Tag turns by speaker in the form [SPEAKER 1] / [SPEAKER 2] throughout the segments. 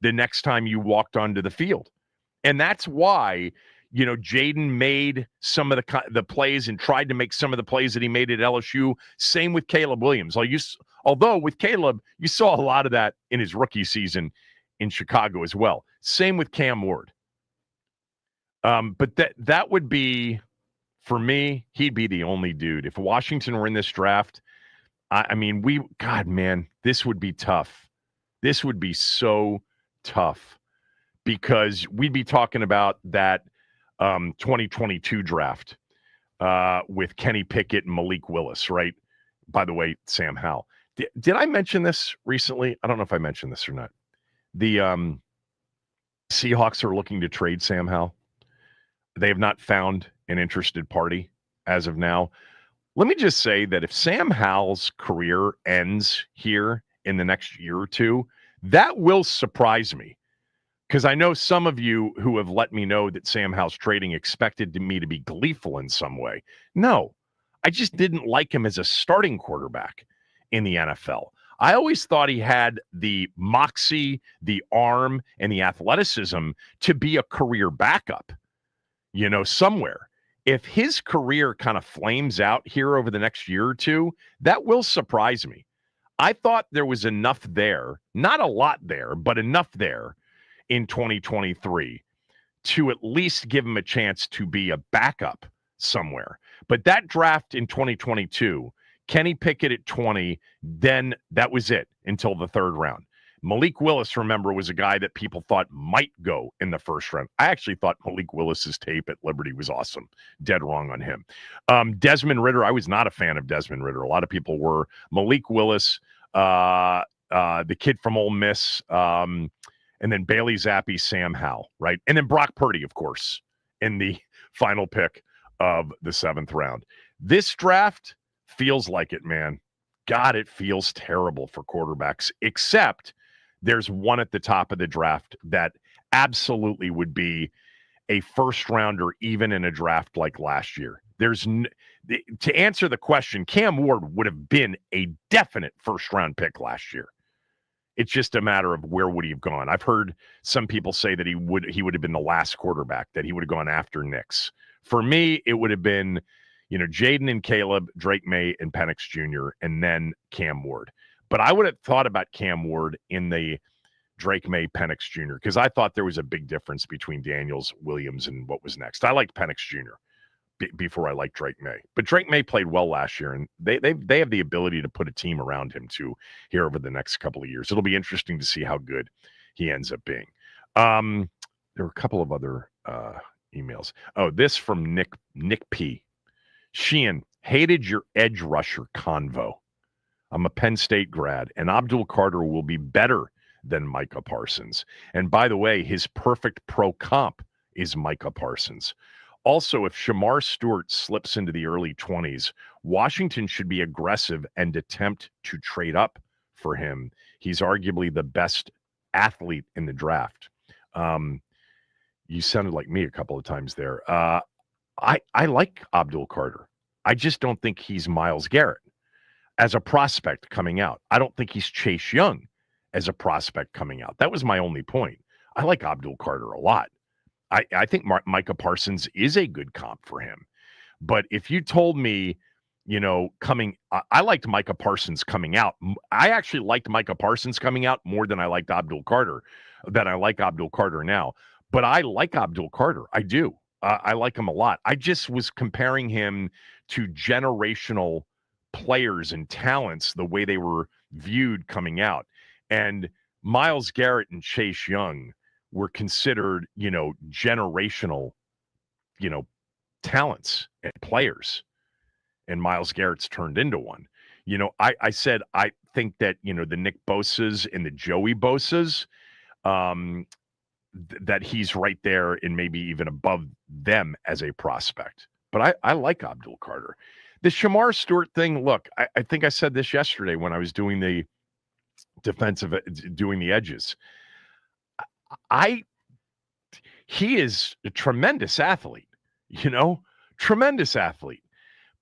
[SPEAKER 1] the next time you walked onto the field. And that's why, Jaden made some of the plays and tried to make some of the plays that he made at LSU. Same with Caleb Williams. Although with Caleb, you saw a lot of that in his rookie season in Chicago as well. Same with Cam Ward. But that would be, for me, he'd be the only dude. If Washington were in this draft, this would be tough. This would be so tough because we'd be talking about that 2022 draft with Kenny Pickett and Malik Willis, right? By the way, Sam Howell. Did I mention this recently? I don't know if I mentioned this or not. The Seahawks are looking to trade Sam Howell. They have not found an interested party as of now. Let me just say that if Sam Howell's career ends here in the next year or two, that will surprise me. Because I know some of you who have let me know that Sam Howell's trading expected me to be gleeful in some way. No, I just didn't like him as a starting quarterback in the NFL. I always thought he had the moxie, the arm, and the athleticism to be a career backup, somewhere. If his career kind of flames out here over the next year or two, that will surprise me. I thought there was enough there, not a lot there, but enough there in 2023 to at least give him a chance to be a backup somewhere. But that draft in 2022, Kenny Pickett at 20, then that was it until the third round. Malik Willis, remember, was a guy that people thought might go in the first round. I actually thought Malik Willis's tape at Liberty was awesome. Dead wrong on him. Desmond Ridder, I was not a fan of Desmond Ridder. A lot of people were. Malik Willis, the kid from Ole Miss, and then Bailey Zappi, Sam Howell, right? And then Brock Purdy, of course, in the final pick of the 7th round. This draft feels like it, man. God, it feels terrible for quarterbacks, except there's one at the top of the draft that absolutely would be a first rounder, even in a draft like last year. To answer the question, Cam Ward would have been a definite first round pick last year. It's just a matter of where would he have gone. I've heard some people say that he would have been the last quarterback, that he would have gone after Nix. For me, it would have been, Jaden and Caleb, Drake May and Penix Jr., and then Cam Ward. But I would have thought about Cam Ward in the Drake May, Penix Jr., because I thought there was a big difference between Daniels, Williams, and what was next. I liked Penix Jr. Before I liked Drake May. But Drake May played well last year, and they have the ability to put a team around him, too, here over the next couple of years. It'll be interesting to see how good he ends up being. There were a couple of other emails. Oh, this from Nick P. Sheehan, hated your edge rusher convo. I'm a Penn State grad, and Abdul Carter will be better than Micah Parsons. And by the way, his perfect pro comp is Micah Parsons. Also, if Shamar Stewart slips into the early 20s, Washington should be aggressive and attempt to trade up for him. He's arguably the best athlete in the draft. You sounded like me a couple of times there. I like Abdul Carter. I just don't think he's Myles Garrett as a prospect coming out. I don't think he's Chase Young as a prospect coming out. That was my only point. I like Abdul Carter a lot. I think Micah Parsons is a good comp for him. But if you told me, I liked Micah Parsons coming out. I actually liked Micah Parsons coming out more than I liked Abdul Carter, than I like Abdul Carter now. But I like Abdul Carter. I do. I like him a lot. I just was comparing him to generational players and talents, the way they were viewed coming out. And Myles Garrett and Chase Young were considered, generational, talents and players. And Myles Garrett's turned into one. I said, I think that, the Nick Bosas and the Joey Bosas, that he's right there and maybe even above them as a prospect. But I like Abdul Carter. The Shamar Stewart thing, look, I think I said this yesterday when I was doing the doing the edges. He is a tremendous athlete, tremendous athlete,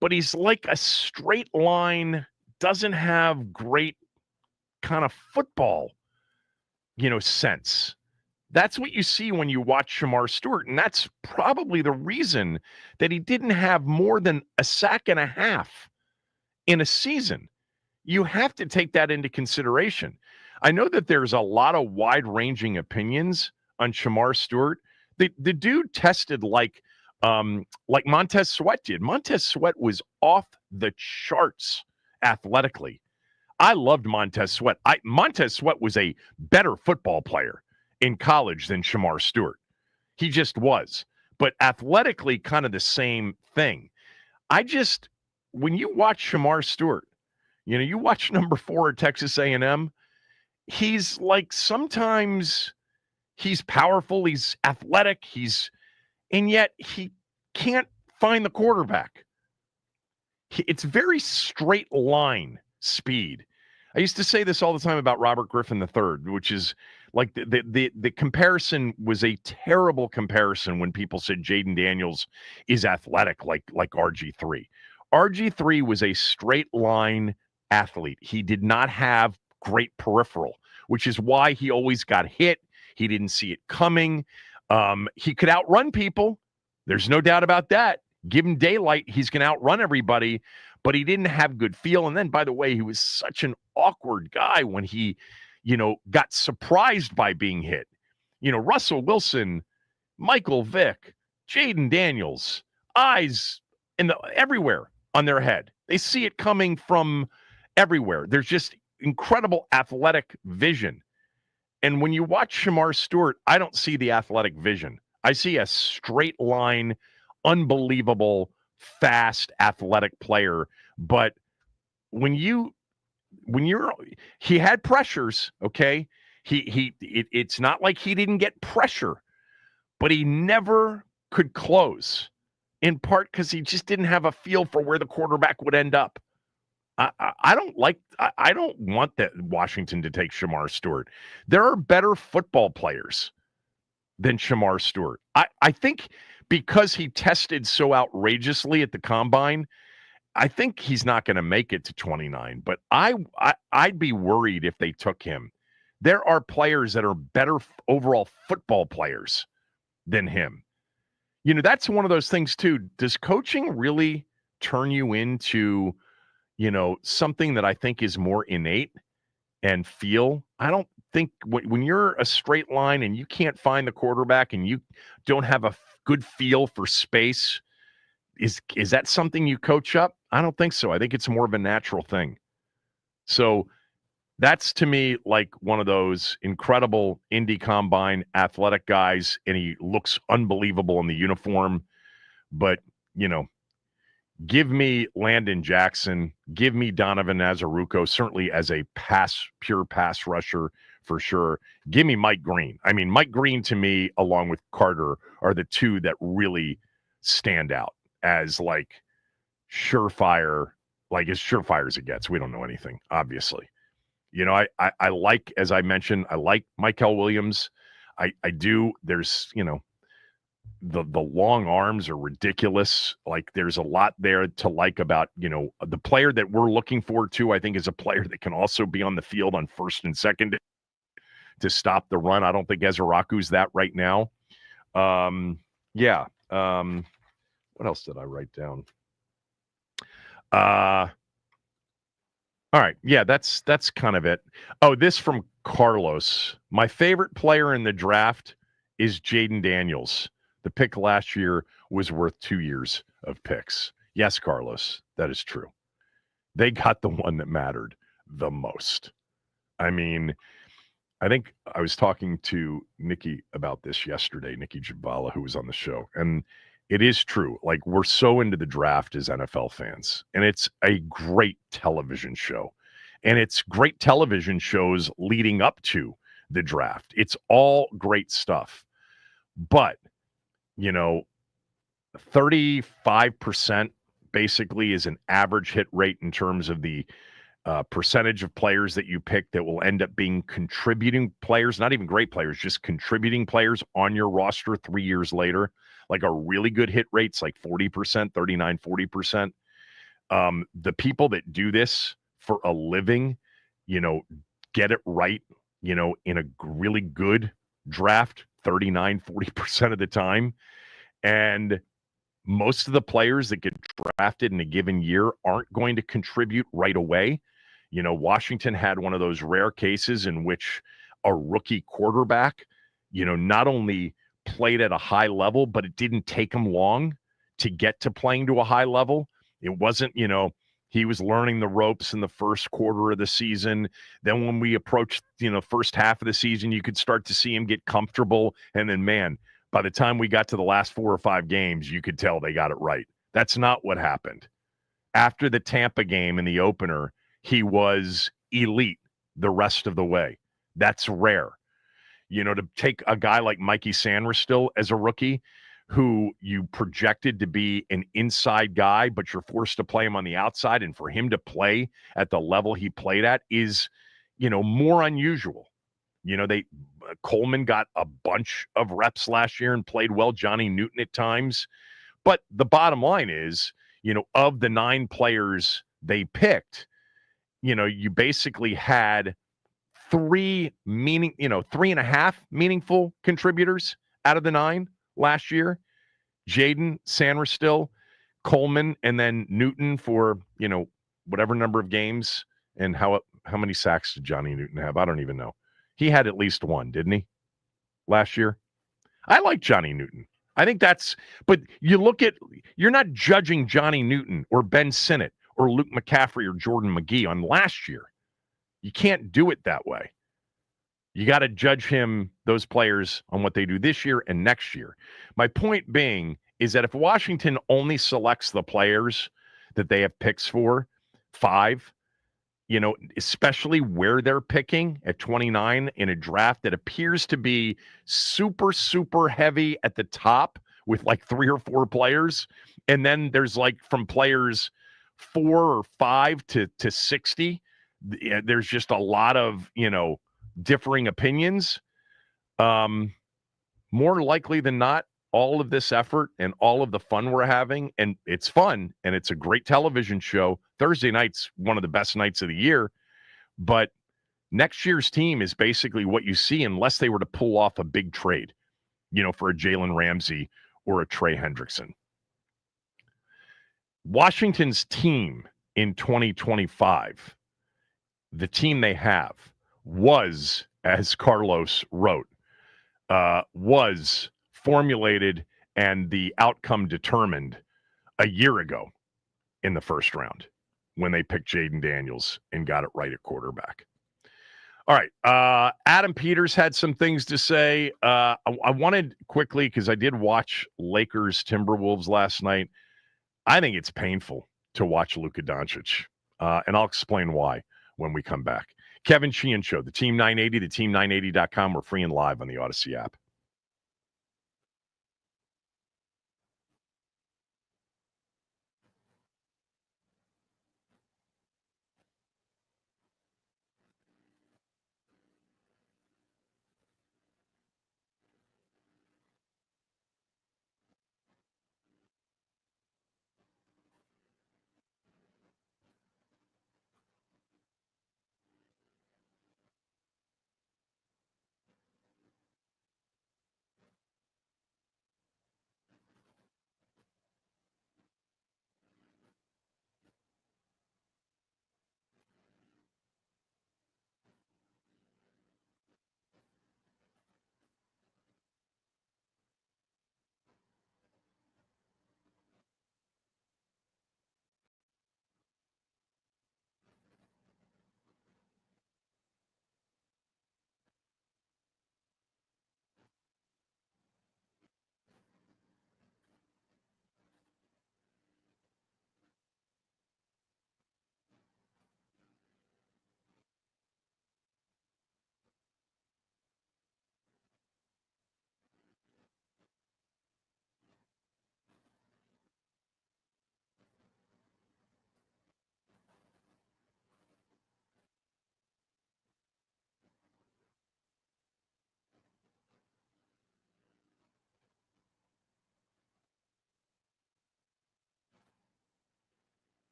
[SPEAKER 1] but he's like a straight line, doesn't have great kind of football sense. That's what you see when you watch Shamar Stewart, and that's probably the reason that he didn't have more than a sack and a half in a season. You have to take that into consideration. I know that there's a lot of wide-ranging opinions on Shamar Stewart. The dude tested like Montez Sweat did. Montez Sweat was off the charts athletically. I loved Montez Sweat. Montez Sweat was a better football player in college than Shamar Stewart. He just was. But athletically, kind of the same thing. When you watch Shamar Stewart, you watch number 4 at Texas A&M, he's like, sometimes he's powerful, he's athletic, and yet he can't find the quarterback. It's very straight line speed. I used to say this all the time about Robert Griffin III, which is like the comparison was a terrible comparison when people said Jaden Daniels is athletic like RG3. RG3 was a straight line athlete. He did not have great peripheral, which is why he always got hit. He didn't see it coming. He could outrun people. There's no doubt about that. Give him daylight, he's going to outrun everybody, but he didn't have good feel. And then, by the way, he was such an awkward guy when he, got surprised by being hit. Russell Wilson, Michael Vick, Jaden Daniels, eyes everywhere on their head. They see it coming from everywhere. There's just incredible athletic vision. And when you watch Shamar Stewart, I don't see the athletic vision. I see a straight line, unbelievable, fast, athletic player. But he had pressures, okay? It's not like he didn't get pressure, but he never could close, in part because he just didn't have a feel for where the quarterback would end up. I don't want that Washington to take Shamar Stewart. There are better football players than Shamar Stewart. I think because he tested so outrageously at the combine, I think he's not going to make it to 29, but I'd be worried if they took him. There are players that are better overall football players than him. That's one of those things too. Does coaching really turn you into, something that I think is more innate and feel? I don't think when you're a straight line and you can't find the quarterback and you don't have a good feel for space, is that something you coach up? I don't think so. I think it's more of a natural thing. So that's, to me, like one of those incredible Indy Combine athletic guys, and he looks unbelievable in the uniform. But, give me Landon Jackson, give me Donovan Nazaruko, certainly as a pure pass rusher for sure. Give me Mike Green. I mean, Mike Green, to me, along with Carter, are the two that really stand out as like surefire, like as surefire as it gets. We don't know anything, obviously. I like, as I mentioned, I like Michael Williams. I do. There's, the long arms are ridiculous. Like, there's a lot there to like about, the player that we're looking forward to, I think, is a player that can also be on the field on first and second to stop the run. I don't think Ezeraku's that right now. What else did I write down? All right. Yeah, that's kind of it. Oh, this from Carlos. My favorite player in the draft is Jaden Daniels. The pick last year was worth 2 years of picks. Yes, Carlos, that is true. They got the one that mattered the most. I mean, I think I was talking to Nikki about this yesterday, Nikki Jabala, who was on the show, and it is true. Like, we're so into the draft as NFL fans, and it's a great television show, and it's great television shows leading up to the draft. It's all great stuff, but 35% basically is an average hit rate in terms of the percentage of players that you pick that will end up being contributing players, not even great players, just contributing players on your roster 3 years later. Like, a really good hit rate's like 40%, 39, 40%. The people that do this for a living, get it right in a really good draft 39-40% of the time. And most of the players that get drafted in a given year aren't going to contribute right away. Washington had one of those rare cases in which a rookie quarterback, not only played at a high level, but it didn't take him long to get to playing to a high level. It wasn't, he was learning the ropes in the first quarter of the season. Then when we approached, first half of the season, you could start to see him get comfortable. And then, man, by the time we got to the last 4 or 5 games, you could tell they got it right. That's not what happened. After the Tampa game in the opener, he was elite the rest of the way. That's rare. To take a guy like Mikey Sanders as a rookie, who you projected to be an inside guy, but you're forced to play him on the outside, and for him to play at the level he played at is, more unusual. Coleman got a bunch of reps last year and played well. Johnny Newton at times. But the bottom line is, of the 9 players they picked, you basically had 3.5 meaningful contributors out of the 9 last year. Jaden, Sanders, Coleman, and then Newton for, whatever number of games. And how many sacks did Johnny Newton have? I don't even know. He had at least 1, didn't he, last year? I like Johnny Newton. I think but you're not judging Johnny Newton or Ben Sinnott or Luke McCaffrey or Jordan McGee on last year. You can't do it that way. You got to judge those players, on what they do this year and next year. My point being is that if Washington only selects the players that they have picks for, 5, especially where they're picking at 29 in a draft that appears to be super, super heavy at the top with like 3 or 4 players. And then there's like from players 4 or 5 to 60, there's just a lot of, differing opinions. More likely than not, all of this effort and all of the fun we're having, and it's fun, and it's a great television show. Thursday night's one of the best nights of the year, but next year's team is basically what you see unless they were to pull off a big trade, for a Jalen Ramsey or a Trey Hendrickson. Washington's team in 2025, the team they have, was, as Carlos wrote, was formulated and the outcome determined a year ago in the first round when they picked Jaden Daniels and got it right at quarterback. All right. Adam Peters had some things to say. I wanted quickly, because I did watch Lakers Timberwolves last night. I think it's painful to watch Luka Doncic, and I'll explain why when we come back. Kevin Sheehan Show, the Team 980, the team980.com. We're free and live on the Odyssey app.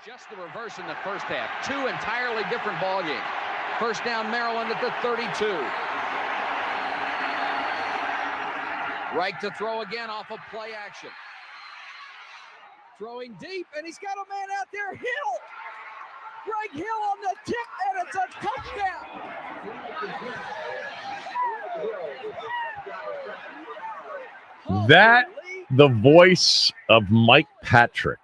[SPEAKER 2] Just the reverse in the first half. Two entirely different ball games. First down, Maryland at the 32. Reich to throw again off of play action. Throwing deep, and he's got a man out there, Hill. Greg Hill on the tip, and it's a touchdown.
[SPEAKER 1] That, the voice of Mike Patrick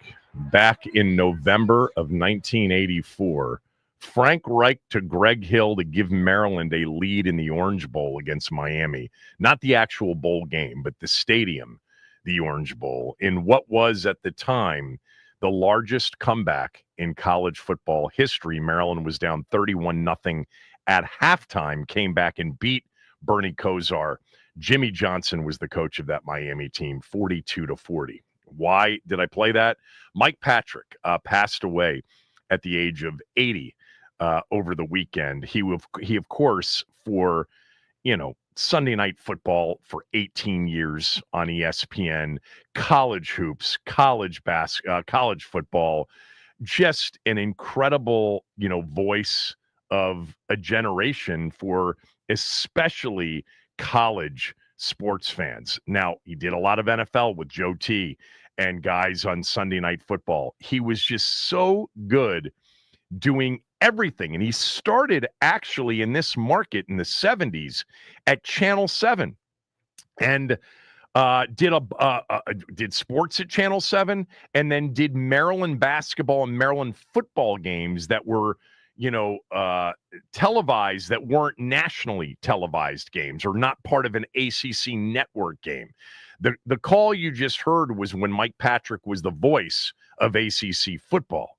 [SPEAKER 1] back in November of 1984. Frank Reich to Greg Hill to give Maryland a lead in the Orange Bowl against Miami. Not the actual bowl game, but the stadium, the Orange Bowl, in what was at the time the largest comeback in college football history. Maryland was down 31-0 at halftime, came back and beat Bernie Kosar. Jimmy Johnson was the coach of that Miami team, 42-40. Why did I play that? Mike Patrick passed away at the age of 80 over the weekend. He of course, for Sunday Night Football for 18 years on ESPN, college hoops, college football, just an incredible voice of a generation for especially college sports fans. Now, he did a lot of NFL with Joe T and guys on Sunday Night Football. He was just so good doing everything. And he started actually in this market in the 70s at Channel 7 and did sports at Channel 7 and then did Maryland basketball and Maryland football games that were televised, that weren't nationally televised games or not part of an ACC network game. The call you just heard was when Mike Patrick was the voice of ACC football.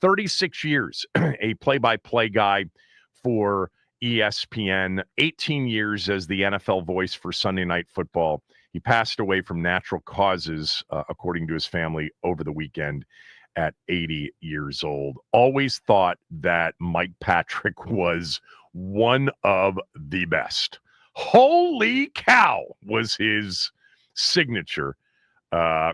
[SPEAKER 1] 36 years, a play-by-play guy for ESPN, 18 years as the NFL voice for Sunday Night Football. He passed away from natural causes, according to his family, over the weekend at 80 years old. Always thought that Mike Patrick was one of the best. Holy cow was his signature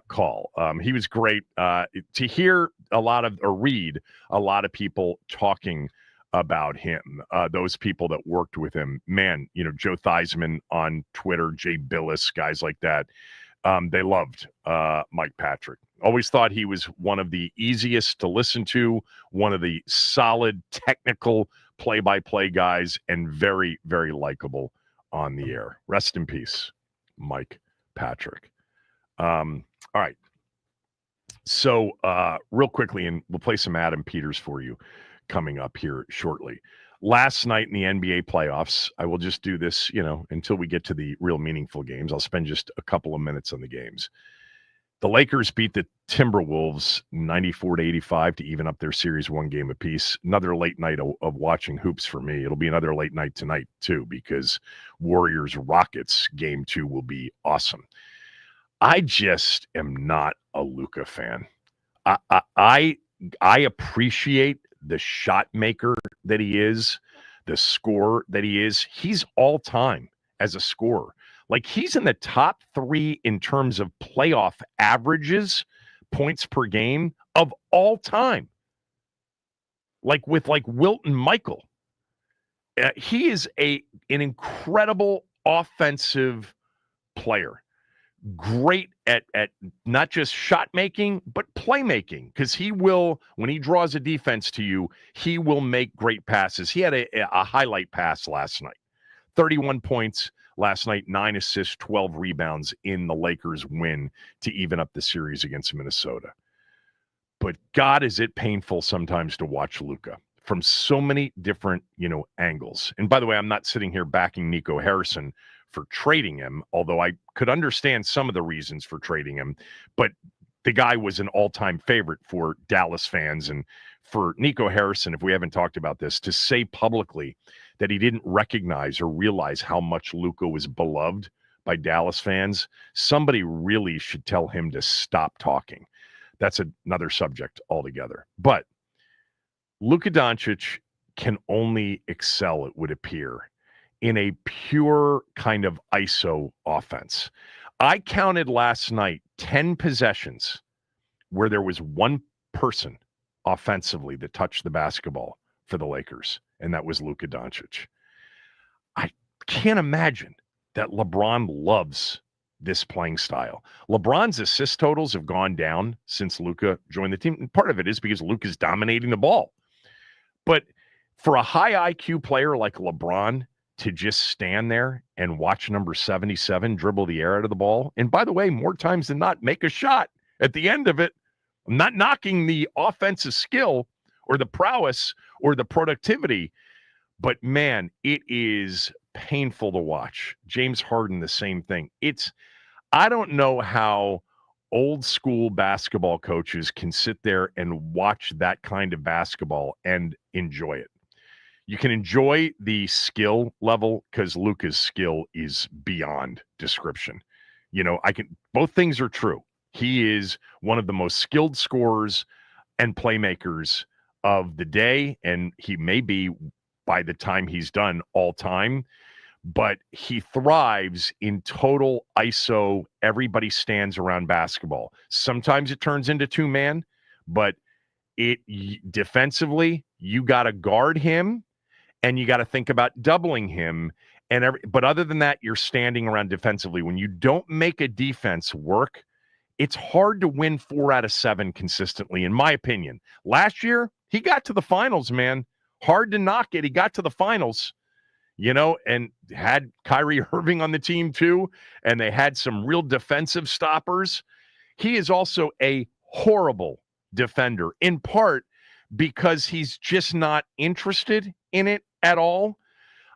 [SPEAKER 1] call. He was great to hear read a lot of people talking about him. Those people that worked with him, man, Joe Theismann on Twitter, Jay Billis, guys like that. They loved Mike Patrick. Always thought he was one of the easiest to listen to, one of the solid technical play-by-play guys, and very, very likable on the air. Rest in peace, Mike Patrick. All right. So real quickly, and we'll play some Adam Peters for you coming up here shortly. Last night in the NBA playoffs, I will just do this, until we get to the real meaningful games. I'll spend just a couple of minutes on the games. The Lakers beat the Timberwolves 94-85 to even up their series one game apiece. Another late night of watching hoops for me. It'll be another late night tonight, too, because Warriors-Rockets game 2 will be awesome. I just am not a Luka fan. I appreciate the shot maker that he is, the scorer that he is. He's all time as a scorer. Like, he's in the top 3 in terms of playoff averages, points per game of all time. Like with Wilton Michael. He is an incredible offensive player. Great at not just shot making, but playmaking, because he will, when he draws a defense to you, he will make great passes. He had a highlight pass last night. 31 points last night, 9 assists, 12 rebounds in the Lakers win to even up the series against Minnesota. But God, is it painful sometimes to watch Luka from so many different, angles. And by the way, I'm not sitting here backing Nico Harrison for trading him, although I could understand some of the reasons for trading him. But the guy was an all-time favorite for Dallas fans. And for Nico Harrison, if we haven't talked about this, to say publicly that he didn't recognize or realize how much Luka was beloved by Dallas fans, somebody really should tell him to stop talking. That's another subject altogether. But Luka Doncic can only excel, it would appear, in a pure kind of ISO offense. I counted last night 10 possessions where there was one person offensively that touched the basketball for the Lakers, and that was Luka Doncic. I can't imagine that LeBron loves this playing style. LeBron's assist totals have gone down since Luka joined the team. And part of it is because Luka's dominating the ball. But for a high IQ player like LeBron to just stand there and watch number 77 dribble the air out of the ball, and by the way, more times than not, make a shot at the end of it, I'm not knocking the offensive skill or the prowess or the productivity, but man, it is painful to watch. James Harden, the same thing. I don't know how old school basketball coaches can sit there and watch that kind of basketball and enjoy it. You can enjoy the skill level because Luka's skill is beyond description. Both things are true. He is one of the most skilled scorers and playmakers of the day, and he may be, by the time he's done, all time. But he thrives in total ISO. Everybody stands around basketball. Sometimes it turns into two-man, but defensively, you got to guard him, and you got to think about doubling him. But other than that, you're standing around defensively. When you don't make a defense work, it's hard to win 4 out of 7 consistently, in my opinion. Last year, he got to the finals, man. Hard to knock it. He got to the finals. And had Kyrie Irving on the team too, and they had some real defensive stoppers. He is also a horrible defender, in part because he's just not interested in it at all.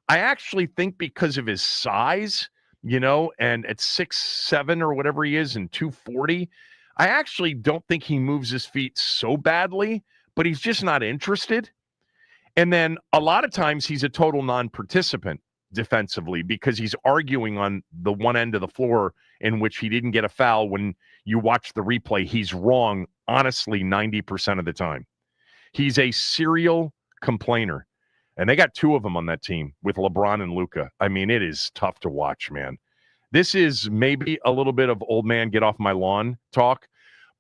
[SPEAKER 1] I actually think because of his size, and at 6'7" or whatever he is and 240, I actually don't think he moves his feet so badly, but he's just not interested. And then a lot of times he's a total non-participant defensively because he's arguing on the one end of the floor in which he didn't get a foul. When you watch the replay, he's wrong, honestly, 90% of the time. He's a serial complainer. And they got 2 of them on that team with LeBron and Luka. I mean, it is tough to watch, man. This is maybe a little bit of old man get off my lawn talk,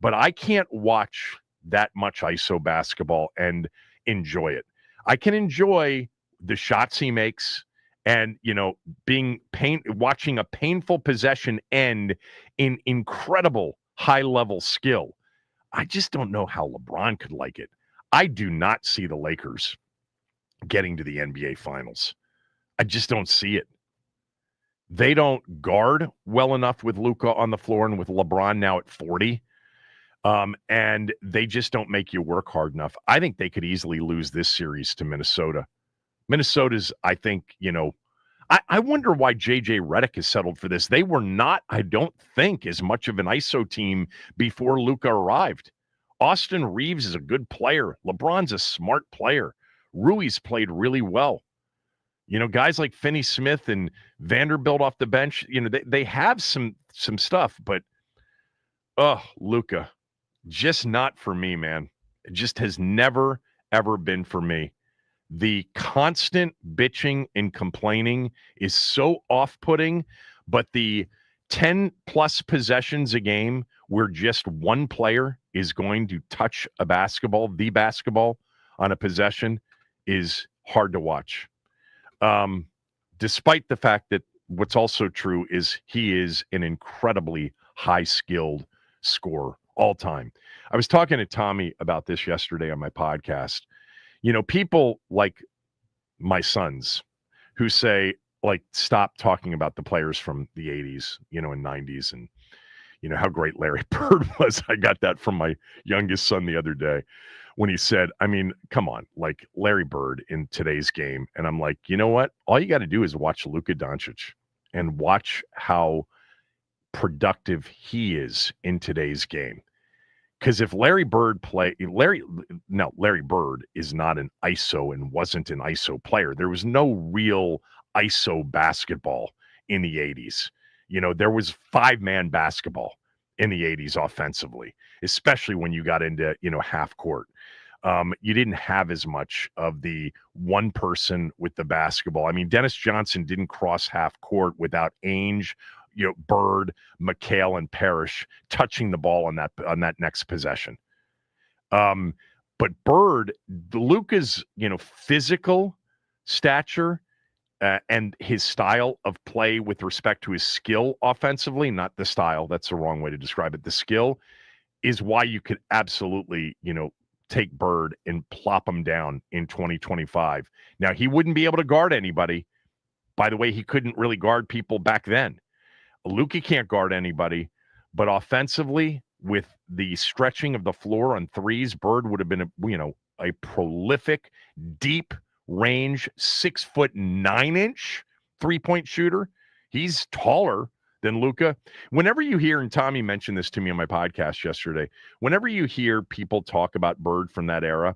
[SPEAKER 1] but I can't watch that much ISO basketball and enjoy it. I can enjoy the shots he makes and, watching a painful possession end in incredible high-level skill. I just don't know how LeBron could like it. I do not see the Lakers getting to the NBA Finals. I just don't see it. They don't guard well enough with Luka on the floor and with LeBron now at 40. And they just don't make you work hard enough. I think they could easily lose this series to Minnesota. Minnesota's, I think, I wonder why J.J. Redick has settled for this. They were not, I don't think, as much of an ISO team before Luka arrived. Austin Reeves is a good player. LeBron's a smart player. Rui's played really well. Guys like Finney-Smith and Vanderbilt off the bench, they have some stuff, but, Luka. Just not for me, man. It just has never, ever been for me. The constant bitching and complaining is so off-putting, but the 10-plus possessions a game where just one player is going to touch the basketball on a possession is hard to watch. Despite the fact that what's also true is he is an incredibly high-skilled scorer. All time. I was talking to Tommy about this yesterday on my podcast. People like my sons who say, stop talking about the players from the 80s, and 90s and, how great Larry Bird was. I got that from my youngest son the other day when he said, come on, Larry Bird in today's game. And I'm like, you know what? All you got to do is watch Luka Doncic and watch how productive he is in today's game. Because if Larry Bird Larry Bird is not an ISO and wasn't an ISO player. There was no real ISO basketball in the 80s. There was 5-man basketball in the 80s offensively, especially when you got into, half court. You didn't have as much of the one person with the basketball. Dennis Johnson didn't cross half court without Ainge, Bird, McHale, and Parrish touching the ball on that next possession. But But Bird, Luka's, physical stature and his style of play with respect to his skill offensively, not the style, that's the wrong way to describe it. The skill is why you could absolutely, take Bird and plop him down in 2025. Now, he wouldn't be able to guard anybody. By the way, he couldn't really guard people back then. Luka can't guard anybody, but offensively, with the stretching of the floor on threes, Bird would have been a prolific, deep range, 6'9" 3-point shooter. He's taller than Luka. Whenever you hear, and Tommy mentioned this to me on my podcast yesterday, whenever you hear people talk about Bird from that era,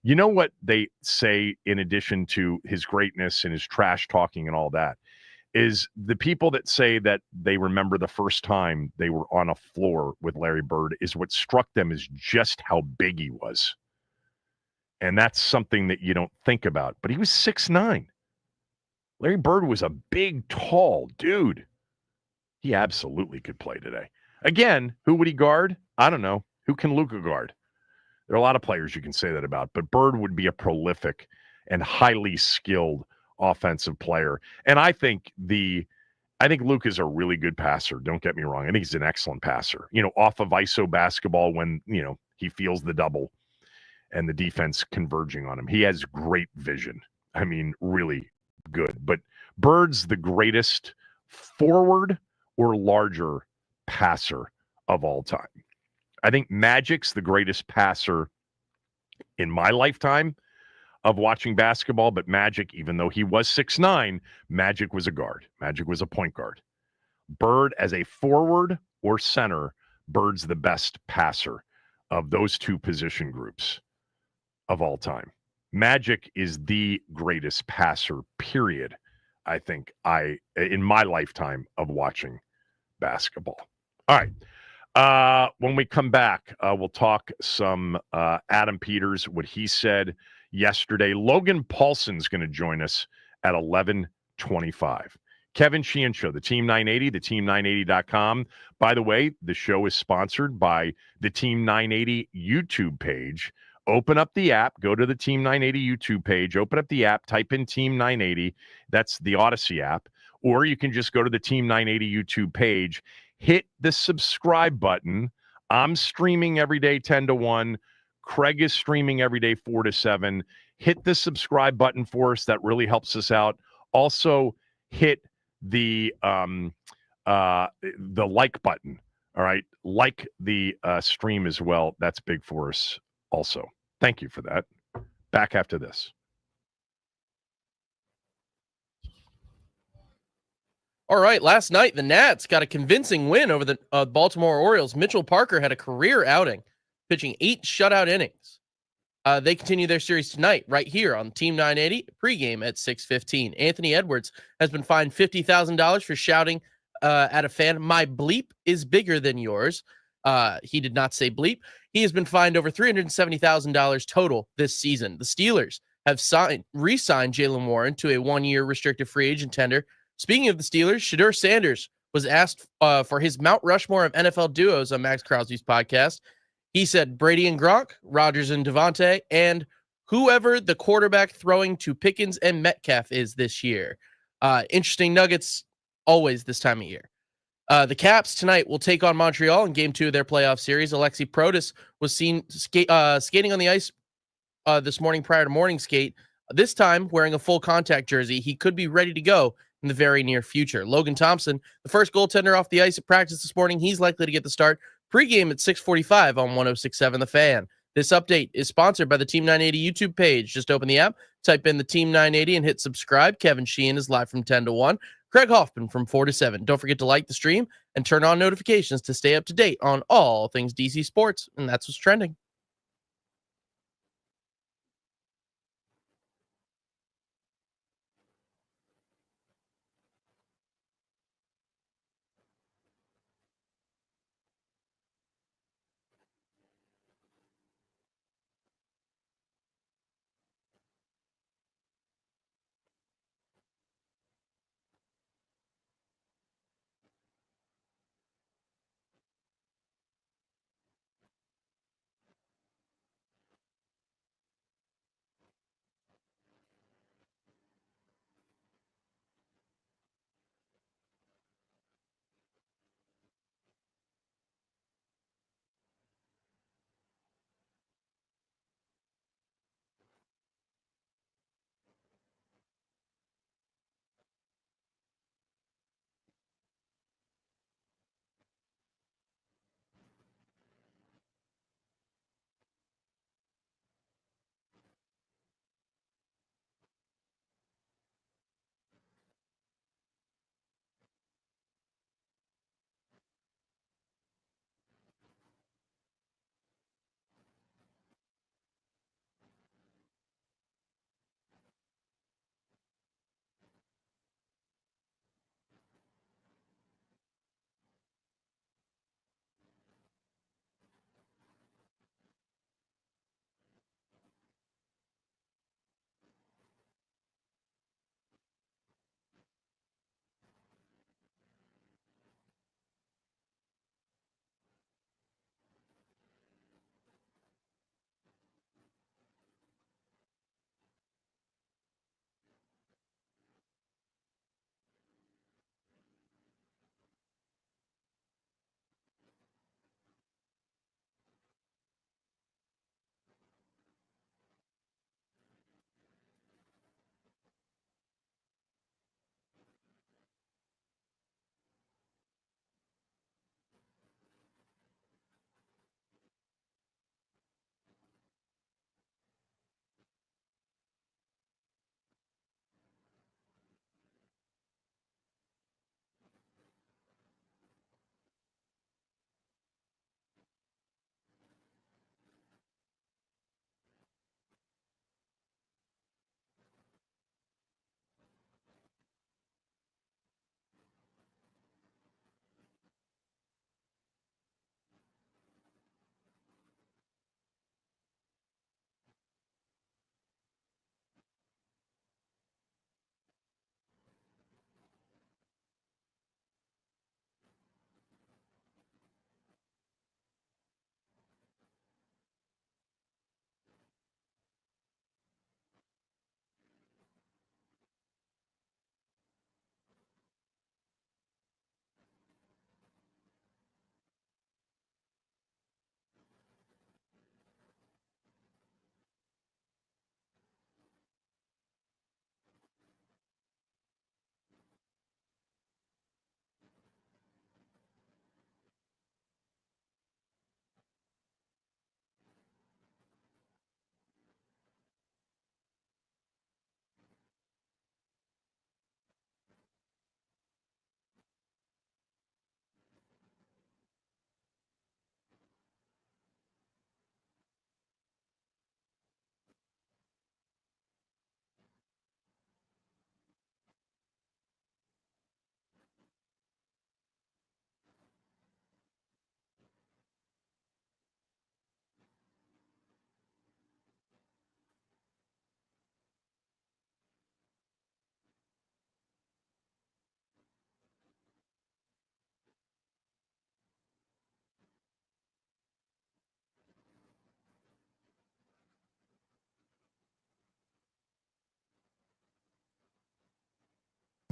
[SPEAKER 1] you know what they say in addition to his greatness and his trash talking and all that? Is the people that say that they remember the first time they were on a floor with Larry Bird is what struck them is just how big he was. And that's something that you don't think about. But he was 6'9". Larry Bird was a big, tall dude. He absolutely could play today. Again, who would he guard? I don't know. Who can Luka guard? There are a lot of players you can say that about, but Bird would be a prolific and highly skilled offensive player. And I think Luka's a really good passer. Don't get me wrong. I think he's an excellent passer. Off of ISO basketball when, he feels the double and the defense converging on him. He has great vision. I mean, really good. But Bird's the greatest forward or larger passer of all time. I think Magic's the greatest passer in my lifetime of watching basketball, but Magic, even though he was 6'9", Magic was a guard. Magic was a point guard. Bird as a forward or center, Bird's the best passer of those two position groups of all time. Magic is the greatest passer, period, I think, in my lifetime of watching basketball. All right. When we come back, we'll talk some Adam Peters, what he said yesterday. Logan Paulson's going to join us at 11:25. Kevin Sheehan Show, the Team 980, the team980.com. By the way, the show is sponsored by the Team 980 YouTube page. Open up the app, go to the Team 980 YouTube page, open up the app, type in Team 980. That's the Odyssey app. Or you can just go to the Team 980 YouTube page, hit the subscribe button. I'm streaming every day 10 to 1. Craig is streaming every day 4 to 7. Hit the subscribe button for us. That really helps us out. Also, hit the like button. All right. Like the stream as well. That's big for us also. Thank you for that. Back after this.
[SPEAKER 3] All right, last night, the Nats got a convincing win over the Baltimore Orioles. Mitchell Parker had a career outing, pitching 8 shutout innings. They continue their series tonight right here on Team 980, pregame at 6:15. Anthony Edwards has been fined $50,000 for shouting at a fan, "My bleep is bigger than yours." He did not say bleep. He has been fined over $370,000 total this season. The Steelers have re-signed Jaylen Warren to a 1-year restricted free agent tender. Speaking of the Steelers, Shedeur Sanders was asked for his Mount Rushmore of NFL duos on Max Crosby's podcast. He said Brady and Gronk, Rodgers and Devontae, and whoever the quarterback throwing to Pickens and Metcalf is this year. Interesting nuggets always this time of year. The Caps tonight will take on Montreal in Game 2 of their playoff series. Alexi Protas was seen skating on the ice this morning prior to morning skate, this time wearing a full contact jersey. He could be ready to go in the very near future. Logan Thompson, the first goaltender off the ice at practice this morning, he's likely to get the start. Pregame at 6:45 on 106.7 The Fan. This update is sponsored by the Team 980 YouTube page. Just open the app, type in the Team 980, and hit subscribe. Kevin Sheehan is live from 10 to 1. Craig Hoffman from 4 to 7. Don't forget to like the stream and turn on notifications to stay up to date on all things DC sports. And that's what's trending.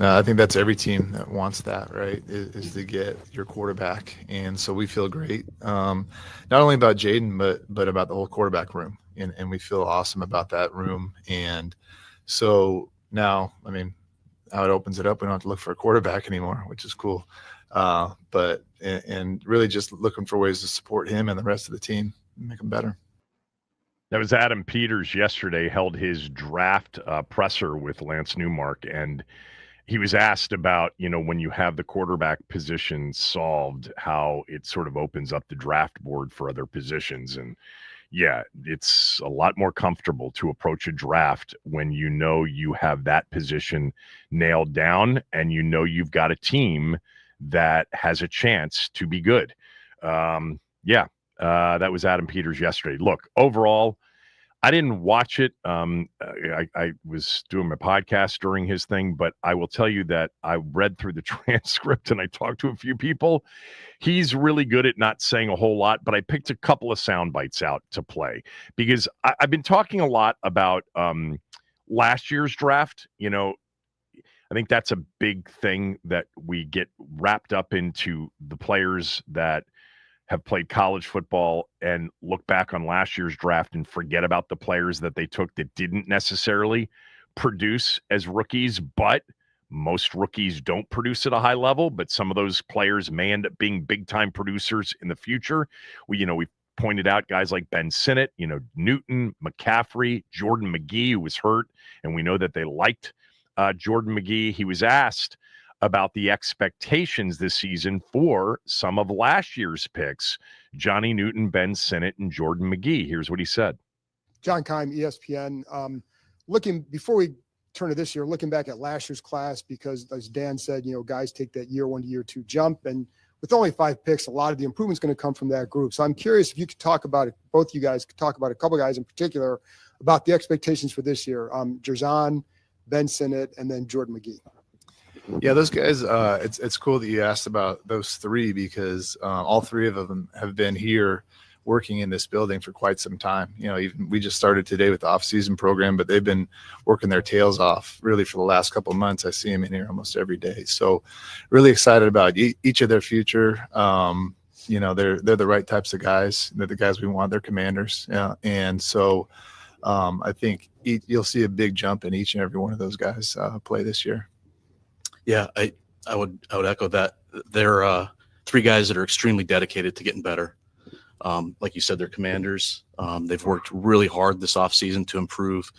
[SPEAKER 4] I think that's every team that wants that, right, is to get your quarterback. And so we feel great, not only about Jaden, but about the whole quarterback room. And we feel awesome about that room. And so now, I mean, how it opens it up, we don't have to look for a quarterback anymore, which is cool. But really just looking for ways to support him and the rest of the team, make them better.
[SPEAKER 1] That was Adam Peters yesterday, held his draft presser with Lance Newmark, and he was asked about, when you have the quarterback position solved, how it sort of opens up the draft board for other positions. And yeah, it's a lot more comfortable to approach a draft when you have that position nailed down and you've got a team that has a chance to be good. That was Adam Peters yesterday. Look, overall, I didn't watch it. I was doing my podcast during his thing, but I will tell you that I read through the transcript and I talked to a few people. He's really good at not saying a whole lot, but I picked a couple of sound bites out to play because I've been talking a lot about last year's draft. I think that's a big thing that we get wrapped up into the players that have played college football and look back on last year's draft and forget about the players that they took that didn't necessarily produce as rookies, but most rookies don't produce at a high level, but some of those players may end up being big-time producers in the future. We pointed out guys like Ben Sinnott, Newton, McCaffrey, Jordan McGee, who was hurt, and we know that they liked Jordan McGee. He was asked about the expectations this season for some of last year's picks, Johnny Newton, Ben Sinnott, and Jordan McGee. Here's what he said.
[SPEAKER 5] John Keim, ESPN. Before we turn to this year, looking back at last year's class, because as Dan said, guys take that year one to year two jump. And with only 5 picks, a lot of the improvement's going to come from that group. So I'm curious if you could talk about it, both you guys could talk about a couple guys in particular, about the expectations for this year. Jerzon, Ben Sinnott, and then Jordan McGee.
[SPEAKER 4] Yeah, those guys, it's cool that you asked about those 3 because all 3 of them have been here working in this building for quite some time. Even we just started today with the off-season program, but they've been working their tails off really for the last couple of months. I see them in here almost every day. So really excited about each of their future. They're the right types of guys. They're the guys we want. They're commanders. And so I think you'll see a big jump in each and every one of those guys play this year.
[SPEAKER 6] Yeah, I would echo that. They're 3 guys that are extremely dedicated to getting better. Like you said, they're commanders. They've worked really hard this offseason to improve,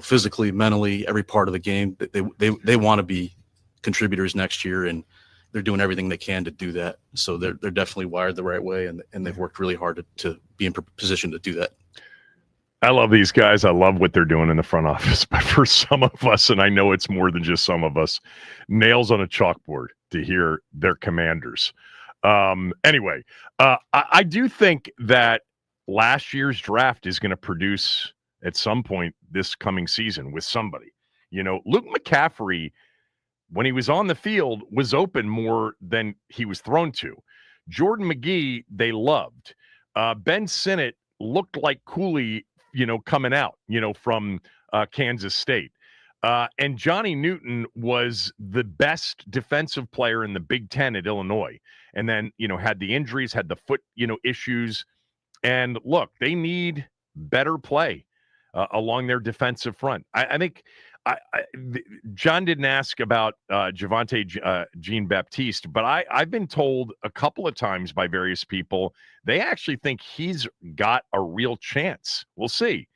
[SPEAKER 6] physically, mentally, every part of the game. They want to be contributors next year, and they're doing everything they can to do that. So they're definitely wired the right way, and they've worked really hard to be in position to do that.
[SPEAKER 1] I love these guys. I love what they're doing in the front office. But for some of us, and I know it's more than just some of us, nails on a chalkboard to hear their commanders. Anyway, I do think that last year's draft is going to produce at some point this coming season with somebody. Luke McCaffrey, when he was on the field, was open more than he was thrown to. Jordan McGee, they loved. Ben Sinnott looked like Cooley, coming out, from Kansas State. And Johnny Newton was the best defensive player in the Big Ten at Illinois. And then, had the injuries, had the foot, issues. And look, they need better play along their defensive front. I think John didn't ask about Javonte Jean-Baptiste, but I've been told a couple of times by various people, they actually think he's got a real chance. We'll see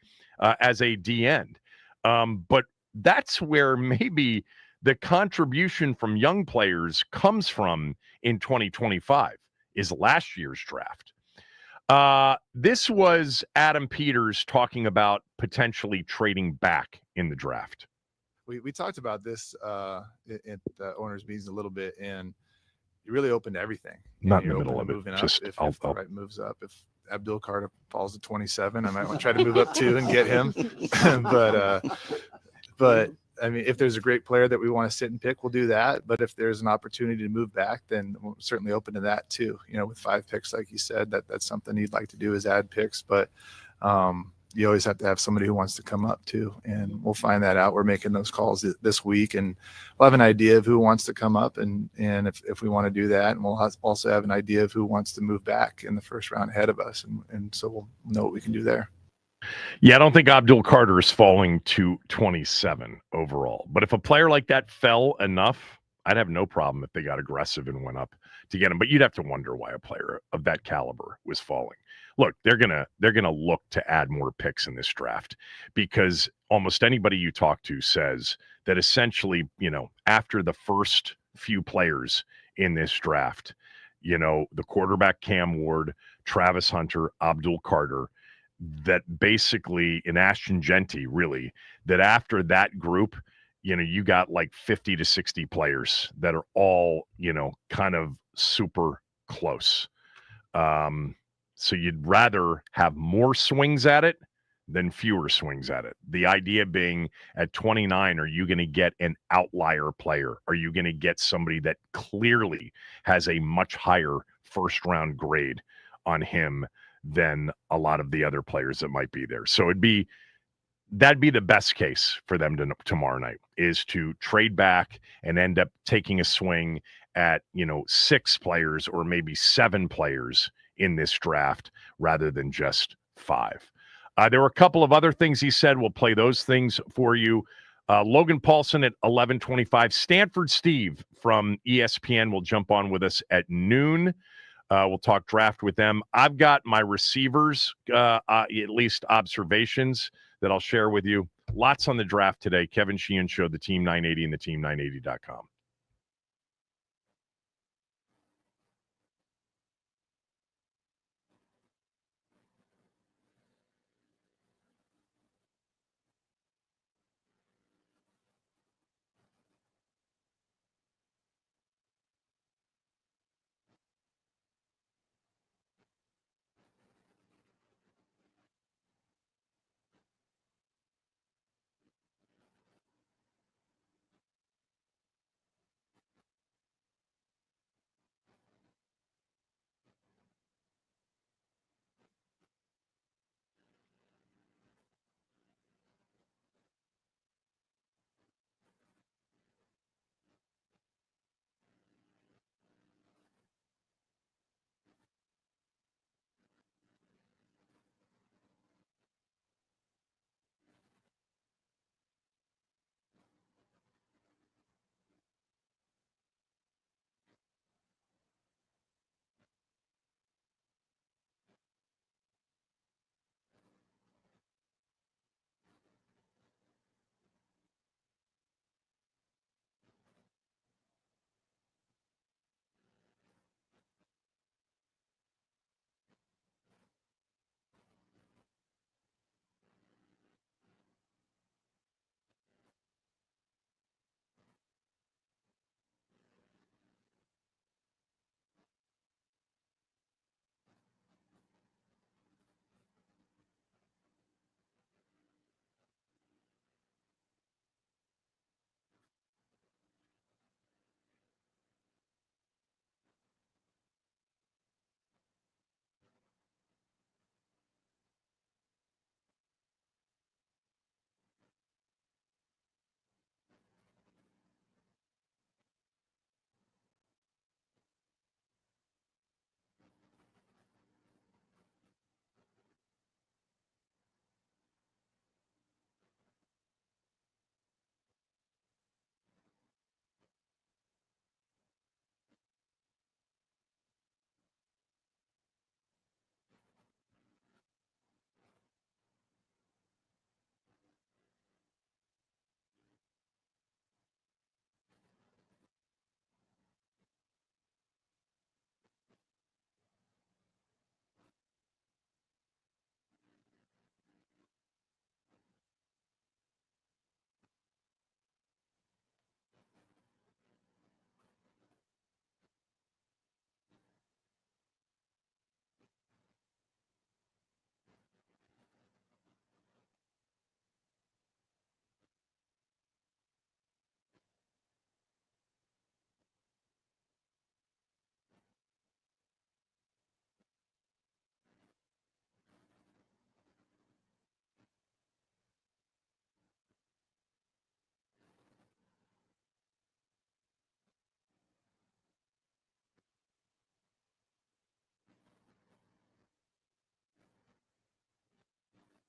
[SPEAKER 1] as a D end. But that's where maybe the contribution from young players comes from in 2025 is last year's draft. This was Adam Peters talking about potentially trading back in the draft.
[SPEAKER 4] We talked about this at the owners' meetings a little bit, and you really opened everyting.
[SPEAKER 1] Not in the middle of it.
[SPEAKER 4] Just if the right moves up. If Abdul Carter falls to 27, I might want to try to move up too and get him. But I mean, if there's a great player that we want to sit and pick, we'll do that. But if there's an opportunity to move back, then we're certainly open to that too. With 5 picks, like you said, that's something you'd like to do is add picks. But you always have to have somebody who wants to come up too, and we'll find that out. We're making those calls this week, and we'll have an idea of who wants to come up, and if we want to do that, and we'll also have an idea of who wants to move back in the first round ahead of us, and so we'll know what we can do there.
[SPEAKER 1] Yeah, I don't think Abdul Carter is falling to 27 overall. But if a player like that fell enough, I'd have no problem if they got aggressive and went up to get him. But you'd have to wonder why a player of that caliber was falling. Look, they're gonna look to add more picks in this draft because almost anybody you talk to says that essentially, after the first few players in this draft, the quarterback Cam Ward, Travis Hunter, Abdul Carter, that basically in Ashton Genty, really, that after that group, you got like 50 to 60 players that are all, kind of super close. So you'd rather have more swings at it than fewer swings at it. The idea being at 29, are you going to get an outlier player? Are you going to get somebody that clearly has a much higher first round grade on him than a lot of the other players that might be there? So that'd be the best case for them tomorrow night, is to trade back and end up taking a swing at 6 players or maybe 7 players in this draft rather than just 5. There were a couple of other things he said. We'll play those things for you. Logan Paulson at 11:25. Stanford Steve from ESPN will jump on with us at noon. We'll talk draft with them. I've got my receivers, at least observations that I'll share with you. Lots on the draft today. Kevin Sheehan Show, the Team 980 and the team980.com.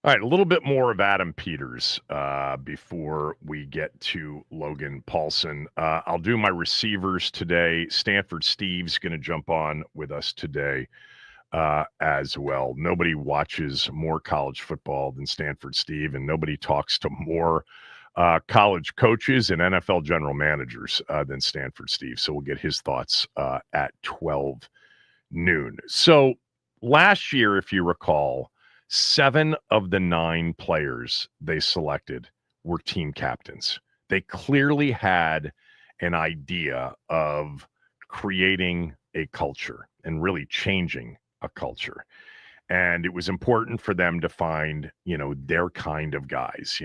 [SPEAKER 1] All right, a little bit more of Adam Peters before we get to Logan Paulson. I'll do my receivers today. Stanford Steve's going to jump on with us today as well. Nobody watches more college football than Stanford Steve, and nobody talks to more college coaches and NFL general managers than Stanford Steve. So we'll get his thoughts at 12 noon. So last year, if you recall, 7 of the 9 players they selected were team captains. They clearly had an idea of creating a culture and really changing a culture. And it was important for them to find, their kind of guys,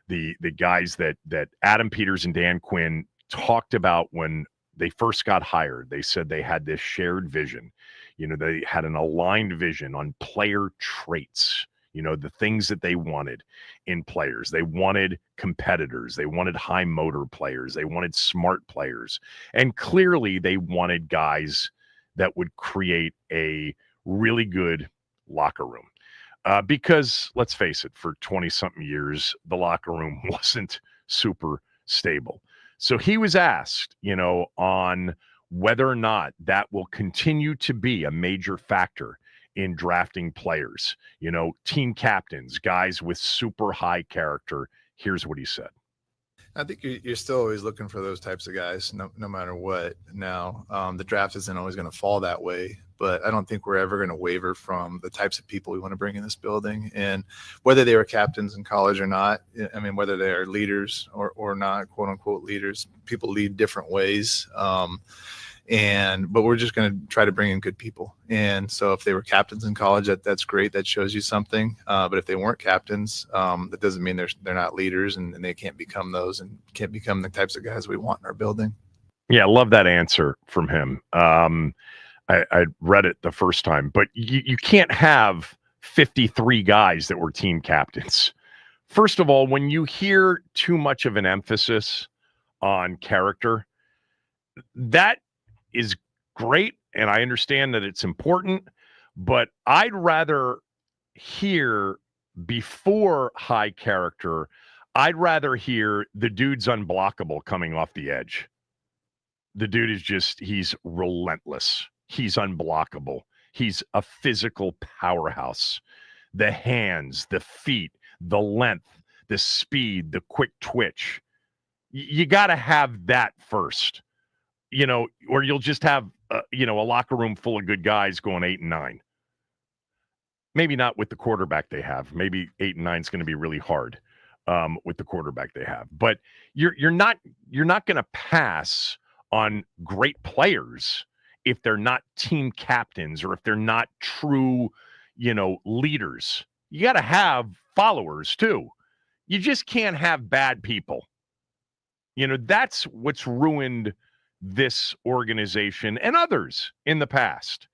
[SPEAKER 1] the guys that Adam Peters and Dan Quinn talked about when they first got hired. They said they had this shared vision. They had an aligned vision on player traits, the things that they wanted in players. They wanted competitors. They wanted high motor players. They wanted smart players. And clearly they wanted guys that would create a really good locker room. Because let's face it, for 20-something years, the locker room wasn't super stable. So he was asked, on whether or not that will continue to be a major factor in drafting players, team captains, guys with super high character. Here's what he said.
[SPEAKER 4] I think you're still always looking for those types of guys, no matter what. Now, the draft isn't always going to fall that way, but I don't think we're ever going to waver from the types of people we want to bring in this building. And whether they were captains in college or not, I mean, whether they are leaders or not, quote unquote leaders, people lead different ways. But we're just going to try to bring in good people. And so if they were captains in college, that's great. That shows you something. But if they weren't captains, that doesn't mean they're not leaders and they can't become those and can't become the types of guys we want in our building.
[SPEAKER 1] Yeah, I love that answer from him. I read it the first time, but you can't have 53 guys that were team captains. First of all, when you hear too much of an emphasis on character, that is great, and I understand that it's important, but I'd rather hear before high character, I'd rather hear the dude's unblockable coming off the edge. The dude is he's relentless. He's unblockable. He's a physical powerhouse. The hands, the feet, the length, the speed, the quick twitch. You got to have that first. Or you'll just have, a locker room full of good guys going 8 and 9. Maybe not with the quarterback they have. Maybe 8 and 9 is going to be really hard with the quarterback they have. But you're not going to pass on great players if they're not team captains or if they're not true, leaders. You got to have followers too. You just can't have bad people. That's what's ruined this organization and others in the past.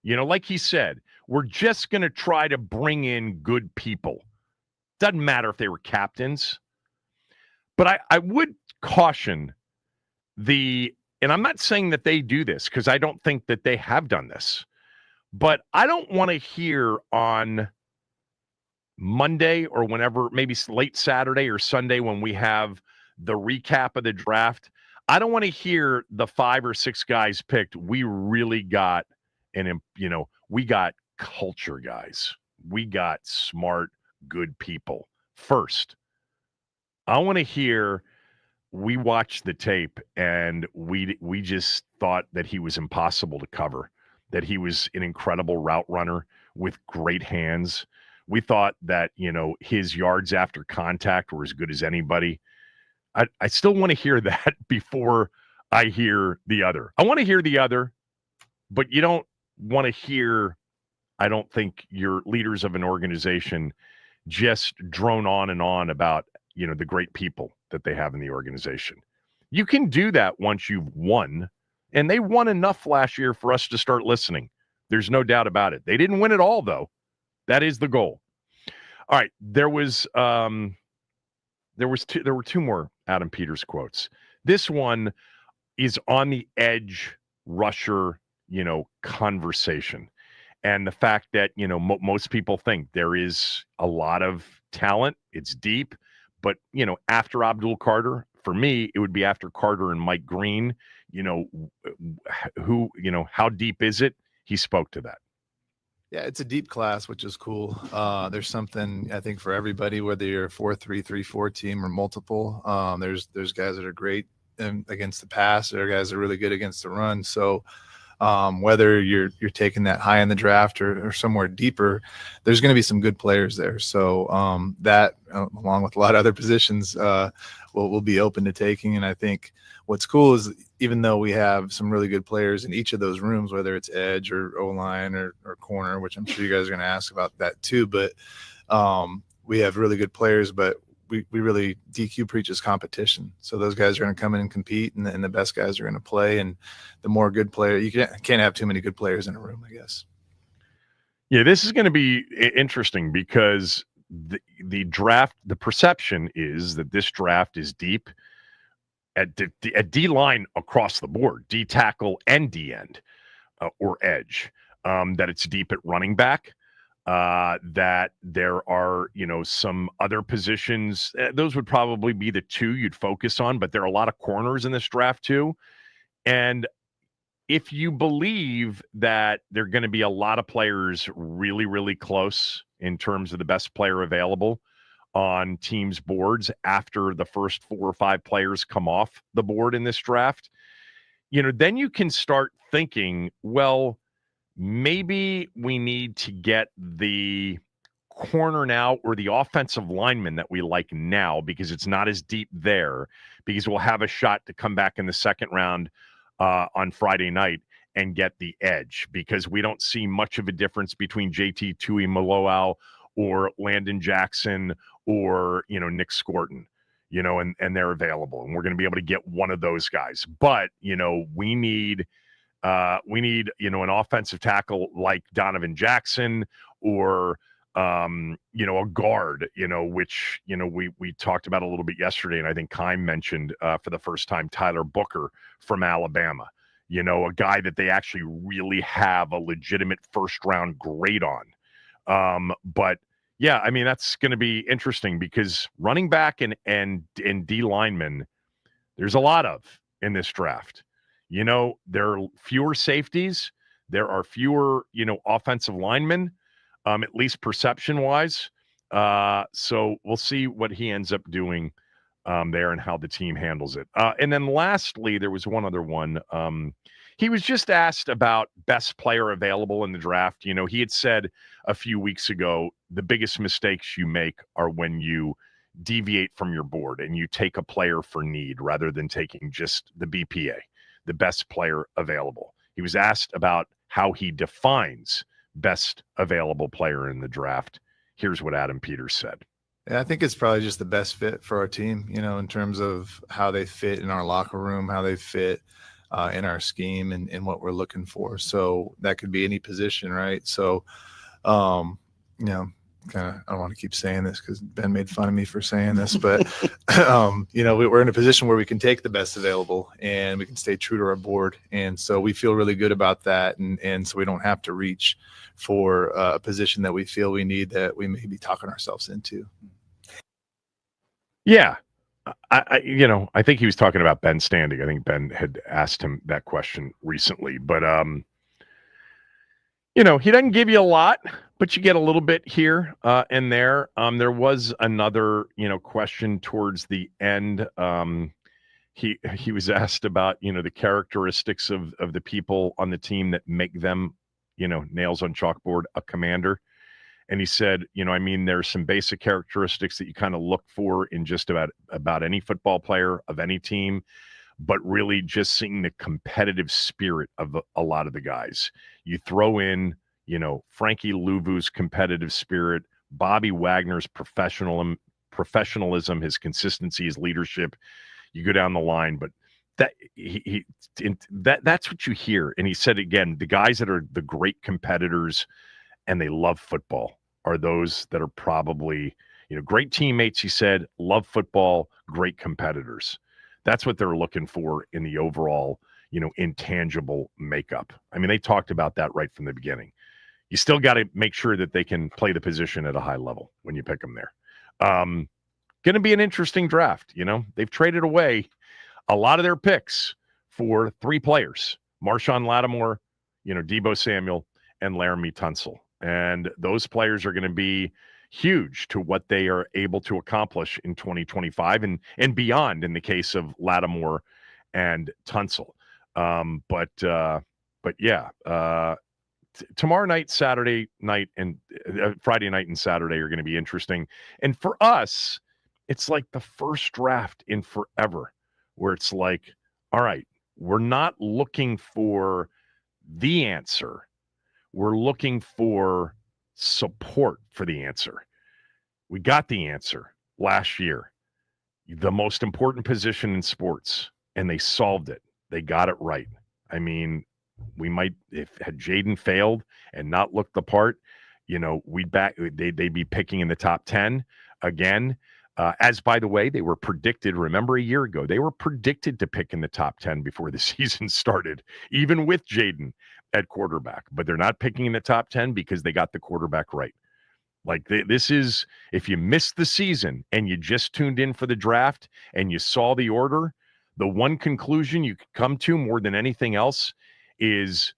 [SPEAKER 1] Like he said, we're just going to try to bring in good people. Doesn't matter if they were captains. But I would caution and I'm not saying that they do this because I don't think that they have done this, but I don't want to hear on Monday or whenever, maybe late Saturday or Sunday when we have the recap of the draft, I don't want to hear the 5 or 6 guys picked. We really got we got culture guys. We got smart, good people. First, I want to hear we watched the tape and we just thought that he was impossible to cover, that he was an incredible route runner with great hands. We thought that, his yards after contact were as good as anybody. I still want to hear that before I hear the other. I want to hear the other, but you don't want to hear, I don't think, your leaders of an organization just drone on and on about, the great people that they have in the organization. You can do that once you've won, and they won enough last year for us to start listening. There's no doubt about it. They didn't win it all, though. That is the goal. All right, there were 2 more Adam Peters quotes. This one is on the edge rusher, conversation. And the fact that, most people think there is a lot of talent, it's deep, but, after Abdul Carter, for me, it would be after Carter and Mike Green, how deep is it? He spoke to that.
[SPEAKER 4] Yeah, it's a deep class, which is cool. There's something I think for everybody, whether you're a 4-3, 3-4 team or multiple. There's guys that are great against the pass. There are guys that are really good against the run. So whether you're taking that high in the draft or somewhere deeper, there's going to be some good players there. So that, along with a lot of other positions, we'll be open to taking. And I think what's cool is even though we have some really good players in each of those rooms, whether it's edge or O-line or corner, which I'm sure you guys are going to ask about that too, but we have really good players, but we really, DQ preaches competition. So those guys are going to come in and compete, and the best guys are going to play. And the more good player, you can't have too many good players in a room, I guess.
[SPEAKER 1] Yeah, this is going to be interesting because the draft, the perception is that this draft is deep at D line across the board, D tackle and D end or edge, that it's deep at running back. That there are, some other positions. Those would probably be the two you'd focus on, but there are a lot of corners in this draft too. And if you believe that there are going to be a lot of players really, really close in terms of the best player available on teams' boards after the first 4 or 5 players come off the board in this draft, then you can start thinking, well, maybe we need to get the corner now or the offensive lineman that we like now because it's not as deep there, because we'll have a shot to come back in the second round on Friday night and get the edge, because we don't see much of a difference between JT Tuimoloau or Landon Jackson or, Nick Scorton, and they're available. And we're going to be able to get one of those guys. But, we need an offensive tackle like Donovan Jackson or, a guard, which, we talked about a little bit yesterday. And I think Keim mentioned for the first time, Tyler Booker from Alabama, a guy that they actually really have a legitimate first round grade on. But yeah, I mean, that's going to be interesting because running back and D linemen, there's a lot of in this draft. There are fewer safeties. There are fewer, offensive linemen, at least perception-wise. So we'll see what he ends up doing there and how the team handles it. And then lastly, there was one other one. He was just asked about best player available in the draft. He had said a few weeks ago, the biggest mistakes you make are when you deviate from your board and you take a player for need rather than taking just the BPA, the best player available. He was asked about how he defines best available player in the draft. Here's what Adam Peters said.
[SPEAKER 4] Yeah, I think it's probably just the best fit for our team, in terms of how they fit in our locker room, how they fit in our scheme and what we're looking for. So that could be any position, right? So, kind of, I don't want to keep saying this because Ben made fun of me for saying this, but we're in a position where we can take the best available and we can stay true to our board. And so we feel really good about that. And so we don't have to reach for a position that we feel we need that we may be talking ourselves into.
[SPEAKER 1] Yeah. I think he was talking about Ben Standing. I think Ben had asked him that question recently, but, he doesn't give you a lot, but you get a little bit here and there. There was another, question towards the end. He was asked about, the characteristics of the people on the team that make them, nails on chalkboard, a commander. And he said, there's some basic characteristics that you kind of look for in just about any football player of any team, but really just seeing the competitive spirit of a lot of the guys. You throw in, Frankie Louvu's competitive spirit, Bobby Wagner's professionalism, his consistency, his leadership. You go down the line, but that's what you hear. And he said, again, the guys that are the great competitors and they love football are those that are probably, great teammates, he said, love football, great competitors. That's what they're looking for in the overall, intangible makeup. I mean, they talked about that right from the beginning. you still got to make sure that they can play the position at a high level when you pick them there. Going to be an interesting draft. They've traded away a lot of their picks for 3 players: Marshawn Lattimore, Deebo Samuel, and Laramie Tunsil. And those players are going to be huge to what they are able to accomplish in 2025 and beyond in the case of Lattimore and Tunsil. But yeah, tomorrow night, Saturday night, and Friday night and Saturday are going to be interesting. And for us, it's like the first draft in forever where it's like, all right, we're not looking for the answer. We're looking for support for the answer. We got the answer last year, the most important position in sports, and they solved it. They got it right. I mean, we might, if had Jaden failed and not looked the part, they'd be picking in the top 10 again. As by the way, they were predicted, remember a year ago, they were predicted to pick in the top 10 before the season started, even with Jaden at quarterback. But they're not picking in the top 10 because they got the quarterback right. Like this is, if you missed the season and you just tuned in for the draft and you saw the order, the one conclusion you could come to more than anything else is,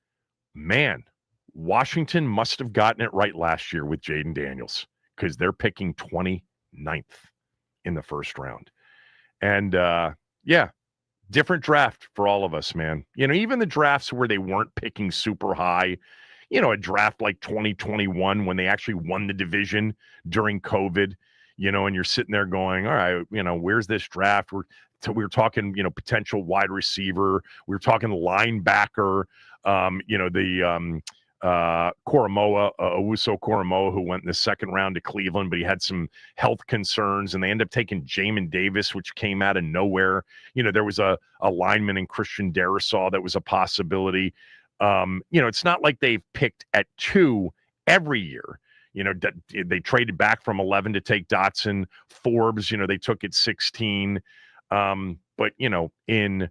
[SPEAKER 1] man, Washington must have gotten it right last year with Jaden Daniels because they're picking 29th in the first round. And yeah, different draft for all of us, man. Even the drafts where they weren't picking super high, a draft like 2021 when they actually won the division during COVID, and you're sitting there going, all right, where's this draft? We were talking, potential wide receiver. We were talking linebacker, Owusu Koromoa, who went in the second round to Cleveland, but he had some health concerns, and they ended up taking Jamin Davis, which came out of nowhere. There was a lineman in Christian Darrisaw that was a possibility. It's not like they've picked at 2 every year. They traded back from 11 to take Dotson. Forbes, they took at 16. But, in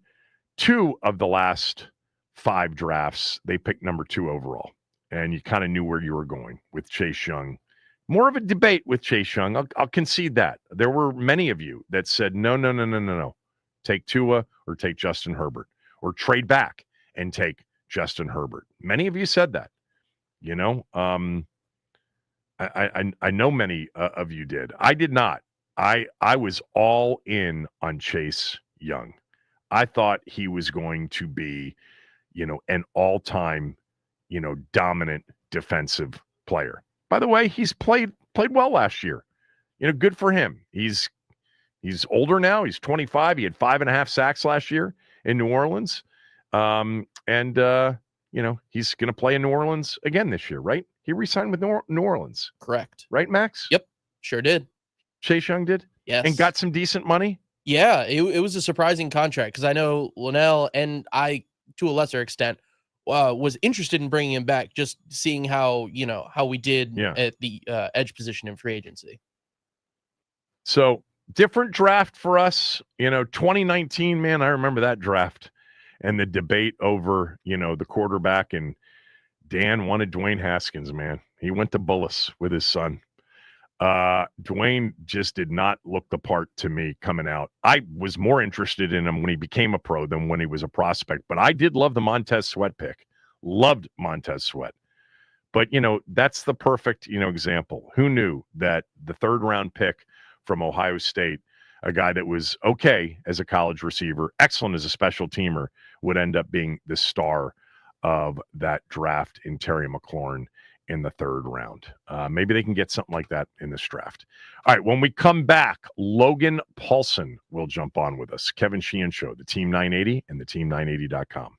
[SPEAKER 1] 2 of the last 5 drafts, they picked number 2 overall. And you kind of knew where you were going with Chase Young. More of a debate with Chase Young. I'll concede that. There were many of you that said, no. Take Tua or take Justin Herbert, or trade back and take Justin Herbert. Many of you said that. I know many of you did. I did not. I was all in on Chase Young. I thought he was going to be, an all-time, dominant defensive player. By the way, he's played well last year. Good for him. He's older now. He's 25. He had 5.5 sacks last year in New Orleans. And he's going to play in New Orleans again this year, right? He re-signed with New Orleans.
[SPEAKER 3] Correct.
[SPEAKER 1] Right, Max?
[SPEAKER 3] Yep. Sure did.
[SPEAKER 1] Chase Young did?
[SPEAKER 3] Yes.
[SPEAKER 1] And got some decent money?
[SPEAKER 3] Yeah, it was a surprising contract because I know Linnell and I, to a lesser extent, was interested in bringing him back, just seeing how we did at the edge position in free agency.
[SPEAKER 1] So different draft for us. 2019, man, I remember that draft and the debate over, the quarterback, and Dan wanted Dwayne Haskins, man. He went to Bullis with his son. Dwayne just did not look the part to me coming out. I was more interested in him when he became a pro than when he was a prospect, but I did love the Montez Sweat pick. Loved Montez Sweat. But, that's the perfect, example. Who knew that the 3rd round pick from Ohio State, a guy that was okay as a college receiver, excellent as a special teamer, would end up being the star of that draft in Terry McLaurin in the 3rd round. Maybe they can get something like that in this draft. All right, when we come back, Logan Paulson will jump on with us. Kevin Sheehan Show, the Team 980 and the team980.com.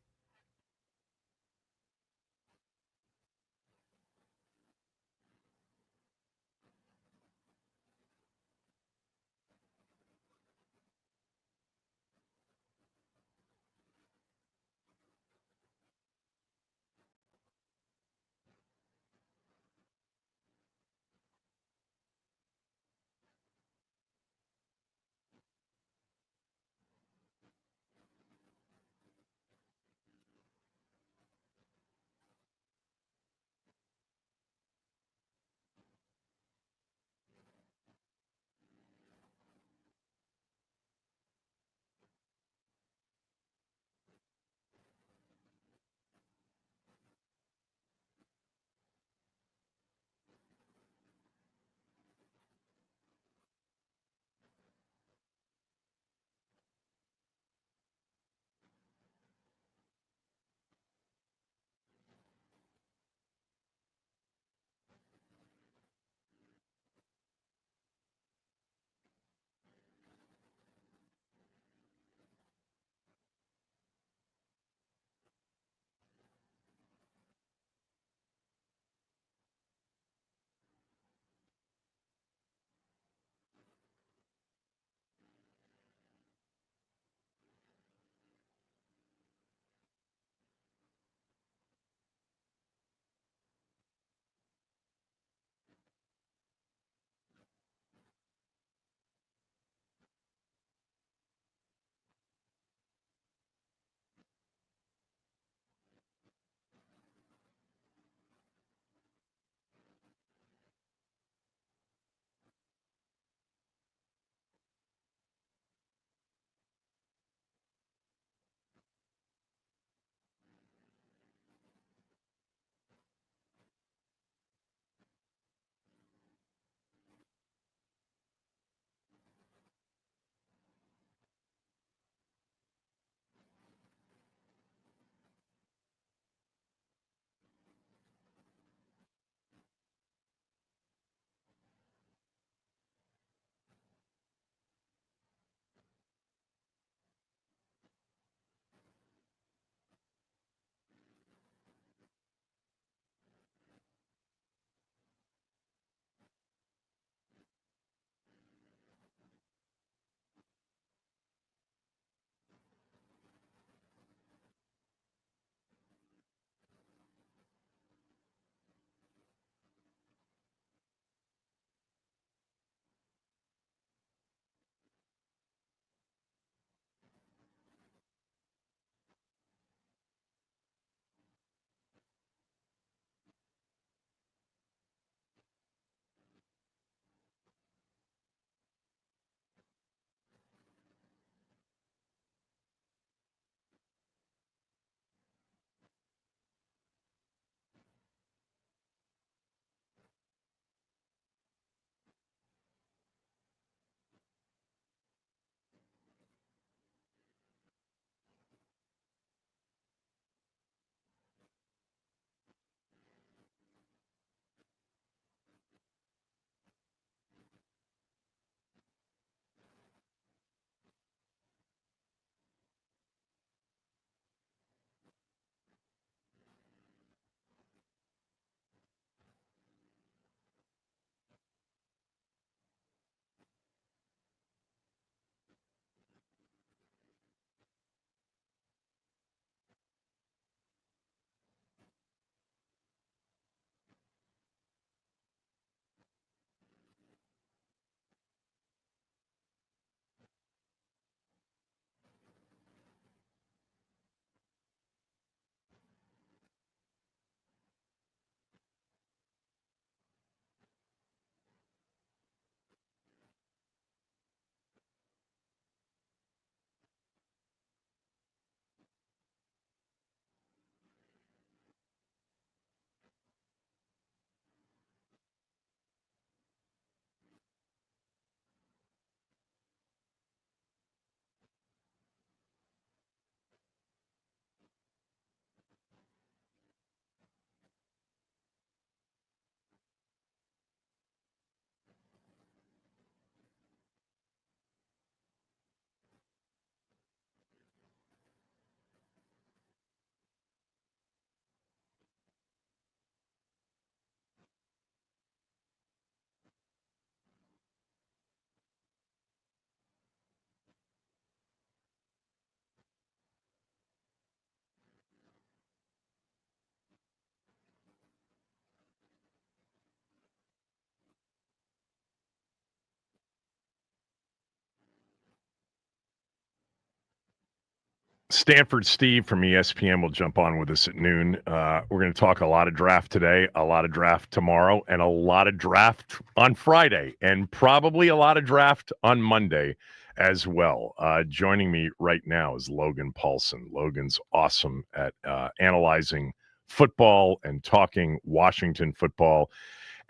[SPEAKER 1] Stanford Steve from ESPN will jump on with us at noon. We're going to talk a lot of draft today, a lot of draft tomorrow, and a lot of draft on Friday, and probably a lot of draft on Monday as well. Joining me right now is Logan Paulson. Logan's awesome at analyzing football and talking Washington football.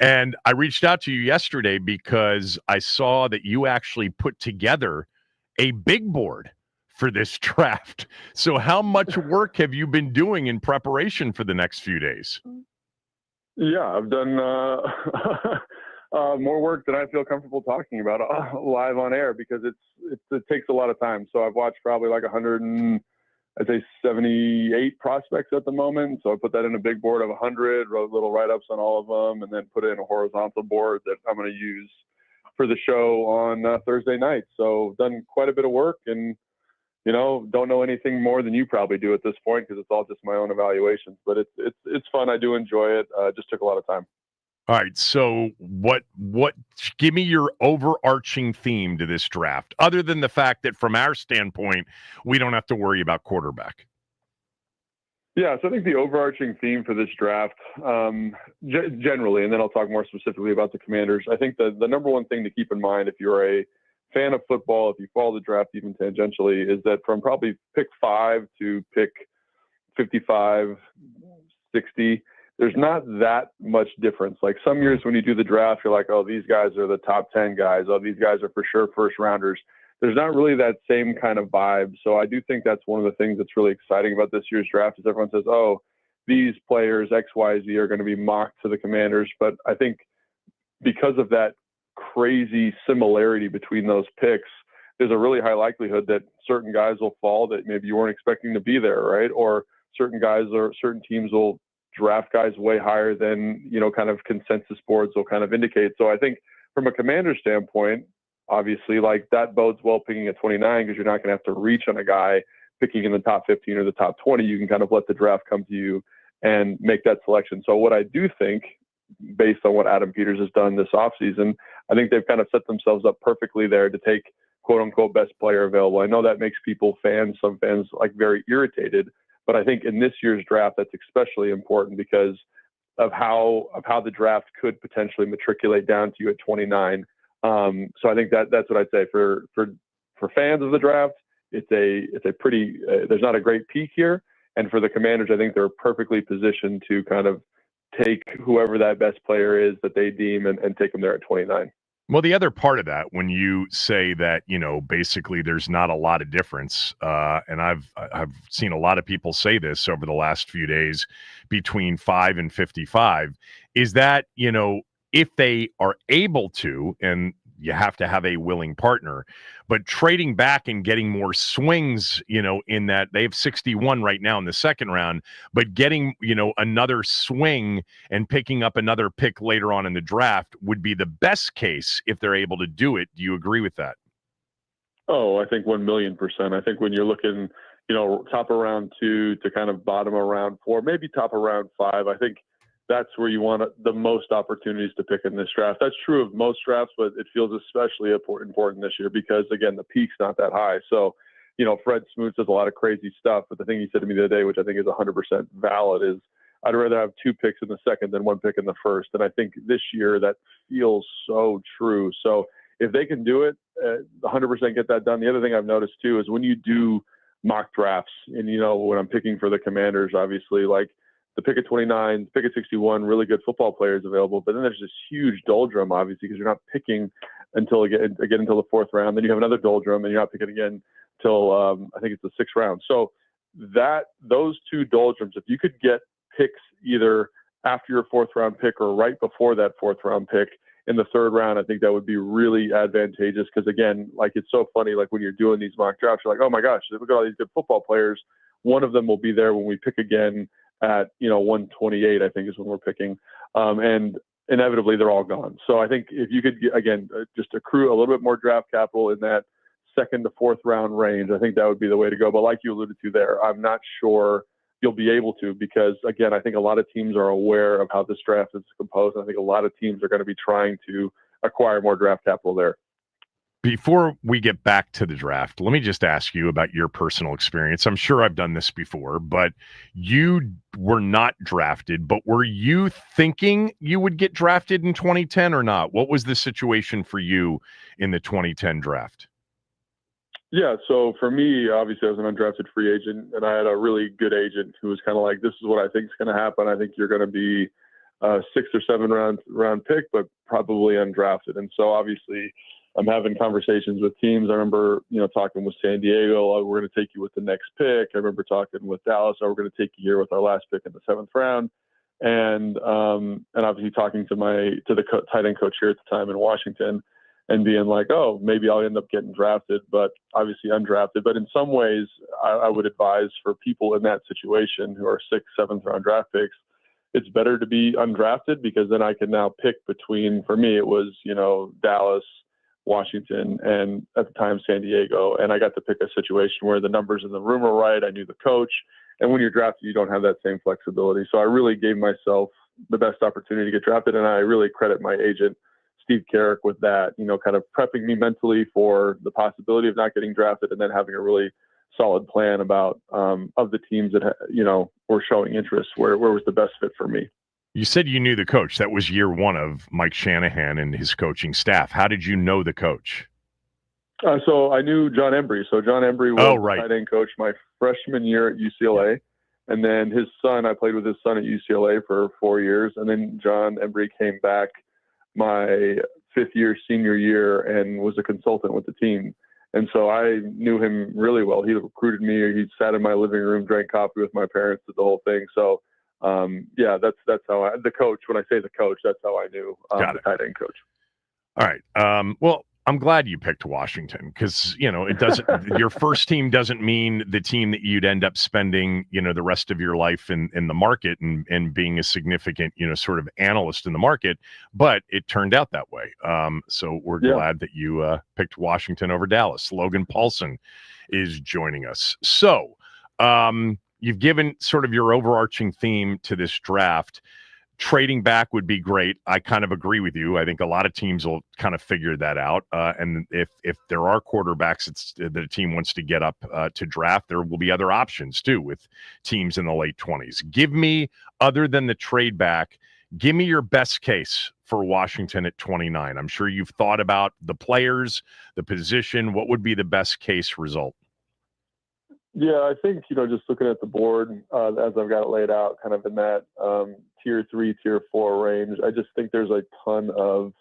[SPEAKER 1] And I reached out to you yesterday because I saw that you actually put together a big board for this draft. So how much work have you been doing in preparation for the next few days?
[SPEAKER 7] Yeah, I've done more work than I feel comfortable talking about live on air because it takes a lot of time. So I've watched probably like 78 prospects at the moment. So I put that in a big board of 100, wrote little write-ups on all of them, and then put it in a horizontal board that I'm going to use for the show on Thursday night. So done quite a bit of work, and don't know anything more than you probably do at this point because it's all just my own evaluations. But it's fun. I do enjoy it. Just took a lot of time.
[SPEAKER 1] All right. So what? Give me your overarching theme to this draft, other than the fact that from our standpoint, we don't have to worry about quarterback.
[SPEAKER 7] Yeah, so I think the overarching theme for this draft, generally, and then I'll talk more specifically about the Commanders. I think the number one thing to keep in mind if you're a fan of football, if you follow the draft even tangentially, is that from probably pick 5 to pick 55, 60, there's not that much difference. Like some years when you do the draft, you're like, oh, these guys are the top 10 guys. Oh, these guys are for sure first rounders. There's not really that same kind of vibe. So I do think that's one of the things that's really exciting about this year's draft is everyone says, oh, these players X, Y, Z are going to be mocked to the Commanders. But I think because of that crazy similarity between those picks, there's a really high likelihood that certain guys will fall that maybe you weren't expecting to be there, right? Or certain guys or certain teams will draft guys way higher than, kind of consensus boards will kind of indicate. So I think from a Commander standpoint, obviously, like that bodes well picking at 29 because you're not going to have to reach on a guy picking in the top 15 or the top 20. You can kind of let the draft come to you and make that selection. So what I do think, based on what Adam Peters has done this offseason, I think they've kind of set themselves up perfectly there to take quote unquote best player available. I know that makes some fans like very irritated, but I think in this year's draft, that's especially important because of how the draft could potentially matriculate down to you at 29. So I think that's what I'd say for fans of the draft. It's a pretty there's not a great peak here, and for the Commanders, I think they're perfectly positioned to kind of take whoever that best player is that they deem and take them there at 29.
[SPEAKER 1] Well, the other part of that, when you say that, basically there's not a lot of difference, and I've seen a lot of people say this over the last few days between 5 and 55, is that, if they are able to, and you have to have a willing partner, but trading back and getting more swings, in that they have 61 right now in the second round, but getting, another swing and picking up another pick later on in the draft would be the best case if they're able to do it. Do you agree with that?
[SPEAKER 7] Oh, I think 1,000,000%. I think when you're looking, top of round 2 to kind of bottom of round 4, maybe top of round 5, I think that's where you want the most opportunities to pick in this draft. That's true of most drafts, but it feels especially important this year because, again, the peak's not that high. So, Fred Smoot does a lot of crazy stuff, but the thing he said to me the other day, which I think is 100% valid, is I'd rather have 2 picks in the second than 1 pick in the first. And I think this year that feels so true. So if they can do it, 100% get that done. The other thing I've noticed, too, is when you do mock drafts, and, when I'm picking for the Commanders, obviously, like, the pick at 29, pick at 61, really good football players available. But then there's this huge doldrum, obviously, because you're not picking until again until the 4th round. Then you have another doldrum, and you're not picking again till I think it's the 6th round. So those 2 doldrums, if you could get picks either after your 4th round pick or right before that 4th round pick in the 3rd round, I think that would be really advantageous. Because again, like it's so funny, like when you're doing these mock drafts, you're like, oh my gosh, look at all these good football players. One of them will be there when we pick again at 128, I think is when we're picking, and inevitably they're all gone. So I think if you could again just accrue a little bit more draft capital in that 2nd to 4th round range, I think that would be the way to go. But like you alluded to there, I'm not sure you'll be able to because again I think a lot of teams are aware of how this draft is composed. And I think a lot of teams are going to be trying to acquire more draft capital there.
[SPEAKER 1] Before we get back to the draft, let me just ask you about your personal experience. I'm sure I've done this before, but you were not drafted, but were you thinking you would get drafted in 2010 or not? What was the situation for you in the 2010 draft?
[SPEAKER 7] Yeah, so for me, obviously, I was an undrafted free agent, and I had a really good agent who was kind of like, "This is what I think is going to happen. I think you're going to be a 6th or 7th round pick, but probably undrafted." And so, obviously, I'm having conversations with teams. I remember, talking with San Diego, "Oh, we're going to take you with the next pick." I remember talking with Dallas, "Oh, we're going to take you here with our last pick in the 7th round," and obviously talking to the tight end coach here at the time in Washington, and being like, "Oh, maybe I'll end up getting drafted, but obviously undrafted." But in some ways, I would advise for people in that situation who are 6th, 7th round draft picks, it's better to be undrafted, because then I can now pick between, for me, it was, Dallas, Washington, and at the time, San Diego. And I got to pick a situation where the numbers in the room were right. I knew the coach. And when you're drafted, you don't have that same flexibility. So I really gave myself the best opportunity to get drafted. And I really credit my agent, Steve Carrick, with that, kind of prepping me mentally for the possibility of not getting drafted, and then having a really solid plan about of the teams that were showing interest, where was the best fit for me.
[SPEAKER 1] You said you knew the coach. That was year one of Mike Shanahan and his coaching staff. How did you know the coach?
[SPEAKER 7] So I knew John Embry. So John Embry was
[SPEAKER 1] right.
[SPEAKER 7] the tight end coach my freshman year at UCLA. Yeah. And then his son, I played with his son at UCLA for 4 years. And then John Embry came back my 5th year, senior year, and was a consultant with the team. And so I knew him really well. He recruited me. He sat in my living room, drank coffee with my parents, did the whole thing. So, that's how the coach, when I say the coach, that's how I knew the tight end coach.
[SPEAKER 1] All right. Well, I'm glad you picked Washington, because, it doesn't, your first team doesn't mean the team that you'd end up spending, the rest of your life in the market and being a significant, sort of analyst in the market, but it turned out that way. So we're glad that you picked Washington over Dallas. Logan Paulson is joining us. So you've given sort of your overarching theme to this draft. Trading back would be great. I kind of agree with you. I think a lot of teams will kind of figure that out. And if there are quarterbacks that a team wants to get up to draft, there will be other options too with teams in the late 20s. Give me, other than the trade back, give me your best case for Washington at 29. I'm sure you've thought about the players, the position. What would be the best case result?
[SPEAKER 7] Yeah, I think, just looking at the board as I've got it laid out, kind of in that tier 3, tier 4 range, I just think there's a ton of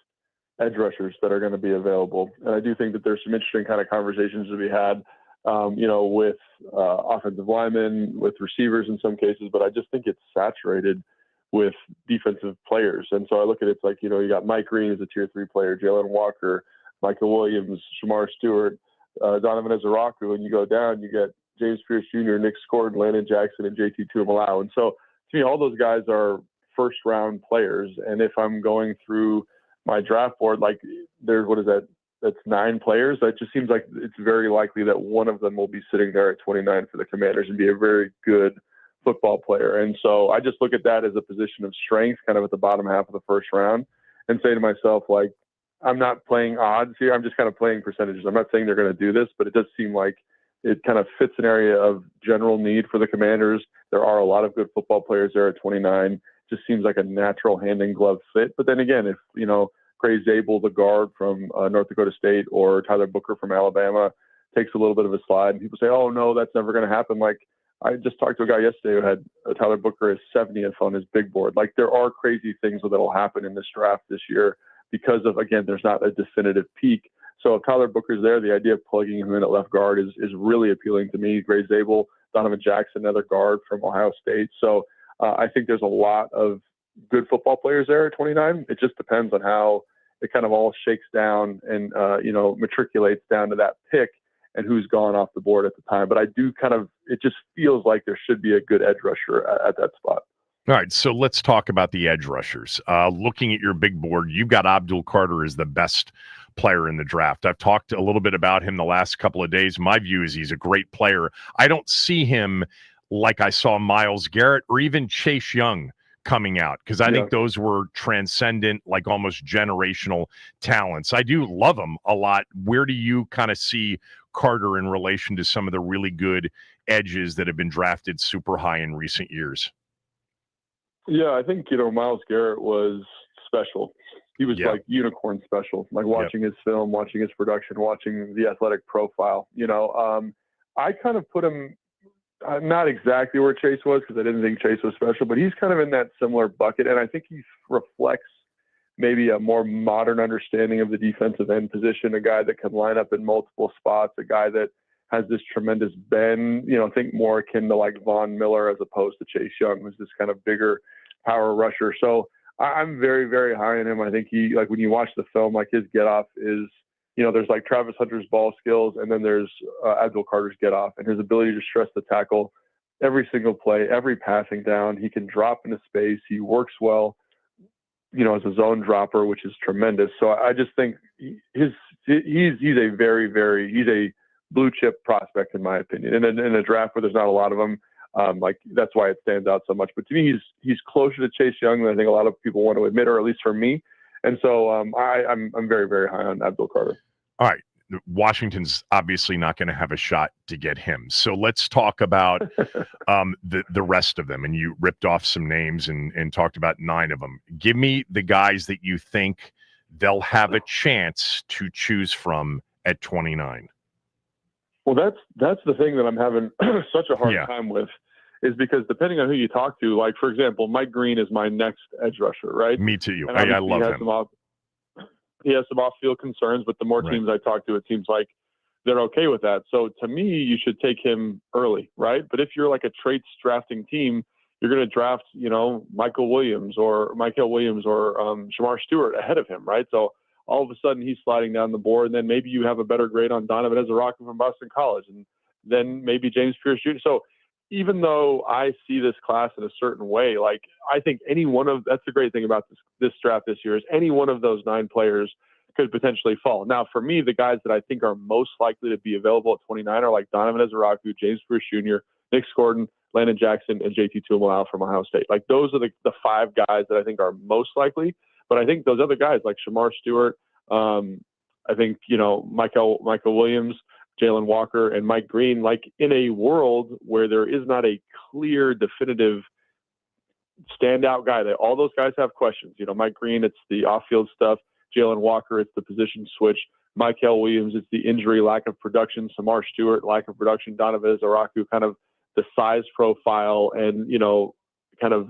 [SPEAKER 7] edge rushers that are going to be available. And I do think that there's some interesting kind of conversations to be had, with offensive linemen, with receivers in some cases, but I just think it's saturated with defensive players. And so I look at it, it's like, you got Mike Green as a tier 3 player, Jalen Walker, Michael Williams, Shamar Stewart, Donovan Ezaraku, and you go down, you get James Pierce Jr., Nick Scott, Landon Jackson, and JT Tuimoloau. And so to me, all those guys are first round players. And if I'm going through my draft board, like there's, what is that? That's 9 players. That just seems like it's very likely that one of them will be sitting there at 29 for the Commanders and be a very good football player. And so I just look at that as a position of strength, kind of at the bottom half of the first round, and say to myself, like, I'm not playing odds here. I'm just kind of playing percentages. I'm not saying they're going to do this, but it does seem like it kind of fits an area of general need for the Commanders. There are a lot of good football players there at 29. Just seems like a natural hand-in-glove fit. But then again, if, Gray Zabel, the guard from North Dakota State, or Tyler Booker from Alabama takes a little bit of a slide, and people say, oh, no, that's never going to happen. Like, I just talked to a guy yesterday who had Tyler Booker as 70th on his big board. Like, there are crazy things that will happen in this draft this year because of, again, there's not a definitive peak. So if Tyler Booker's there, the idea of plugging him in at left guard is really appealing to me. Gray Zabel, Donovan Jackson, another guard from Ohio State. So I think there's a lot of good football players there at 29. It just depends on how it kind of all shakes down and, matriculates down to that pick and who's gone off the board at the time. But I do it just feels like there should be a good edge rusher at that spot.
[SPEAKER 1] All right, so let's talk about the edge rushers. Looking at your big board, you've got Abdul Carter as the best player in the draft. I've talked a little bit about him the last couple of days. My view is he's a great player. I don't see him like I saw Myles Garrett or even Chase Young coming out, because I think those were transcendent, like almost generational talents. I do love them a lot. Where do you kind of see Carter in relation to some of the really good edges that have been drafted super high in recent years?
[SPEAKER 7] Yeah, I think, Myles Garrett was special. He was like unicorn special, like watching his film, watching his production, watching the athletic profile. I kind of put him not exactly where Chase was, because I didn't think Chase was special, but he's kind of in that similar bucket. And I think he reflects maybe a more modern understanding of the defensive end position, a guy that can line up in multiple spots, a guy that has this tremendous bend, think more akin to like Von Miller as opposed to Chase Young, who's this kind of bigger power rusher. So I'm very, very high on him. I think he, like when you watch the film, like his get off is, there's like Travis Hunter's ball skills, and then there's Abdul Carter's get off, and his ability to stress the tackle every single play, every passing down. He can drop into space. He works well, as a zone dropper, which is tremendous. So I just think he's a very, very, he's a blue chip prospect in my opinion. And in a draft where there's not a lot of them, that's why it stands out so much. But to me, he's closer to Chase Young than I think a lot of people want to admit, or at least for me. And so I'm very, very high on Abdul Carter.
[SPEAKER 1] All right. Washington's obviously not going to have a shot to get him. So let's talk about the rest of them. And you ripped off some names and talked about 9 of them. Give me the guys that you think they'll have a chance to choose from at 29.
[SPEAKER 7] Well, that's the thing that I'm having such a hard time with, is because depending on who you talk to, like, for example, Mike Green is my next edge rusher, right?
[SPEAKER 1] Me too. I love him.
[SPEAKER 7] He has some off-field concerns, but the more teams I talk to, it seems like they're okay with that. So to me, you should take him early, right? But if you're like a traits drafting team, you're going to draft, Michael Williams or Shamar Stewart ahead of him, right? So all of a sudden he's sliding down the board, and then maybe you have a better grade on Donovan Ezaraku from Boston College, and then maybe James Pierce Jr. So even though I see this class in a certain way, like I think that's the great thing about this draft this year, is any one of those 9 players could potentially fall. Now, for me, the guys that I think are most likely to be available at 29 are like Donovan Ezaraku, James Pierce Jr., Nick Gordon, Landon Jackson, and JT Tuimoloau from Ohio State. Like those are the 5 guys that I think are most likely. But I think those other guys like Shamar Stewart, I think, Michael Williams, Jalen Walker, and Mike Green, like in a world where there is not a clear, definitive standout guy, that all those guys have questions. Mike Green, it's the off-field stuff. Jalen Walker, it's the position switch. Michael Williams, it's the injury, lack of production. Shamar Stewart, lack of production. Donovan Ezaraku, kind of the size profile and, kind of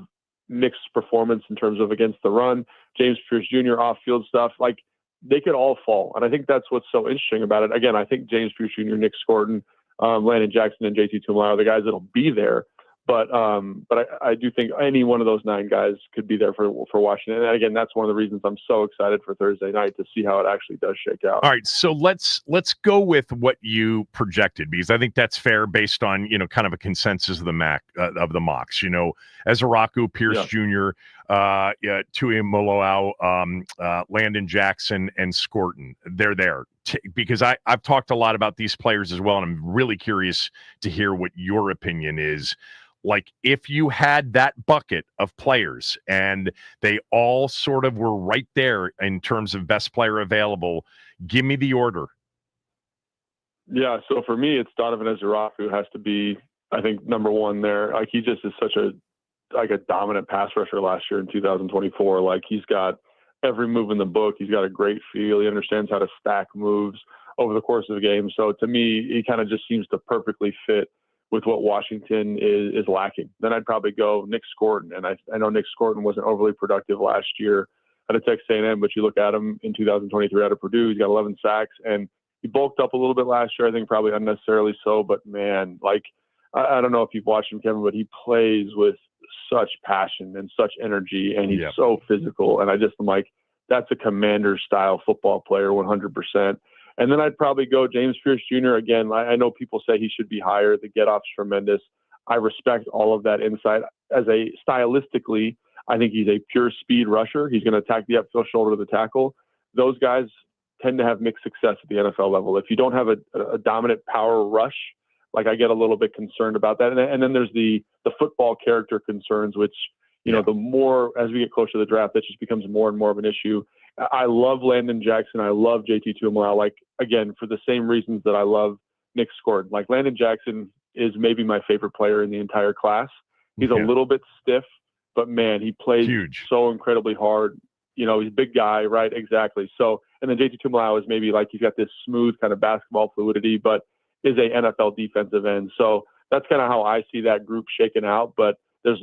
[SPEAKER 7] mixed performance in terms of against the run. James Pierce Jr., off-field stuff. Like, they could all fall. And I think that's what's so interesting about it. Again, I think James Pierce Jr., Nick Gordon, Landon Jackson, and JT Tuimoloau are the guys that'll be there. But I do think any one of those 9 guys could be there for Washington. And again, that's one of the reasons I'm so excited for Thursday night to see how it actually does shake out.
[SPEAKER 1] All right, so let's go with what you projected, because I think that's fair based on kind of a consensus of the mocks. Ezaraku, Pierce Jr., Tuimoloau, Landon Jackson, and Scorton. They're there because I've talked a lot about these players as well, and I'm really curious to hear what your opinion is. Like, if you had that bucket of players and they all sort of were right there in terms of best player available, give me the order.
[SPEAKER 7] Yeah, so for me, it's Donovan Ezaraku has to be, I think, number 1 there. Like, he just is such a dominant pass rusher last year in 2024. Like, he's got every move in the book. He's got a great feel. He understands how to stack moves over the course of a game. So to me, he kind of just seems to perfectly fit with what Washington is lacking. Then I'd probably go Nick Gordon. And I know Nick Gordon wasn't overly productive last year at Texas A&M, but you look at him in 2023 out of Purdue, he's got 11 sacks, and he bulked up a little bit last year, I think probably unnecessarily so. But man, like, I don't know if you've watched him, Kevin, but he plays with such passion and such energy, and he's so physical. And I'm like, that's a commander style football player, 100%. And then I'd probably go James Pierce Jr. Again, I know people say he should be higher. The get-off's tremendous. I respect all of that insight. Stylistically, I think he's a pure speed rusher. He's going to attack the upfield shoulder of the tackle. Those guys tend to have mixed success at the NFL level. If you don't have a dominant power rush, like, I get a little bit concerned about that. And then there's the football character concerns, which, You know, the more as we get closer to the draft, that just becomes more and more of an issue. I love Landon Jackson. I love JT Tuimoloau. Like, again, for the same reasons that I love Nick Scored. Like, Landon Jackson is maybe my favorite player in the entire class. He's a little bit stiff, but man, he plays so incredibly hard. You know, he's a big guy, right? Exactly. So, and then JT Tuimoloau is maybe like he's got this smooth kind of basketball fluidity, but is a NFL defensive end. So that's kind of how I see that group shaken out. But there's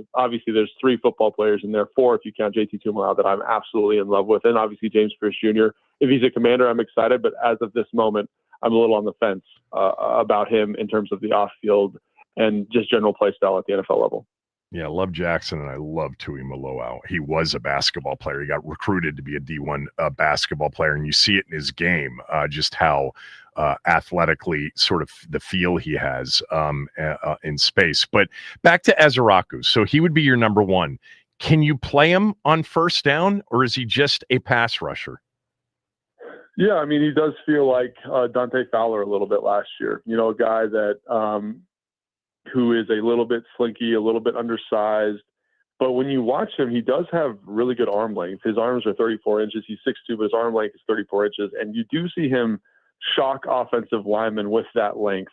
[SPEAKER 7] 3 football players in there, 4 if you count JT Tuimoloau, that I'm absolutely in love with, and obviously James Pierce Jr. If he's a Commander, I'm excited, but as of this moment, I'm a little on the fence about him in terms of the off-field and just general play style at the NFL level.
[SPEAKER 1] Yeah, I love Jackson, and I love Tuimoloau. He was a basketball player. He got recruited to be a D1 basketball player, and you see it in his game, just how athletically sort of the feel he has in space. But back to Ezeraku. So he would be your number 1. Can you play him on first down, or is he just a pass rusher?
[SPEAKER 7] Yeah, I mean, he does feel like Dante Fowler a little bit last year. You know, a guy that who is a little bit slinky, a little bit undersized. But when you watch him, he does have really good arm length. His arms are 34 inches. He's 6'2", but his arm length is 34 inches. And you do see him shock offensive linemen with that length.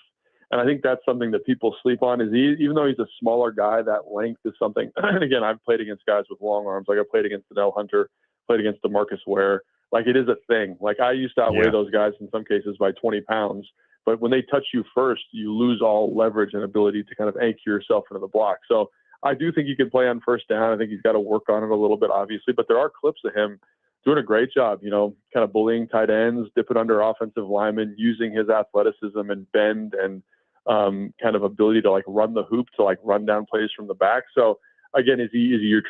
[SPEAKER 7] And I think that's something that people sleep on, is even though he's a smaller guy, that length is something. And again, I've played against guys with long arms. Like I played against Danielle Hunter, played against DeMarcus Ware. Like it is a thing. Like I used to outweigh those guys in some cases by 20 pounds. But when they touch you first, you lose all leverage and ability to kind of anchor yourself into the block. So I do think he can play on first down. I think he's got to work on it a little bit, obviously. But there are clips of him doing a great job, you know, kind of bullying tight ends, dipping under offensive linemen, using his athleticism and bend and kind of ability to like run the hoop, to like run down plays from the back. So again, is he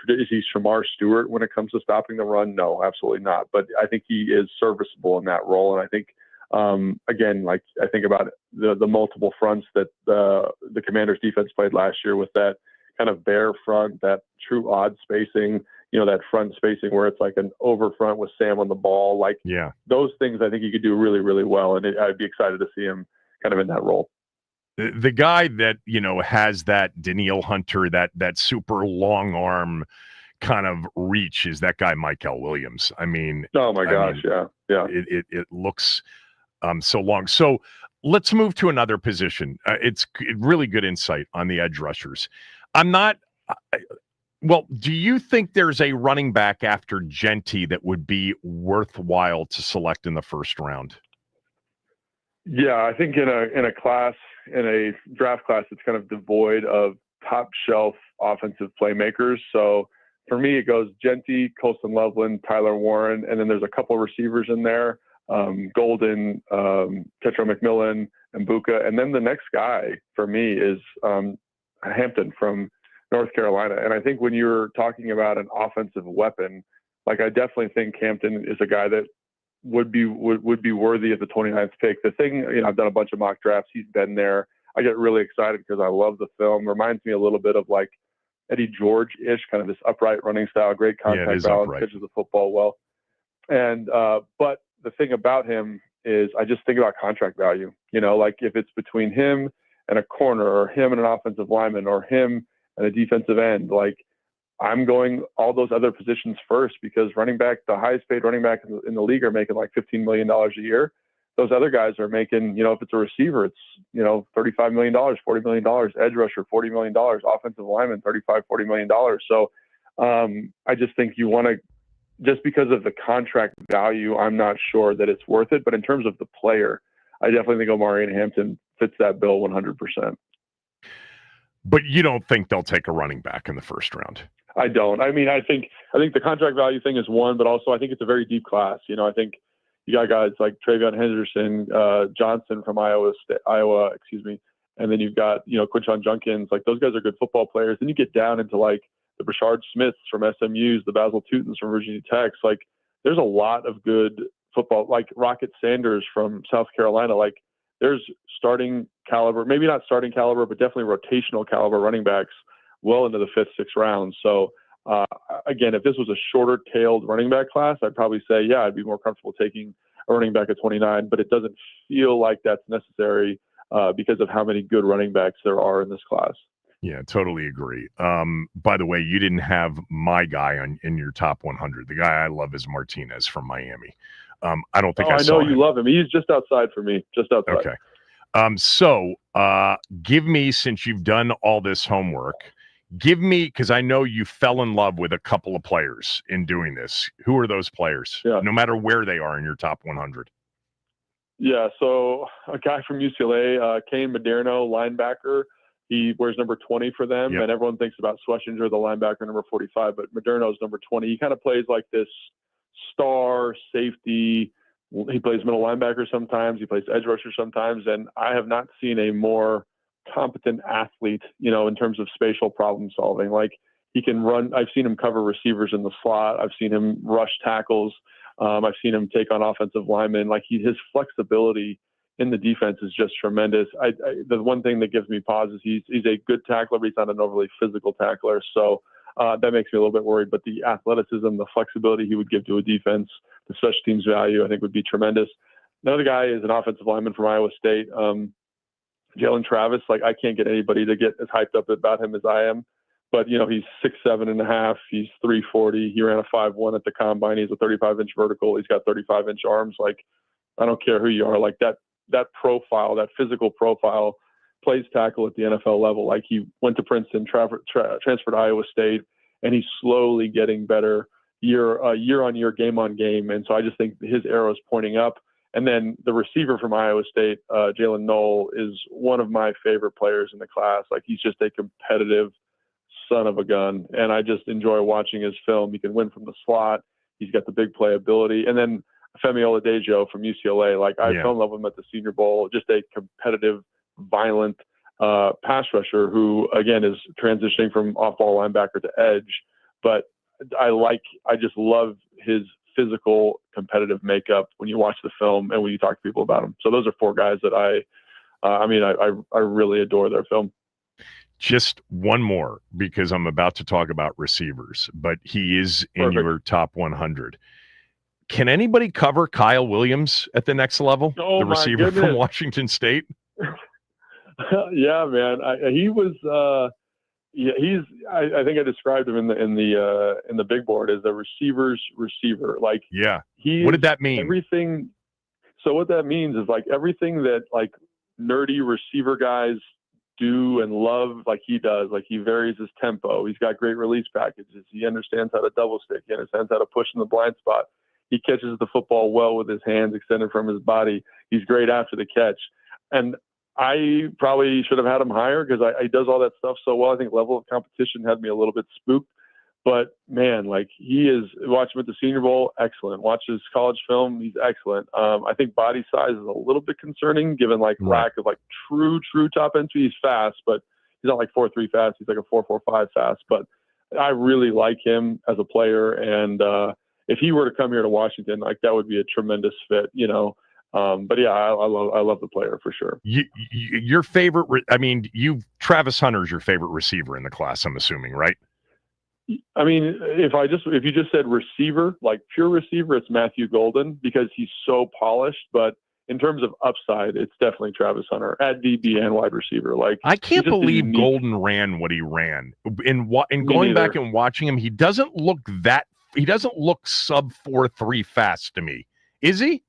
[SPEAKER 7] Shamar Stewart when it comes to stopping the run? No, absolutely not. But I think he is serviceable in that role. And I think, again, like I think about the multiple fronts that the Commanders defense played last year with that kind of bare front, that true odd spacing, you know, that front spacing where it's like an over front with Sam on the ball. Like those things I think he could do really, really well. And I'd be excited to see him kind of in that role.
[SPEAKER 1] The guy that, you know, has that Danielle Hunter, that super long arm kind of reach is that guy, Michael Williams. I mean,
[SPEAKER 7] oh my gosh. Yeah.
[SPEAKER 1] It looks so long. So let's move to another position. It's really good insight on the edge rushers. Well, do you think there's a running back after Genty that would be worthwhile to select in the first round?
[SPEAKER 7] Yeah, I think in a draft class that's kind of devoid of top shelf offensive playmakers. So for me, it goes Genty, Colston Loveland, Tyler Warren, and then there's a couple of receivers in there, Golden, Tetro McMillan, and Buka. And then the next guy for me is Hampton from North Carolina. And I think when you're talking about an offensive weapon, like I definitely think Hampton is a guy that would be worthy of the 29th pick. The thing, you know, I've done a bunch of mock drafts. He's been there. I get really excited because I love the film. Reminds me a little bit of like Eddie George-ish, kind of this upright running style, great contact balance, pitches the football well. And but the thing about him is I just think about contract value. You know, like if it's between him and a corner, or him and an offensive lineman, or him and a defensive end, like I'm going all those other positions first, because running back, the highest paid running back in the league are making like $15 million a year. Those other guys are making, you know, if it's a receiver, it's, you know, $35 million, $40 million, edge rusher, $40 million, offensive lineman, $35, $40 million. So I just think you want to, just because of the contract value, I'm not sure that it's worth it. But in terms of the player, I definitely think Omarion Hampton fits that bill 100%.
[SPEAKER 1] But you don't think they'll take a running back in the first round?
[SPEAKER 7] I don't. I mean, I think the contract value thing is one, but also I think it's a very deep class. You know, I think you got guys like Travion Henderson, Johnson from Iowa, and then you've got, you know, Quinshon Junkins. Like those guys are good football players. Then you get down into like the Brashard Smiths from SMU's, the Basil Tutons from Virginia Tech. Like there's a lot of good football, like Rocket Sanders from South Carolina. Like there's starting caliber, maybe not starting caliber, but definitely rotational caliber running backs well into the 5th, 6th round. So again, if this was a shorter tailed running back class, I'd probably say, yeah, I'd be more comfortable taking a running back at 29, but it doesn't feel like that's necessary because of how many good running backs there are in this class.
[SPEAKER 1] Yeah, totally agree. By the way, you didn't have my guy in your top 100. The guy I love is Martinez from Miami. I don't think I
[SPEAKER 7] know
[SPEAKER 1] saw
[SPEAKER 7] you
[SPEAKER 1] him.
[SPEAKER 7] love him. He's just outside for me, just outside.
[SPEAKER 1] Okay. So give me, since you've done all this homework, give me, because I know you fell in love with a couple of players in doing this. Who are those players?
[SPEAKER 7] Yeah.
[SPEAKER 1] No matter where they are in your top 100.
[SPEAKER 7] Yeah, so a guy from UCLA, Kane Maderno, linebacker. He wears number 20 for them,
[SPEAKER 1] Yep.
[SPEAKER 7] and everyone thinks about Schlesinger, the linebacker, number 45, but Maderno's number 20. He kind of plays like this star safety. He plays middle linebacker sometimes. He plays edge rusher sometimes, and I have not seen a more competent athlete, in terms of spatial problem solving. Like, he can run. I've seen him cover receivers in the slot. I've seen him rush tackles. I've seen him take on offensive linemen. Like, his flexibility in the defense is just tremendous. The one thing that gives me pause is he's a good tackler, but he's not an overly physical tackler. So that makes me a little bit worried. But the athleticism, the flexibility he would give to a defense, the special teams value, I think would be tremendous. Another guy is an offensive lineman from Iowa State, Jalen Travis. Like, I can't get anybody to get as hyped up about him as I am. But, he's 6'7.5". He's 340. He ran a 5.1 at the combine. He's a 35-inch vertical. He's got 35-inch arms. Like, I don't care who you are. Like, that profile, that physical profile, plays tackle at the NFL level. Like, he went to Princeton, transferred to Iowa State, and he's slowly getting better year on year, game on game. And so I just think his arrow is pointing up. And then the receiver from Iowa State, Jalen Knoll, is one of my favorite players in the class. Like, he's just a competitive son of a gun, and I just enjoy watching his film. He can win from the slot. He's got the big playability. And then Femi Oladejo from UCLA, like, I fell in love with him at the Senior Bowl. Just a competitive, violent pass rusher who, again, is transitioning from off-ball linebacker to edge. But I just love his physical, competitive makeup when you watch the film and when you talk to people about him. So those are four guys that I really adore their film.
[SPEAKER 1] Just one more, because I'm about to talk about receivers, but he is in your top 100. Can anybody cover Kyle Williams at the next level?
[SPEAKER 7] Oh,
[SPEAKER 1] the receiver
[SPEAKER 7] my goodness.
[SPEAKER 1] from Washington State?
[SPEAKER 7] Yeah, man. He was. I think I described him in the big board as the receiver's receiver. Like,
[SPEAKER 1] yeah.
[SPEAKER 7] What
[SPEAKER 1] did that mean?
[SPEAKER 7] Everything. So what that means is, like, everything that, like, nerdy receiver guys do and love, like he does. Like, he varies his tempo. He's got great release packages. He understands how to double stick. He understands how to push in the blind spot. He catches the football well with his hands extended from his body. He's great after the catch. And I probably should have had him higher because he does all that stuff so well. I think level of competition had me a little bit spooked. But, man, like, he is – watch him at the Senior Bowl, excellent. Watch his college film, he's excellent. I think body size is a little bit concerning given, like, lack of, like, true top end speed. He's fast, but he's not like 4.3 fast. He's like a 4.45 fast. But I really like him as a player. And if he were to come here to Washington, like, that would be a tremendous fit, But, yeah, I love the player for sure.
[SPEAKER 1] Your favorite Travis Hunter's your favorite receiver in the class, I'm assuming, right?
[SPEAKER 7] I mean, if you just said receiver, like pure receiver, it's Matthew Golden because he's so polished. But in terms of upside, it's definitely Travis Hunter at DB and wide receiver. Like,
[SPEAKER 1] I can't believe Golden ran what he ran. In going back and watching him, he doesn't look sub 4.3 fast to me. Is he?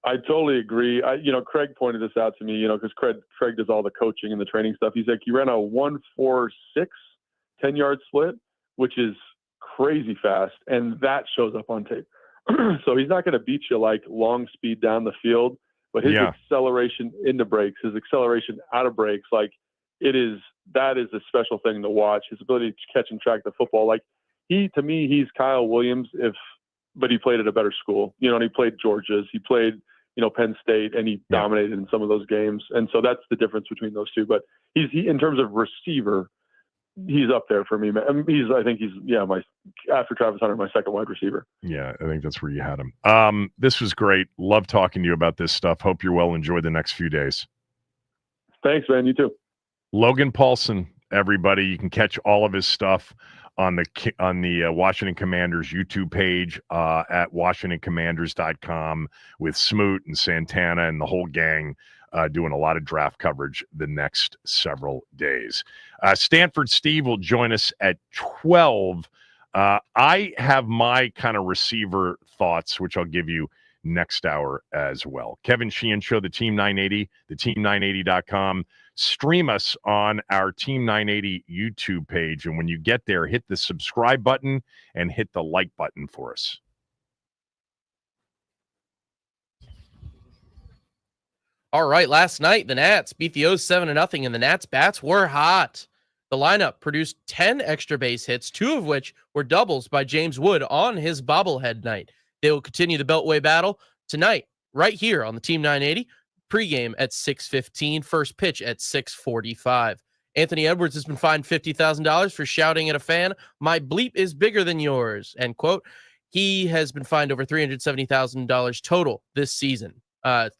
[SPEAKER 7] I totally agree. Craig pointed this out to me, because Craig does all the coaching and the training stuff. He's like, he ran a 1.46 10-yard split, which is crazy fast, and that shows up on tape. So he's not going to beat you like long speed down the field, but his acceleration into breaks, his acceleration out of breaks, like, that is a special thing to watch. His ability to catch and track the football, like, to me, he's Kyle Williams but he played at a better school, and he played Georgia's, he played, Penn State, and he dominated in some of those games, and so that's the difference between those two. But he in terms of receiver, he's up there for me, man. I think he's after Travis Hunter, my second wide receiver.
[SPEAKER 1] Yeah, I think that's where you had him. This was great. Love talking to you about this stuff. Hope you're well. Enjoy the next few days.
[SPEAKER 7] Thanks, man. You too.
[SPEAKER 1] Logan Paulson, everybody. You can catch all of his stuff on the Washington Commanders YouTube page at WashingtonCommanders.com with Smoot and Santana and the whole gang. doing a lot of draft coverage the next several days. Stanford Steve will join us at 12. I have my kind of receiver thoughts, which I'll give you next hour as well. Kevin Sheehan Show, the Team 980, the team980.com. Stream us on our Team 980 YouTube page. And when you get there, hit the subscribe button and hit the like button for us.
[SPEAKER 3] All right, last night, the Nats beat the O's 7-0, and the Nats bats were hot. The lineup produced 10 extra base hits, 2 of which were doubles by James Wood on his bobblehead night. They will continue the Beltway battle tonight, right here on the Team 980, pregame at 6:15, first pitch at 6:45. Anthony Edwards has been fined $50,000 for shouting at a fan, "My bleep is bigger than yours," end quote. He has been fined over $370,000 total this season.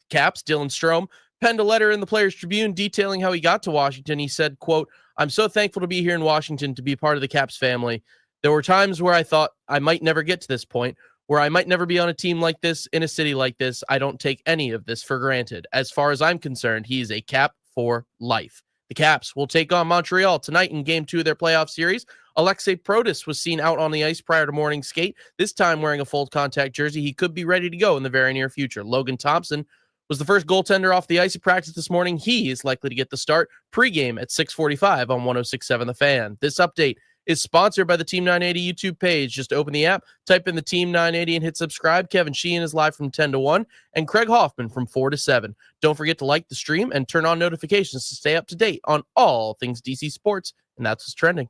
[SPEAKER 3] Caps, Dylan Strome, penned a letter in the Players Tribune detailing how he got to Washington. He said, quote, "I'm so thankful to be here in Washington, to be part of the Caps family. There were times where I thought I might never get to this point, where I might never be on a team like this, in a city like this. I don't take any of this for granted. As far as I'm concerned, he is a Cap for life." The Caps will take on Montreal tonight in Game 2 of their playoff series. Alexei Protas was seen out on the ice prior to morning skate, this time wearing a full contact jersey. He could be ready to go in the very near future. Logan Thompson was the first goaltender off the ice at practice this morning. He is likely to get the start pregame at 6:45 on 106.7 The Fan. This update is sponsored by the Team 980 YouTube page. Just open the app, type in the Team 980 and hit subscribe. Kevin Sheehan is live from 10 to 1 and Craig Hoffman from 4 to 7. Don't forget to like the stream and turn on notifications to stay up to date on all things DC sports. And that's what's trending.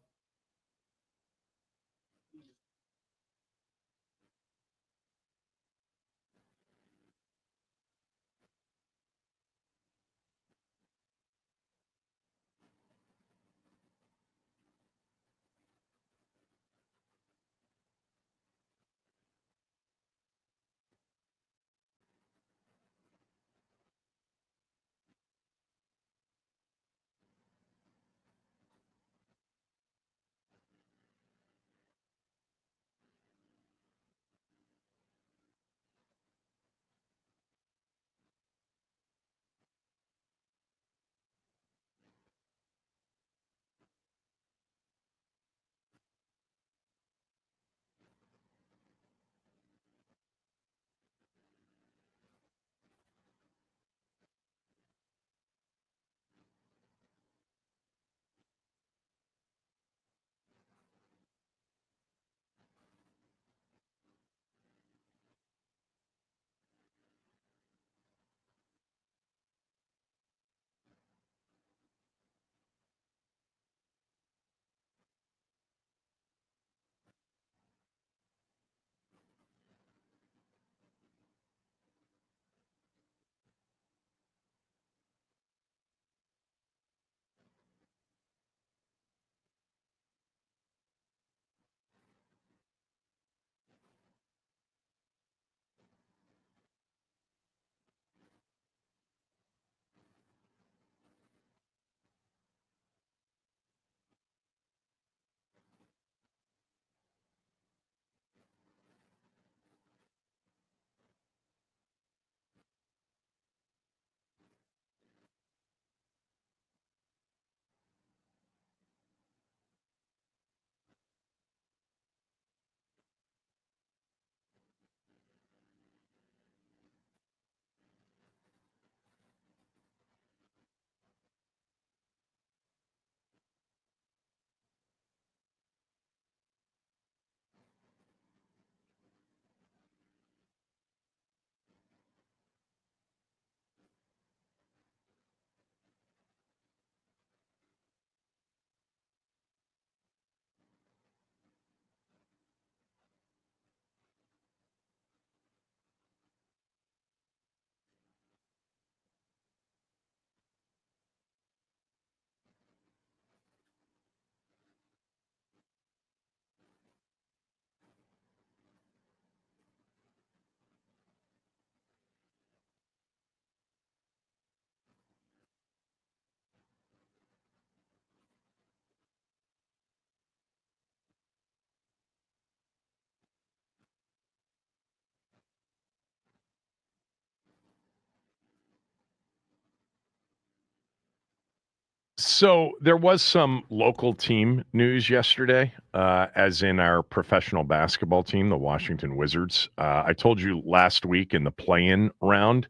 [SPEAKER 1] So there was some local team news yesterday, as in our professional basketball team, the Washington Wizards. I told you last week in the play-in round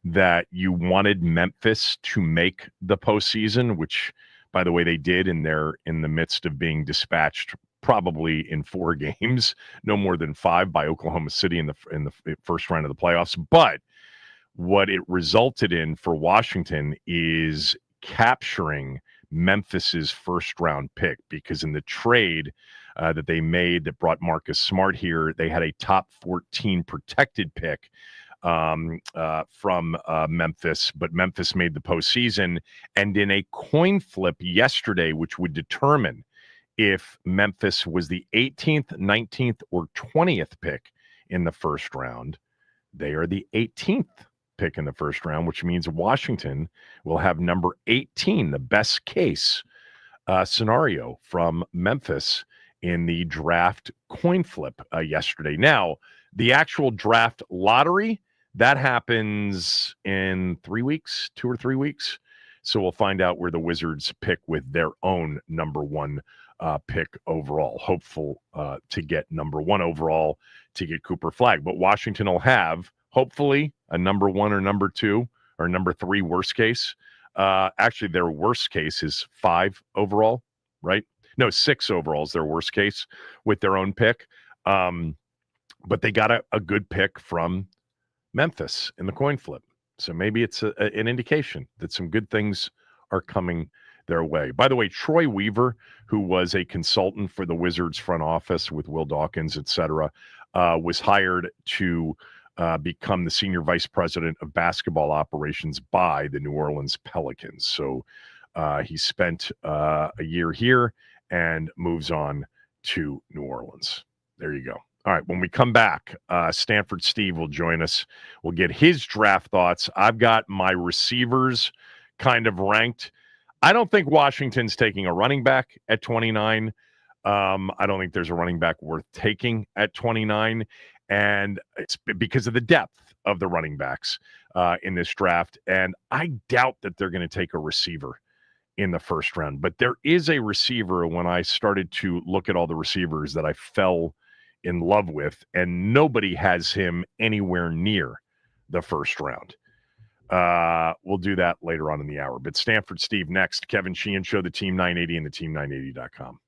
[SPEAKER 1] that you wanted Memphis to make the postseason, which, by the way, they did, and they're in the midst of being dispatched probably in 4 games, no more than 5 by Oklahoma City in the first round of the playoffs. But what it resulted in for Washington is capturing Memphis's first round pick, because in the trade that they made that brought Marcus Smart here, they had a top 14 protected pick from Memphis, but Memphis made the postseason. And in a coin flip yesterday, which would determine if Memphis was the 18th, 19th, or 20th pick in the first round, they are the 18th pick in the first round, which means Washington will have number 18, the best case scenario from Memphis in the draft coin flip yesterday. Now, the actual draft lottery, that happens in 3 weeks, 2 or 3 weeks. So we'll find out where the Wizards pick with their own number 1 pick overall. Hopeful to get number 1 overall to get Cooper Flagg. But Washington will have, hopefully, a number 1 or number 2 or number 3 worst case. Actually, their worst case is 5 overall, right? No, 6 overall is their worst case with their own pick. But they got a good pick from Memphis in the coin flip. So maybe it's an indication that some good things are coming their way. By the way, Troy Weaver, who was a consultant for the Wizards front office with Will Dawkins, et cetera, was hired to become the senior vice president of basketball operations by the New Orleans Pelicans. So he spent a year here and moves on to New Orleans. There you go. All right, when we come back, Stanford Steve will join us. We'll get his draft thoughts. I've got my receivers kind of ranked. I don't think Washington's taking a running back at 29. I don't think there's a running back worth taking at 29. And it's because of the depth of the running backs in this draft. And I doubt that they're going to take a receiver in the first round. But there is a receiver, when I started to look at all the receivers, that I fell in love with, and nobody has him anywhere near the first round. We'll do that later on in the hour. But Stanford Steve next. Kevin Sheehan Show, the Team 980 and the team980.com.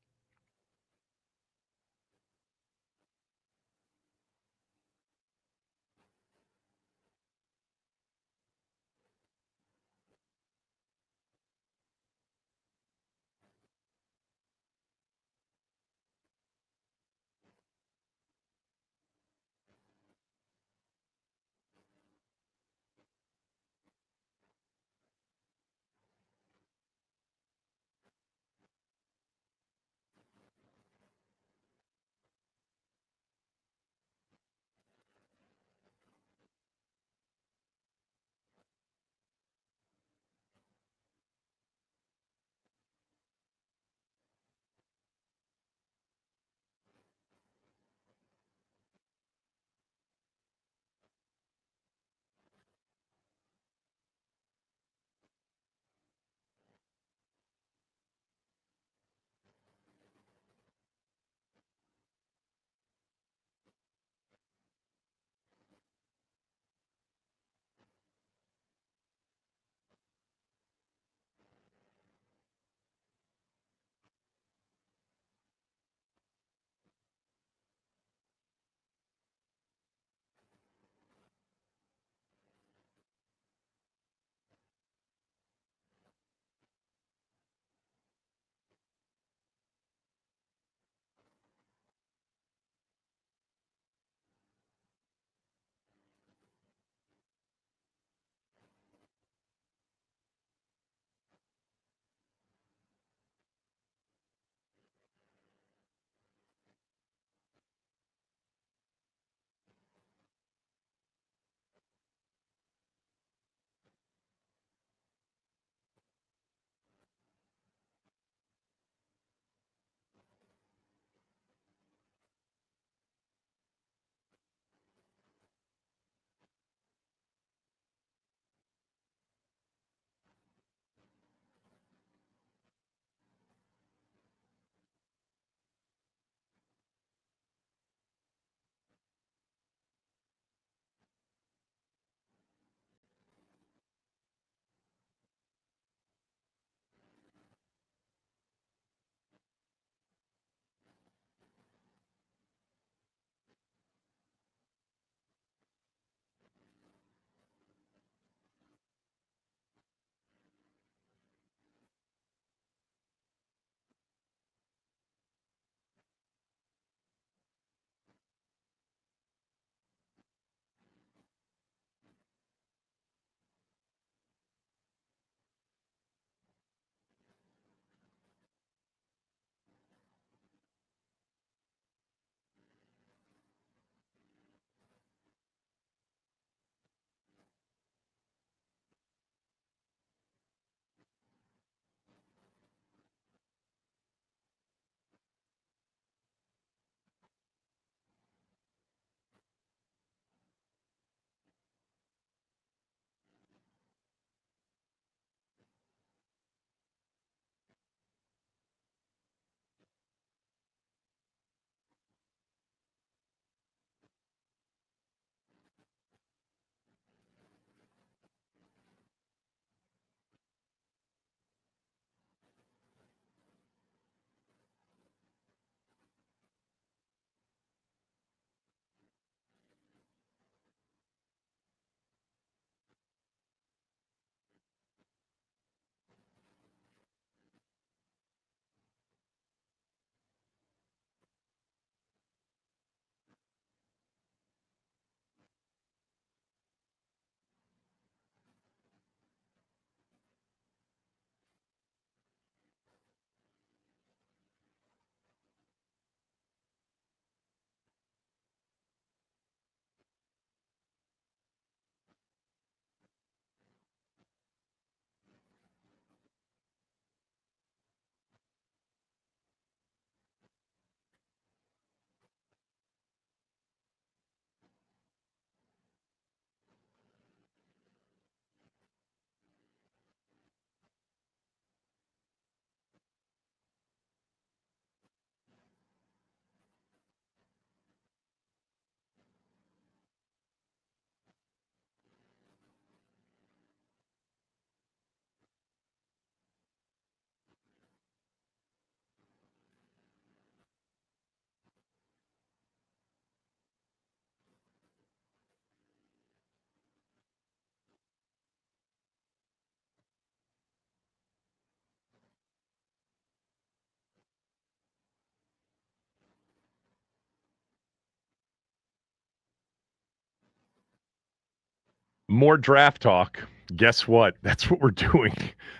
[SPEAKER 1] more draft talk. Guess what? That's what we're doing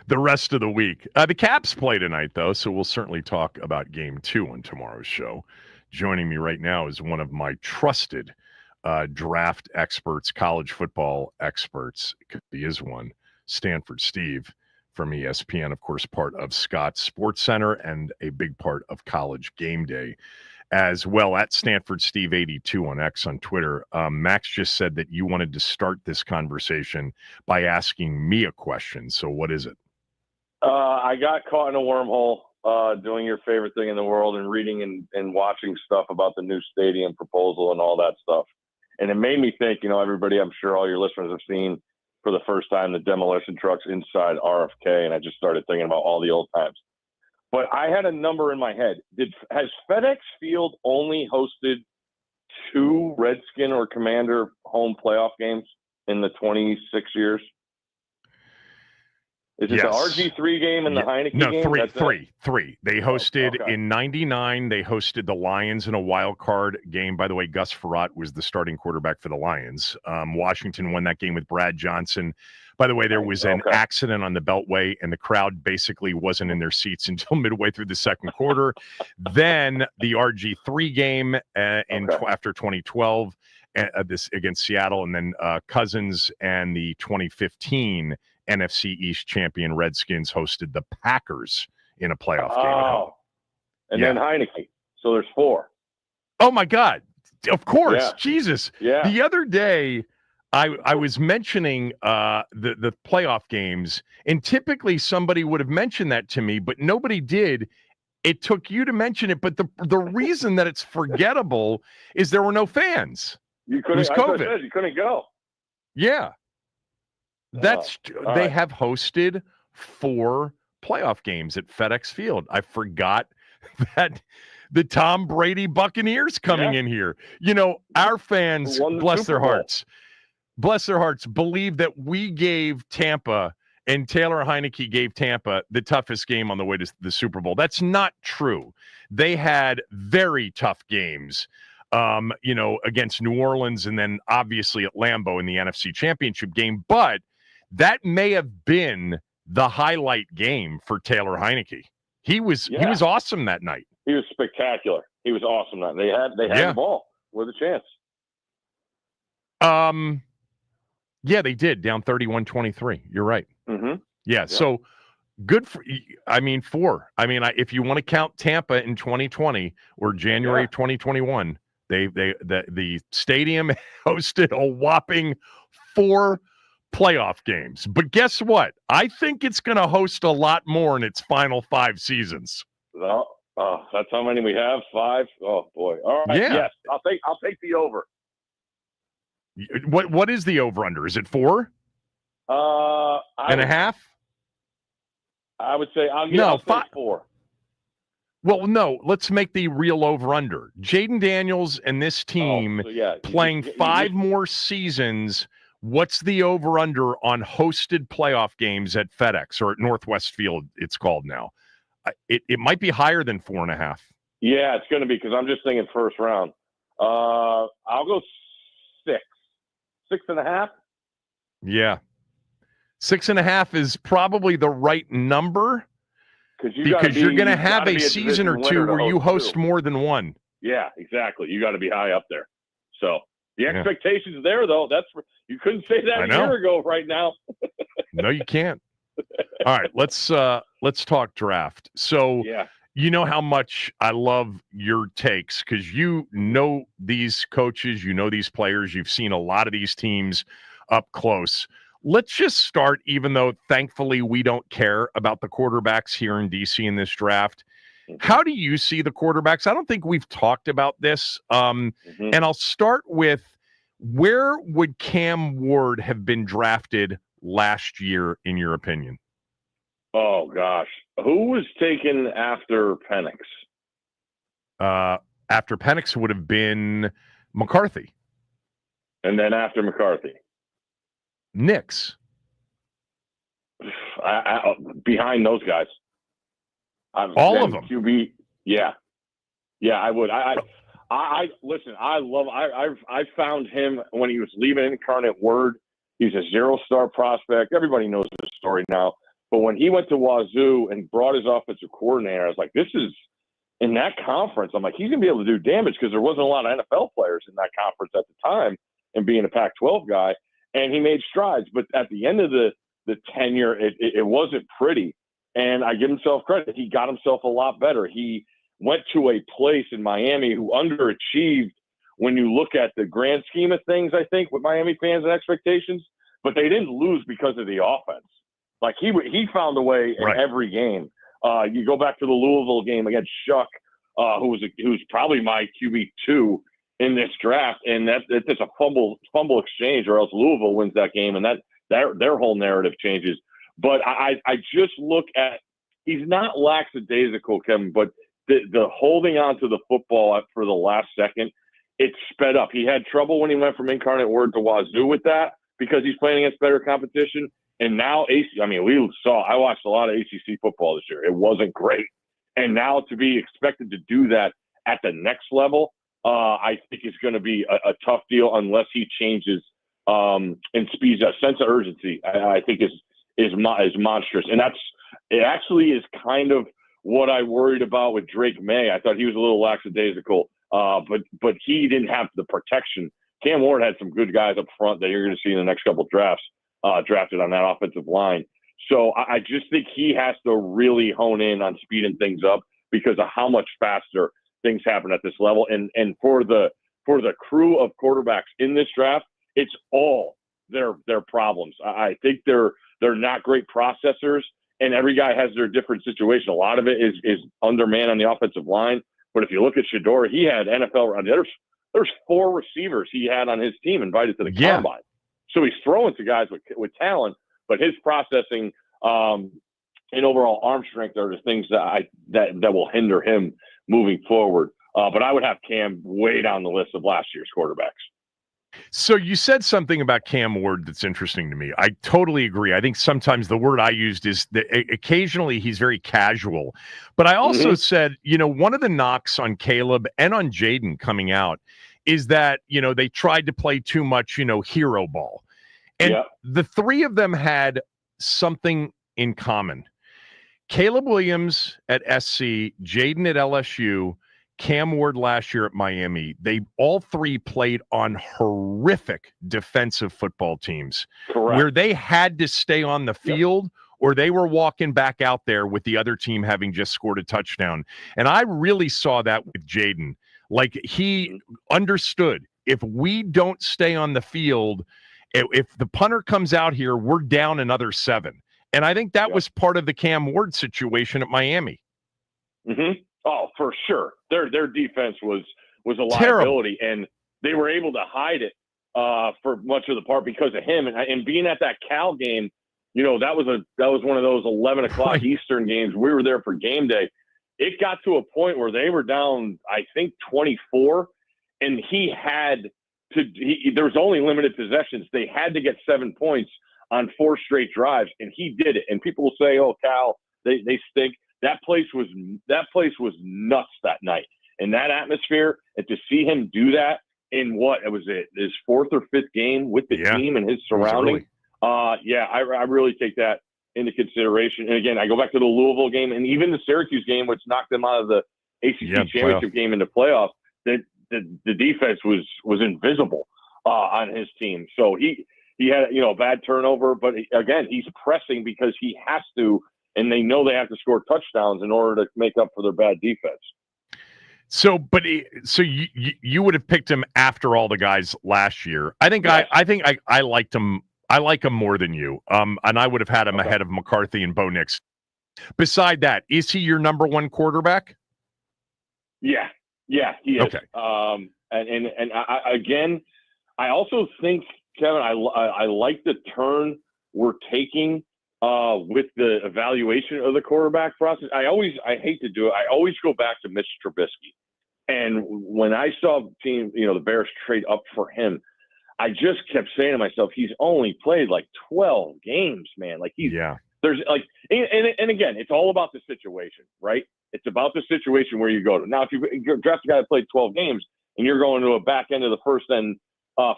[SPEAKER 1] the rest of the week. The Caps play tonight, though, so we'll certainly talk about Game 2 on tomorrow's show. Joining me right now is one of my trusted draft experts, college football experts. He is one, Stanford Steve from ESPN, of course, part of Scott's Sports Center and a big part of College Game Day as well, at Stanford Steve 82 on X on Twitter. Max just said that you wanted to start this conversation by asking me a question. So what is it?
[SPEAKER 8] I got caught in a wormhole doing your favorite thing in the world and reading and watching stuff about the new stadium proposal and all that stuff. And it made me think, everybody, I'm sure all your listeners have seen for the first time the demolition trucks inside RFK. And I just started thinking about all the old times. But I had a number in my head. Has FedEx Field only hosted 2 Redskin or Commander home playoff games in the 26 years? Is it the RG3 game and the Heineke game?
[SPEAKER 1] No, three. They hosted in 99. They hosted the Lions in a wild card game. By the way, Gus Frerotte was the starting quarterback for the Lions. Washington won that game with Brad Johnson. By the way, there was an accident on the Beltway, and the crowd basically wasn't in their seats until midway through the second quarter. Then the RG3 game after 2012, this against Seattle, and then Cousins and the 2015 NFC East champion Redskins hosted the Packers in a playoff game at home.
[SPEAKER 8] And then Heineke. So there's 4.
[SPEAKER 1] Oh, my God. Of course.
[SPEAKER 8] Yeah.
[SPEAKER 1] Jesus.
[SPEAKER 8] Yeah.
[SPEAKER 1] The other day, I was mentioning the playoff games, and typically somebody would have mentioned that to me, but nobody did. It took you to mention it, but the reason that it's forgettable is there were no fans. It was COVID.
[SPEAKER 8] You couldn't go.
[SPEAKER 1] Yeah. They have hosted 4 playoff games at FedEx Field. I forgot that the Tom Brady Buccaneers coming in here. Our fans, bless their hearts, believe that we gave Tampa and Taylor Heineke gave Tampa the toughest game on the way to the Super Bowl. That's not true. They had very tough games, against New Orleans and then obviously at Lambeau in the NFC Championship game. But that may have been the highlight game for Taylor Heineke. He was awesome that night.
[SPEAKER 8] He was spectacular. He was awesome that they had the ball with a chance.
[SPEAKER 1] Yeah, they did, down 31-23. You're right.
[SPEAKER 8] Mm-hmm.
[SPEAKER 1] Yeah, so good for 4. If you want to count Tampa in 2020 or January 2021, the stadium hosted a whopping 4 playoff games. But guess what? I think it's going to host a lot more in its final 5 seasons.
[SPEAKER 8] Well, that's how many we have? 5? Oh boy! All right.
[SPEAKER 1] Yeah.
[SPEAKER 8] Yes, I'll take the over.
[SPEAKER 1] What is the over under? Is it 4? And a half?
[SPEAKER 8] I would say I'll say 4.
[SPEAKER 1] Well, no, let's make the real over under. Jaden Daniels and this team playing 5 more seasons. What's the over under on hosted playoff games at FedEx or at Northwest Field? It's called now. It might be higher than 4.5.
[SPEAKER 8] Yeah, it's going to be, because I'm just thinking first round. I'll go 6. 6.5.
[SPEAKER 1] Yeah, 6.5 is probably the right number because you're going to have a season or 2 where you host more than 1.
[SPEAKER 8] Yeah, exactly. You got to be high up there. So the expectations there, though, you couldn't say that a year ago right now.
[SPEAKER 1] No, you can't. All right, let's talk draft. So you know how much I love your takes because you know these coaches, you know these players, you've seen a lot of these teams up close. Let's just start, even though thankfully we don't care about the quarterbacks here in DC in this draft. How do you see the quarterbacks? I don't think we've talked about this. And I'll start with, where would Cam Ward have been drafted last year, in your opinion?
[SPEAKER 8] Oh, gosh. Who was taken after Penix?
[SPEAKER 1] After Penix would have been McCarthy.
[SPEAKER 8] And then after McCarthy?
[SPEAKER 1] Knicks.
[SPEAKER 8] Behind those guys.
[SPEAKER 1] All of them.
[SPEAKER 8] QB, yeah, I would. I listen. I found him when he was leaving Incarnate Word He's a 0-star prospect. Everybody knows this story now. But when he went to Wazoo and brought his offensive coordinator, I was like, this is in that conference. I'm like, he's going to be able to do damage because there wasn't a lot of NFL players in that conference at the time and being a Pac-12 guy. And he made strides. But at the end of the tenure, it wasn't pretty. And I give himself credit. He got himself a lot better. He went to a place in Miami who underachieved when you look at the grand scheme of things, I think, with Miami fans and expectations. But they didn't lose because of the offense. Like, he found a way in every game. You go back to the Louisville game against Shuck, who's probably my QB2 in this draft, and it's a fumble exchange, or else Louisville wins that game, and that their whole narrative changes. But I just look at, he's not lackadaisical, Kevin, but the holding on to the football for the last second, it sped up. He had trouble when he went from Incarnate Word to Wazoo with that because he's playing against better competition. And now, I watched a lot of ACC football this year. It wasn't great. And now to be expected to do that at the next level, I think is going to be a tough deal unless he changes and speeds a sense of urgency. I think is monstrous. And it actually is kind of what I worried about with Drake May. I thought he was a little lackadaisical, but he didn't have the protection. Cam Ward had some good guys up front that you're going to see in the next couple of drafts. Drafted on that offensive line. So I just think he has to really hone in on speeding things up because of how much faster things happen at this level. And for the crew of quarterbacks in this draft, it's all their problems. I think they're not great processors, and every guy has their different situation. A lot of it is undermanned on the offensive line. But if you look at Shedeur, he had NFL – there's 4 receivers he had on his team invited to the combine. So he's throwing to guys with talent, but his processing and overall arm strength are the things that will hinder him moving forward. But I would have Cam way down the list of last year's quarterbacks.
[SPEAKER 1] So you said something about Cam Ward that's interesting to me. I totally agree. I think sometimes the word I used is that occasionally he's very casual. But I also said, one of the knocks on Caleb and on Jaden coming out is that, they tried to play too much, hero ball. And the 3 of them had something in common. Caleb Williams at SC, Jaden at LSU, Cam Ward last year at Miami. They all 3 played on horrific defensive football teams.
[SPEAKER 8] Correct.
[SPEAKER 1] Where they had to stay on the field or they were walking back out there with the other team having just scored a touchdown. And I really saw that with Jaden. Like, he understood, if we don't stay on the field, if the punter comes out here, we're down another 7. And I think that was part of the Cam Ward situation at Miami.
[SPEAKER 8] Oh, for sure. Their defense was a liability, and they were able to hide it for much of the part because of him. And being at that Cal game, that was one of those 11 o'clock Eastern games. We were there for game day. It got to a point where they were down, I think, 24, and there was only limited possessions. They had to get 7 points on 4 straight drives, and he did it. And people will say, "Oh, Cal, they stink." That place was nuts that night, and that atmosphere. And to see him do that in his 4th or 5th game with the team and his surrounding. I really take that into consideration. And again, I go back to the Louisville game and even the Syracuse game, which knocked them out of the ACC championship game into playoffs. The defense was invisible on his team. So he had a bad turnover, but again, he's pressing because he has to, and they know they have to score touchdowns in order to make up for their bad defense.
[SPEAKER 1] So you would have picked him after all the guys last year. I think I liked him. I like him more than you. And I would have had him ahead of McCarthy and Bo Nix. Beside that, is he your number 1 quarterback?
[SPEAKER 8] Yeah, he is.
[SPEAKER 1] Okay.
[SPEAKER 8] And I also think, Kevin, I like the turn we're taking with the evaluation of the quarterback process. I hate to do it. I always go back to Mitch Trubisky. And when I saw the Bears trade up for him, I just kept saying to myself, he's only played like 12 games, man. Like there's like, and again, it's all about the situation, right? It's about the situation where you go to. Now, if you draft a guy that played 12 games and you're going to a back end of the first and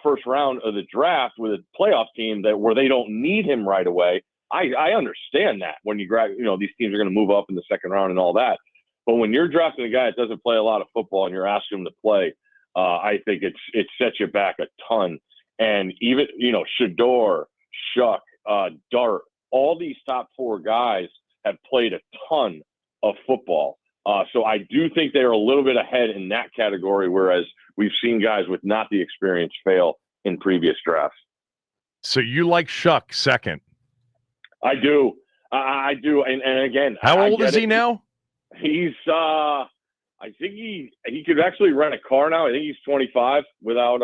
[SPEAKER 8] first round of the draft with a playoff team where they don't need him right away. I understand that when you grab, these teams are going to move up in the second round and all that. But when you're drafting a guy that doesn't play a lot of football and you're asking him to play, I think it sets you back a ton. And even, Shador, Shuck, Dart, all these top 4 guys have played a ton of football. So I do think they're a little bit ahead in that category, whereas we've seen guys with not the experience fail in previous drafts.
[SPEAKER 1] So you like Shuck second?
[SPEAKER 8] I do. I do. And again,
[SPEAKER 1] how old is he now?
[SPEAKER 8] He's I think he could actually rent a car now. I think he's 25 without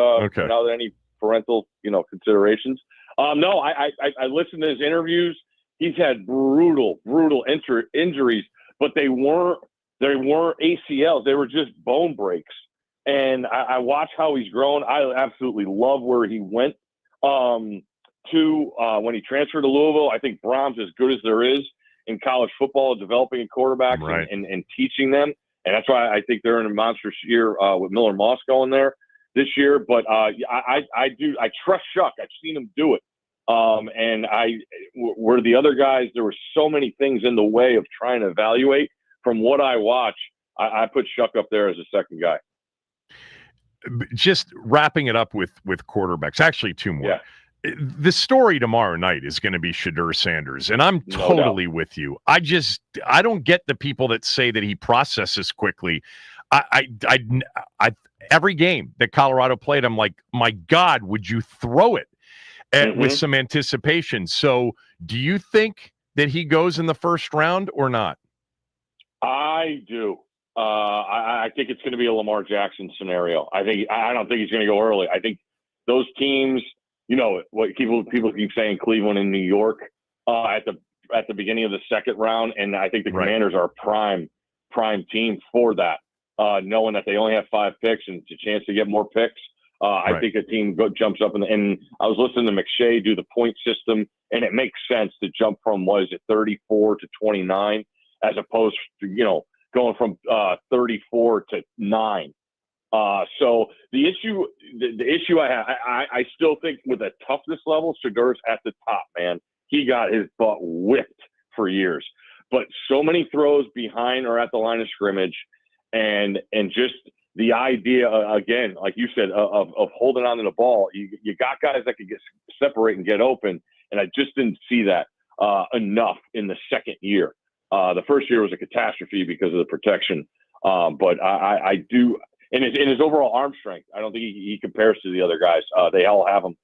[SPEAKER 8] any parental considerations. No, I listened to his interviews. He's had brutal injuries, but they weren't ACLs. They were just bone breaks. And I watched how he's grown. I absolutely love where he went when he transferred to Louisville. I think Brom's as good as there is in college football, developing quarterbacks and teaching them. And that's why I think they're in a monstrous year with Miller Moss going there this year. But I trust Shuck. I've seen him do it. And where the other guys, there were so many things in the way of trying to evaluate. From what I watch, I put Shuck up there as a second guy.
[SPEAKER 1] Just wrapping it up with quarterbacks, actually 2 more.
[SPEAKER 8] Yeah.
[SPEAKER 1] The story tomorrow night is going to be Shedeur Sanders, and I'm totally with you. I don't get the people that say that he processes quickly. I every game that Colorado played, I'm like, my God, would you throw it with some anticipation? So, do you think that he goes in the first round or not?
[SPEAKER 8] I do. I think it's going to be a Lamar Jackson scenario. I don't think he's going to go early. I think those teams. What people keep saying, Cleveland and New York at the beginning of the second round, and I think the Commanders are a prime team for that. Knowing that they only have 5 picks and it's a chance to get more picks, I think a team jumps up and I was listening to McShay do the point system, and it makes sense to jump from 34 to 29 as opposed to going from 34 to 9. So the issue I still think with a toughness level, Shedeur's at the top, man. He got his butt whipped for years, but so many throws behind or at the line of scrimmage, and just the idea again, like you said, of holding on to the ball. You got guys that could separate and get open, and I just didn't see that enough in the second year. The first year was a catastrophe because of the protection, but I do. In his overall arm strength, I don't think he compares to the other guys. They all have him.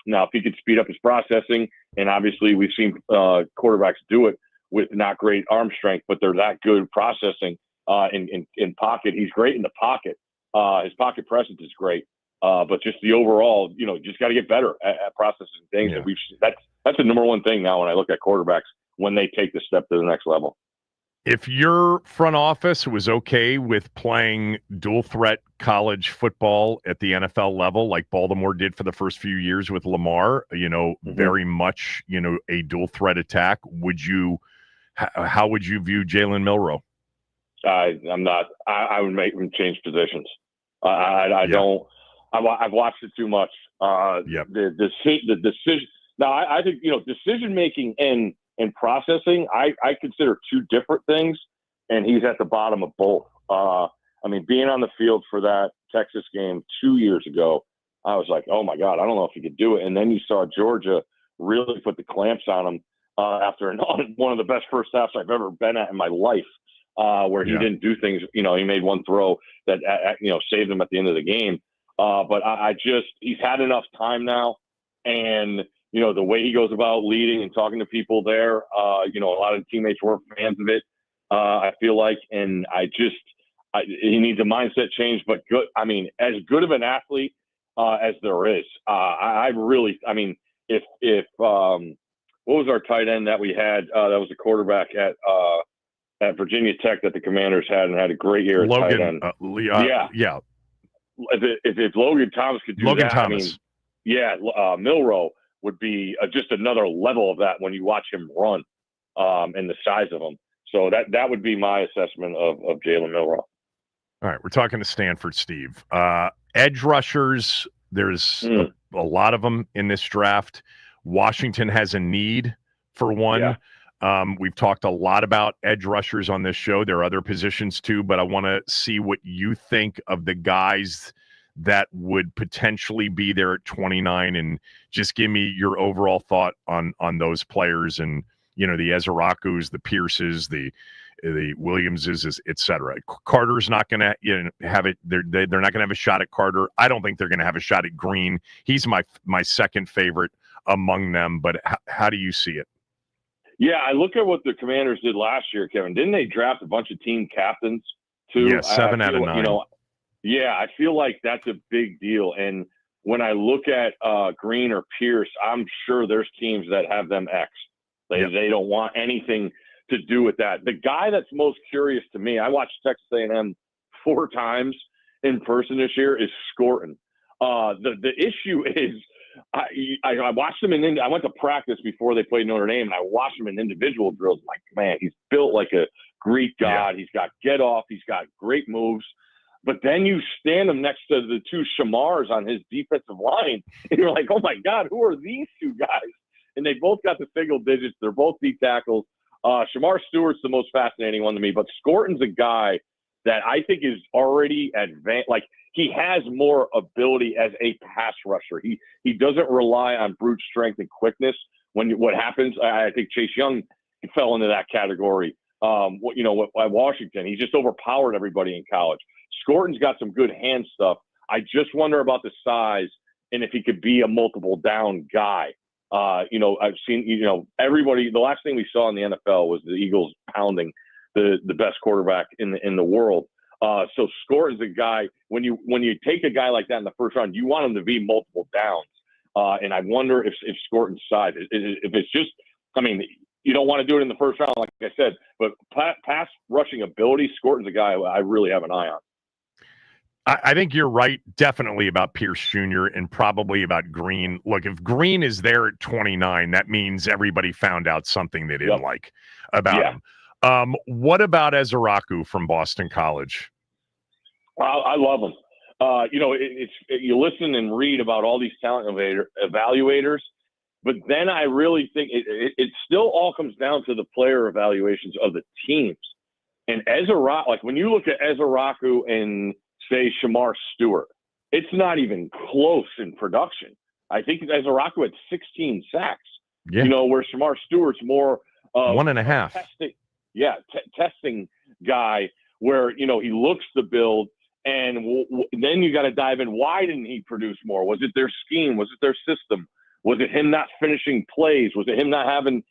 [SPEAKER 8] Now, if he could speed up his processing, and obviously we've seen quarterbacks do it with not great arm strength, but they're that good processing in pocket. He's great in the pocket. His pocket presence is great. But just the overall, just got to get better at processing things.
[SPEAKER 1] Yeah.
[SPEAKER 8] And that's the number one thing now when I look at quarterbacks when they take the step to the next level.
[SPEAKER 1] If your front office was okay with playing dual threat college football at the NFL level, like Baltimore did for the first few years with Lamar, very much, a dual threat attack, how would you view Jalen Milroe?
[SPEAKER 8] I'm not. I would make him change positions. I don't. I've watched it too much. The decision. Now, I think decision making and processing, I consider 2 different things, and he's at the bottom of both. Being on the field for that Texas game 2 years ago, I was like, oh my God, I don't know if he could do it. And then you saw Georgia really put the clamps on him after one of the best first halves I've ever been at in my life, where he didn't do things. He made one throw that saved him at the end of the game. But he's had enough time now, and the way he goes about leading and talking to people there, a lot of teammates weren't fans of it, I feel like. And he needs a mindset change, but good. As good of an athlete as there is. If what was our tight end that we had that was a quarterback at Virginia Tech that the Commanders had and had a great year at tight end?
[SPEAKER 1] Yeah.
[SPEAKER 8] If Logan Thomas could do
[SPEAKER 1] Logan
[SPEAKER 8] that,
[SPEAKER 1] Thomas.
[SPEAKER 8] Milroe would be just another level of that when you watch him run and the size of him. So that would be my assessment of Jalen Milroe.
[SPEAKER 1] All right, we're talking to Stanford Steve. Edge rushers There's a lot of them in this draft. Washington has a need for one. We've talked a lot about edge rushers on this show. There are other positions too, but I want to see what you think of the guys that would potentially be there at 29, and just give me your overall thought on those players, and the Ezerakus, the Pierces, the Williamses, et cetera. Carter's not going to have it. They're not going to have a shot at Carter. I don't think they're going to have a shot at Green. He's my second favorite among them. But how do you see it?
[SPEAKER 8] Yeah, I look at what the Commanders did last year, Kevin. Didn't they draft a bunch of team captains too?
[SPEAKER 1] Yeah, 7 out of 9.
[SPEAKER 8] Yeah, I feel like that's a big deal. And when I look at Green or Pierce, I'm sure there's teams that have them X. They don't want anything to do with that. The guy that's most curious to me, I watched Texas A&M 4 times in person this year, is Scorton. The issue is I watched him I went to practice before they played Notre Dame, and I watched him in individual drills. Like, man, he's built like a Greek god. Yeah. He's got get off. He's got great moves. But then you stand him next to the 2 Shamars on his defensive line, and you're like, oh, my God, who are these 2 guys? And they both got the single digits. They're both deep tackles. Shamar Stewart's the most fascinating one to me, but Scorton's a guy that I think is already advanced. Like, he has more ability as a pass rusher. He doesn't rely on brute strength and quickness. What happens, I think Chase Young fell into that category. At Washington, he just overpowered everybody in college. Scorton's got some good hand stuff. I just wonder about the size and if he could be a multiple down guy. I've seen, everybody, the last thing we saw in the NFL was the Eagles pounding the best quarterback in the world. So Scorton's a guy, when you take a guy like that in the first round, you want him to be multiple downs. And I wonder if Scorton's size, if it's just, you don't want to do it in the first round, like I said, but pass rushing ability, Scorton's a guy I really have an eye on.
[SPEAKER 1] I think you're right, definitely about Pierce Jr. and probably about Green. Look, if Green is there at 29, that means everybody found out something they didn't like about him. What about Ezeraku from Boston College?
[SPEAKER 8] I love him. You listen and read about all these talent evaluators, but then I really think it still all comes down to the player evaluations of the teams. And Ezeraku, like when you look at Ezeraku and say Shamar Stewart, it's not even close in production. I think Ezeraku had 16 sacks. Yeah. Where Shamar Stewart's more
[SPEAKER 1] 1.5.
[SPEAKER 8] Testing guy where he looks the build, and then you got to dive in. Why didn't he produce more? Was it their scheme? Was it their system? Was it him not finishing plays? Was it him not having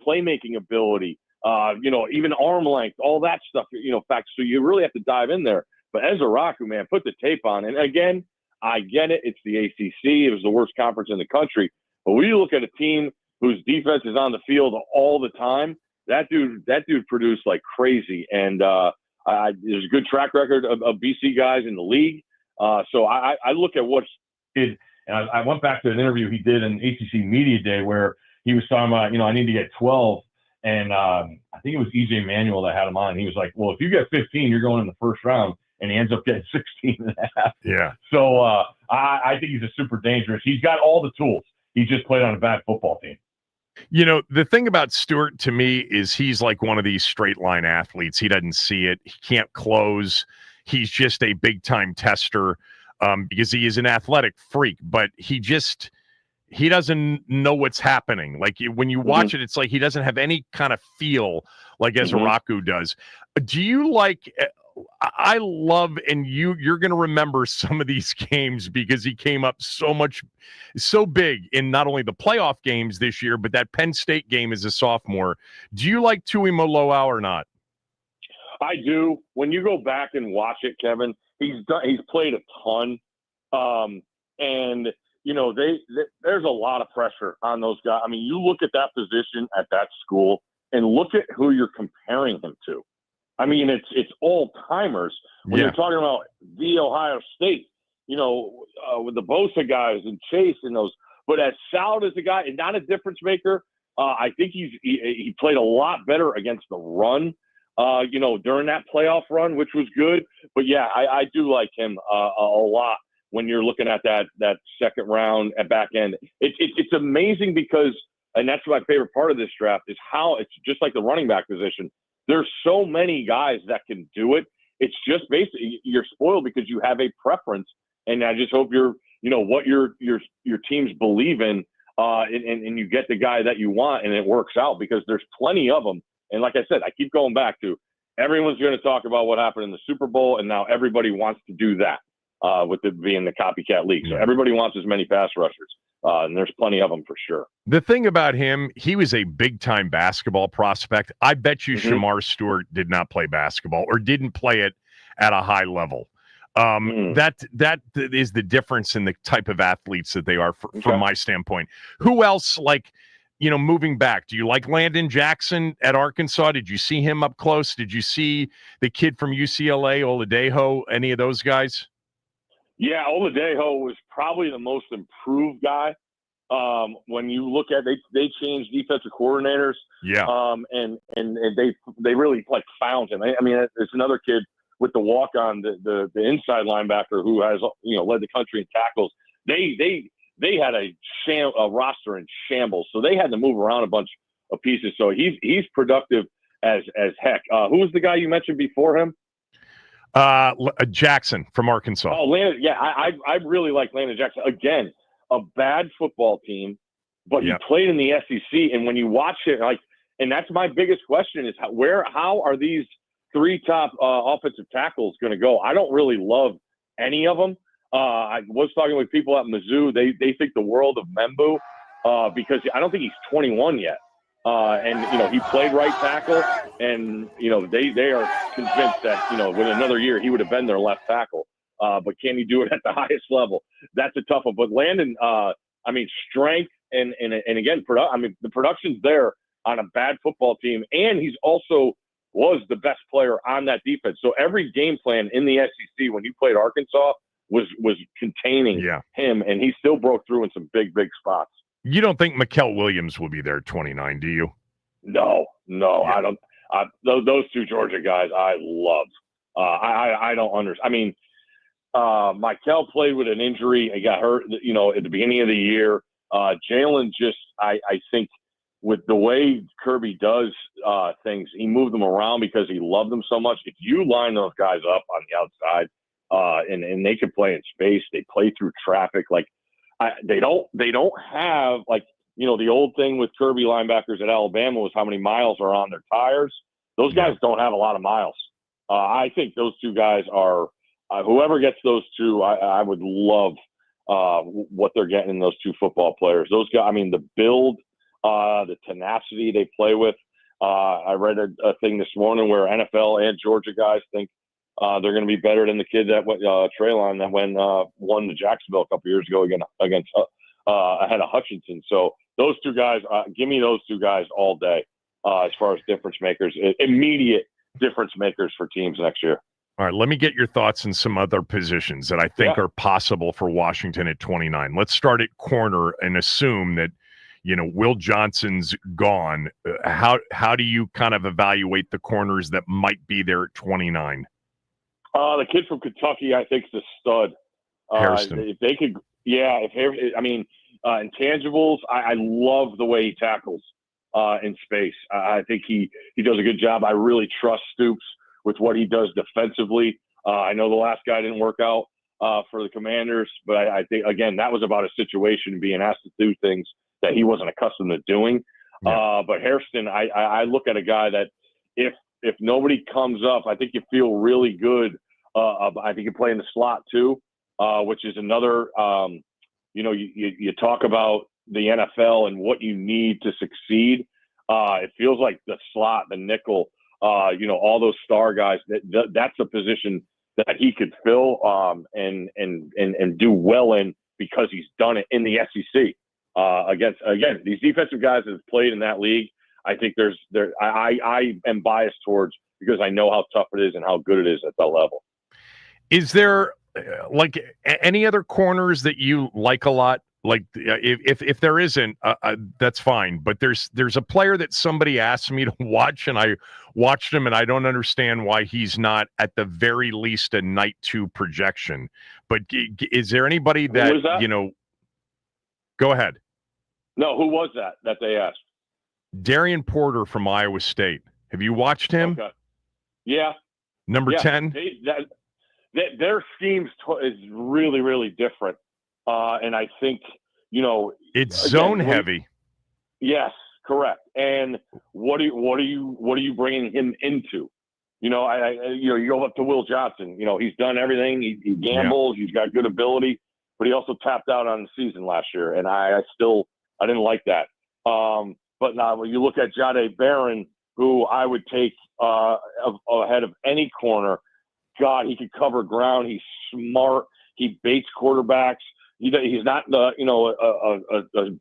[SPEAKER 8] playmaking ability? Even arm length, all that stuff, facts. So you really have to dive in there. But Ezeraku, man, put the tape on. And again, I get it. It's the ACC. It was the worst conference in the country. But when you look at a team whose defense is on the field all the time, that dude produced like crazy. And there's a good track record of BC guys in the league. So I look at what he did. And I went back to an interview he did in ACC Media Day where he was talking about, I need to get 12. And I think it was EJ Manuel that had him on. He was like, well, if you get 15, you're going in the first round. And he ends up getting 16.5.
[SPEAKER 1] Yeah.
[SPEAKER 8] So I think he's a super dangerous. He's got all the tools. He just played on a bad football team.
[SPEAKER 1] The thing about Stewart to me is he's like one of these straight line athletes. He doesn't see it. He can't close. He's just a big time tester because he is an athletic freak, but he doesn't know what's happening. Like when you watch it, it's like he doesn't have any kind of feel like Ezeraku does. Do you like? I love, and you're going to remember some of these games because he came up so big in not only the playoff games this year, but that Penn State game as a sophomore. Do you like Tuimoloau or not?
[SPEAKER 8] I do. When you go back and watch it, Kevin, he's played a ton, and there's a lot of pressure on those guys. You look at that position at that school and look at who you're comparing him to. It's all timers when you're talking about the Ohio State, with the Bosa guys and Chase and those. But as solid as a guy and not a difference maker, I think he played a lot better against the run, during that playoff run, which was good. But yeah, I do like him a lot. when you're looking at that second round at back end. It's amazing because, and that's my favorite part of this draft, is how it's just like the running back position. There's so many guys that can do it. It's just basically you're spoiled because you have a preference, and I just hope what your teams believe in, and you get the guy that you want, and it works out because there's plenty of them. And like I said, I keep going back to everyone's going to talk about what happened in the Super Bowl, and now everybody wants to do that. With it being the copycat league. So everybody wants as many pass rushers, and there's plenty of them for sure.
[SPEAKER 1] The thing about him, he was a big-time basketball prospect. I bet you Shamar Stewart did not play basketball or didn't play it at a high level. That is the difference in the type of athletes that they are from my standpoint. Who else, moving back, do you like Landon Jackson at Arkansas? Did you see him up close? Did you see the kid from UCLA, Oladejo, any of those guys?
[SPEAKER 8] Yeah, Oladejo was probably the most improved guy. When you look at they changed defensive coordinators.
[SPEAKER 1] Yeah.
[SPEAKER 8] And they really found him. I mean, it's another kid with the walk on the inside linebacker who has led the country in tackles. They had a roster in shambles, so they had to move around a bunch of pieces. So he's productive as heck. Who was the guy you mentioned before him?
[SPEAKER 1] Jackson from Arkansas.
[SPEAKER 8] Oh, Landon. Yeah, I really like Landon Jackson. Again, a bad football team, but he played in the SEC. And when you watch it, and that's my biggest question is how are these three top offensive tackles going to go? I don't really love any of them. I was talking with people at Mizzou. They think the world of Membu because I don't think he's 21 yet. And he played right tackle, and they are convinced that with another year he would have been their left tackle. But can he do it at the highest level? That's a tough one. But Landon, strength and again, the production's there on a bad football team, and he's also was the best player on that defense. So every game plan in the SEC when you played Arkansas was containing him, and he still broke through in some big spots.
[SPEAKER 1] You don't think Mikael Williams will be there at 29, do you?
[SPEAKER 8] No, I don't. Those two Georgia guys I love. I don't understand. I mean, Mikael played with an injury. He got hurt, at the beginning of the year. Jalen I think with the way Kirby does things, he moved them around because he loved them so much. If you line those guys up on the outside and they can play in space, they play through traffic, they don't have the old thing with Kirby linebackers at Alabama was how many miles are on their tires. Those guys don't have a lot of miles. I think those two guys are whoever gets those two. I would love what they're getting in those two football players. Those guys. I mean, the build, the tenacity they play with. I read a thing this morning where NFL and Georgia guys think they're going to be better than the kid that Treylon that won the Jacksonville a couple years ago against ahead of Hutchinson. So those two guys, give me those two guys all day as far as difference makers, immediate difference makers for teams next year.
[SPEAKER 1] All right, let me get your thoughts on some other positions that I think are possible for Washington at 29. Let's start at corner and assume that Will Johnson's gone. How do you kind of evaluate the corners that might be there at 29?
[SPEAKER 8] The kid from Kentucky, I think, is a stud.
[SPEAKER 1] Hairston.
[SPEAKER 8] If they could, intangibles. I love the way he tackles in space. I think he does a good job. I really trust Stoops with what he does defensively. I know the last guy didn't work out for the Commanders, but I think again that was about a situation being asked to do things that he wasn't accustomed to doing. Yeah. But Hairston, I look at a guy that if nobody comes up, I think you feel really good. I think you play in the slot too, which is another. You talk about the NFL and what you need to succeed. It feels like the slot, the nickel, all those star guys. That's a position that he could fill and do well in because he's done it in the SEC. Again, these defensive guys that have played in that league. I think I am biased towards because I know how tough it is and how good it is at that level.
[SPEAKER 1] Is there any other corners that you like a lot Like if there isn't, that's fine. But there's a player that somebody asked me to watch, and I watched him, and I don't understand why he's not at the very least a night 2 projection. But is there anybody that, you know? Go ahead.
[SPEAKER 8] No, who was that they asked?
[SPEAKER 1] Darian Porter from Iowa State. Have you watched him?
[SPEAKER 8] Okay. Yeah.
[SPEAKER 1] Number 10.
[SPEAKER 8] Their schemes is really, really different. And I think, you know,
[SPEAKER 1] it's zone heavy.
[SPEAKER 8] Yes, correct. And what are you bringing him into? You know, you go up to Will Johnson. You know, he's done everything. He gambles. Yeah. He's got good ability, but he also tapped out on the season last year, and I didn't like that. But now when you look at Jahdae Barron, who I would take ahead of any corner. God, he could cover ground. He's smart. He baits quarterbacks. He's not a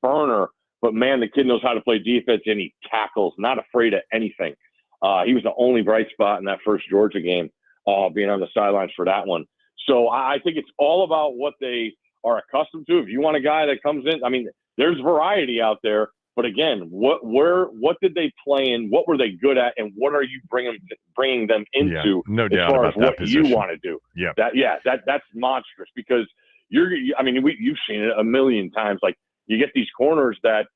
[SPEAKER 8] burner, but man, the kid knows how to play defense, and he tackles, not afraid of anything. He was the only bright spot in that first Georgia game, being on the sidelines for that one. So I think it's all about what they are accustomed to. If you want a guy that comes in, I mean, there's variety out there. But again, what did they play in? What were they good at? And what are you bringing them into?
[SPEAKER 1] No
[SPEAKER 8] as
[SPEAKER 1] doubt
[SPEAKER 8] far
[SPEAKER 1] about
[SPEAKER 8] as what
[SPEAKER 1] that position.
[SPEAKER 8] you want to do?
[SPEAKER 1] Yeah,
[SPEAKER 8] that's monstrous because you've seen it a million times. Like you get these corners that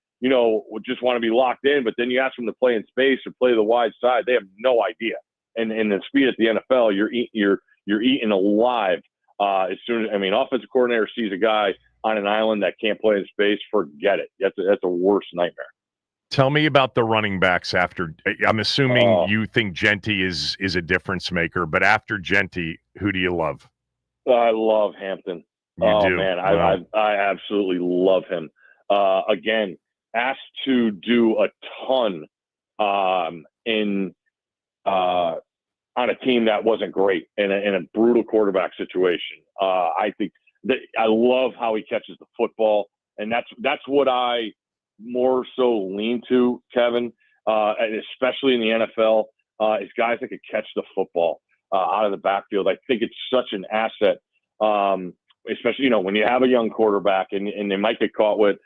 [SPEAKER 8] just want to be locked in, but then you ask them to play in space or play the wide side, they have no idea. And the speed at the NFL, you're eaten alive as soon as offensive coordinator sees a guy on an island that can't play in space, forget it. That's a worst nightmare.
[SPEAKER 1] Tell me about the running backs after. I'm assuming you think Genty is a difference maker, but after Genty, who do you love?
[SPEAKER 8] I love Hampton.
[SPEAKER 1] You do?
[SPEAKER 8] Man,
[SPEAKER 1] wow.
[SPEAKER 8] I absolutely love him. Again, asked to do a ton on a team that wasn't great in a brutal quarterback situation. I think I love how he catches the football, and that's what I more so lean to, Kevin, and especially in the NFL, is guys that could catch the football out of the backfield. I think it's such an asset, especially when you have a young quarterback and they might get caught with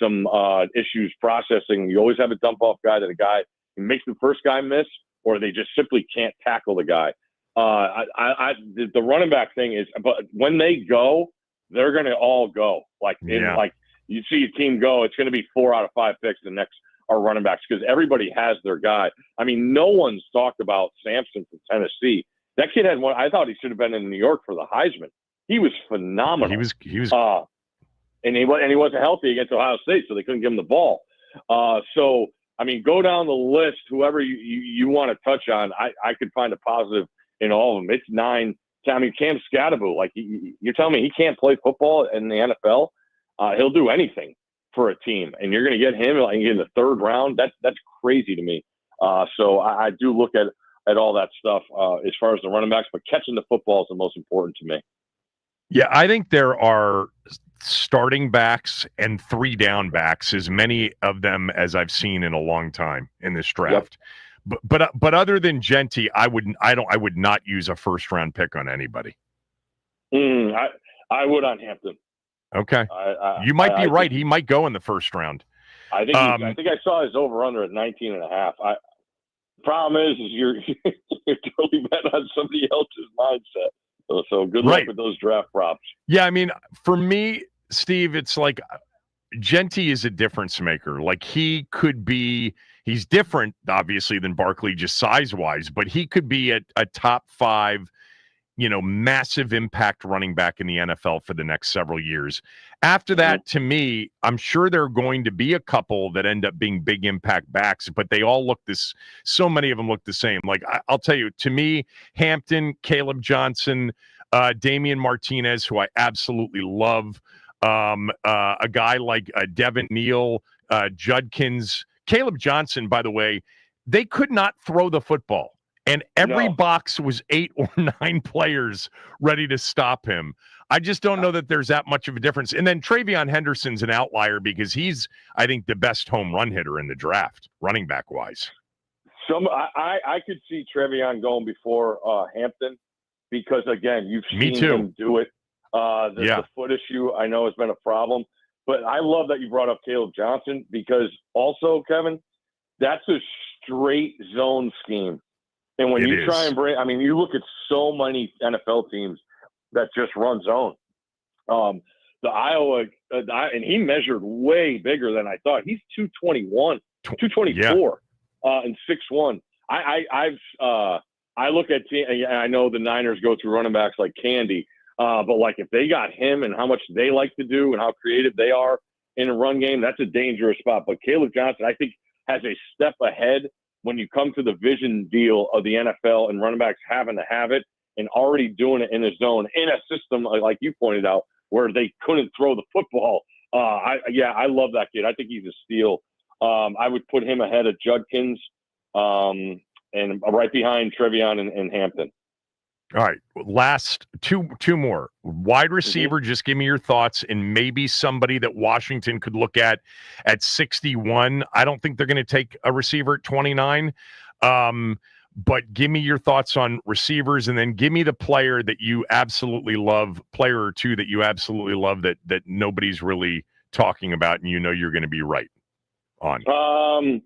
[SPEAKER 8] some issues processing. You always have a dump off guy that makes the first guy miss, or they just simply can't tackle the guy. The running back thing is, but when they go, they're going to all go. Like you see a team go, it's going to be 4 out of 5 picks. The next are running backs because everybody has their guy. I mean, no one's talked about Sampson from Tennessee. That kid had one. I thought he should have been in New York for the Heisman. He was phenomenal.
[SPEAKER 1] He was,
[SPEAKER 8] and he wasn't healthy against Ohio State, so they couldn't give him the ball. So I mean, go down the list. Whoever you want to touch on, I could find a positive in all of them. It's 9. I mean, Cam Scatterbo, like you're telling me he can't play football in the NFL? He'll do anything for a team, and you're going to get him like in the 3rd round. That's crazy to me. So I do look at all that stuff as far as the running backs, but catching the football is the most important to me.
[SPEAKER 1] Yeah, I think there are starting backs and 3 down backs, as many of them as I've seen in a long time in this draft. Yep. But other than Genty, I would not use a 1st round pick on anybody.
[SPEAKER 8] I would on Hampton.
[SPEAKER 1] Okay, you might be right. He might go in the 1st round.
[SPEAKER 8] I think I saw his over under at 19.5. Problem is you're totally bet on somebody else's mindset. So good luck with those draft props.
[SPEAKER 1] Yeah, I mean, for me, Steve, it's like Genty is a difference maker. Like he's different, obviously, than Barkley just size-wise, but he could be a top 5, massive impact running back in the NFL for the next several years. After that, to me, I'm sure there are going to be a couple that end up being big impact backs, but they all so many of them look the same. Like I'll tell you, to me, Hampton, Caleb Johnson, Damian Martinez, who I absolutely love, a guy like Devin Neal, Judkins, Caleb Johnson, by the way, they could not throw the football. And every box was 8 or 9 players ready to stop him. I just don't know that there's that much of a difference. And then Travion Henderson's an outlier because he's, I think, the best home run hitter in the draft, running back wise.
[SPEAKER 8] I could see Travion going before Hampton because, again, you've seen him do it. The foot issue I know has been a problem. But I love that you brought up Caleb Johnson because also, Kevin, that's a straight zone scheme. And when you try and bring, I mean, you look at so many NFL teams that just run zone. The Iowa, and he measured way bigger than I thought. He's 221, 224, and 6'1". I look at, and I know the Niners go through running backs like candy, but like if they got him and how much they like to do and how creative they are in a run game, that's a dangerous spot. But Caleb Johnson, I think, has a step ahead when you come to the vision deal of the NFL and running backs having to have it and already doing it in a zone, in a system, like you pointed out, where they couldn't throw the football. I love that kid. I think he's a steal. I would put him ahead of Judkins and right behind Trevion and Hampton.
[SPEAKER 1] All right, last two more. Wide receiver, just give me your thoughts, and maybe somebody that Washington could look at 61. I don't think they're going to take a receiver at 29, but give me your thoughts on receivers, and then give me the player that you absolutely love, player or two that you absolutely love that nobody's really talking about, and you know you're going to be right on.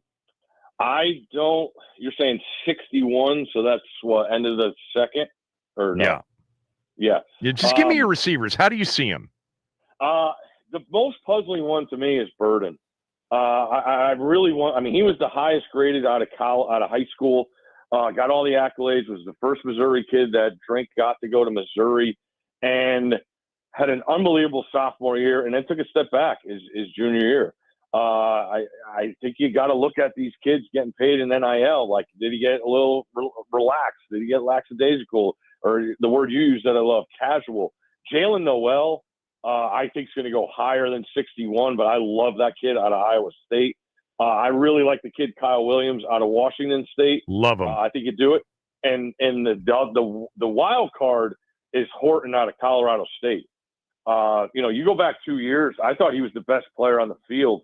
[SPEAKER 8] I don't. You're saying 61, so that's what, end of the second? Or no? Yeah.
[SPEAKER 1] Just give me your receivers. How do you see them?
[SPEAKER 8] The most puzzling one to me is Burden. I really want. I mean, he was the highest graded out of high school. Got all the accolades. Was the first Missouri kid that Drink got to go to Missouri, and had an unbelievable sophomore year, and then took a step back his junior year. I think you got to look at these kids getting paid in NIL. Like, did he get a little relaxed? Did he get lackadaisical? Or the word you use that I love, casual. Jalen Noel, I think is going to go higher than 61, but I love that kid out of Iowa State. I really like the kid Kyle Williams out of Washington State.
[SPEAKER 1] Love him.
[SPEAKER 8] I think you do it. And the wild card is Horton out of Colorado State. You go back 2 years, I thought he was the best player on the field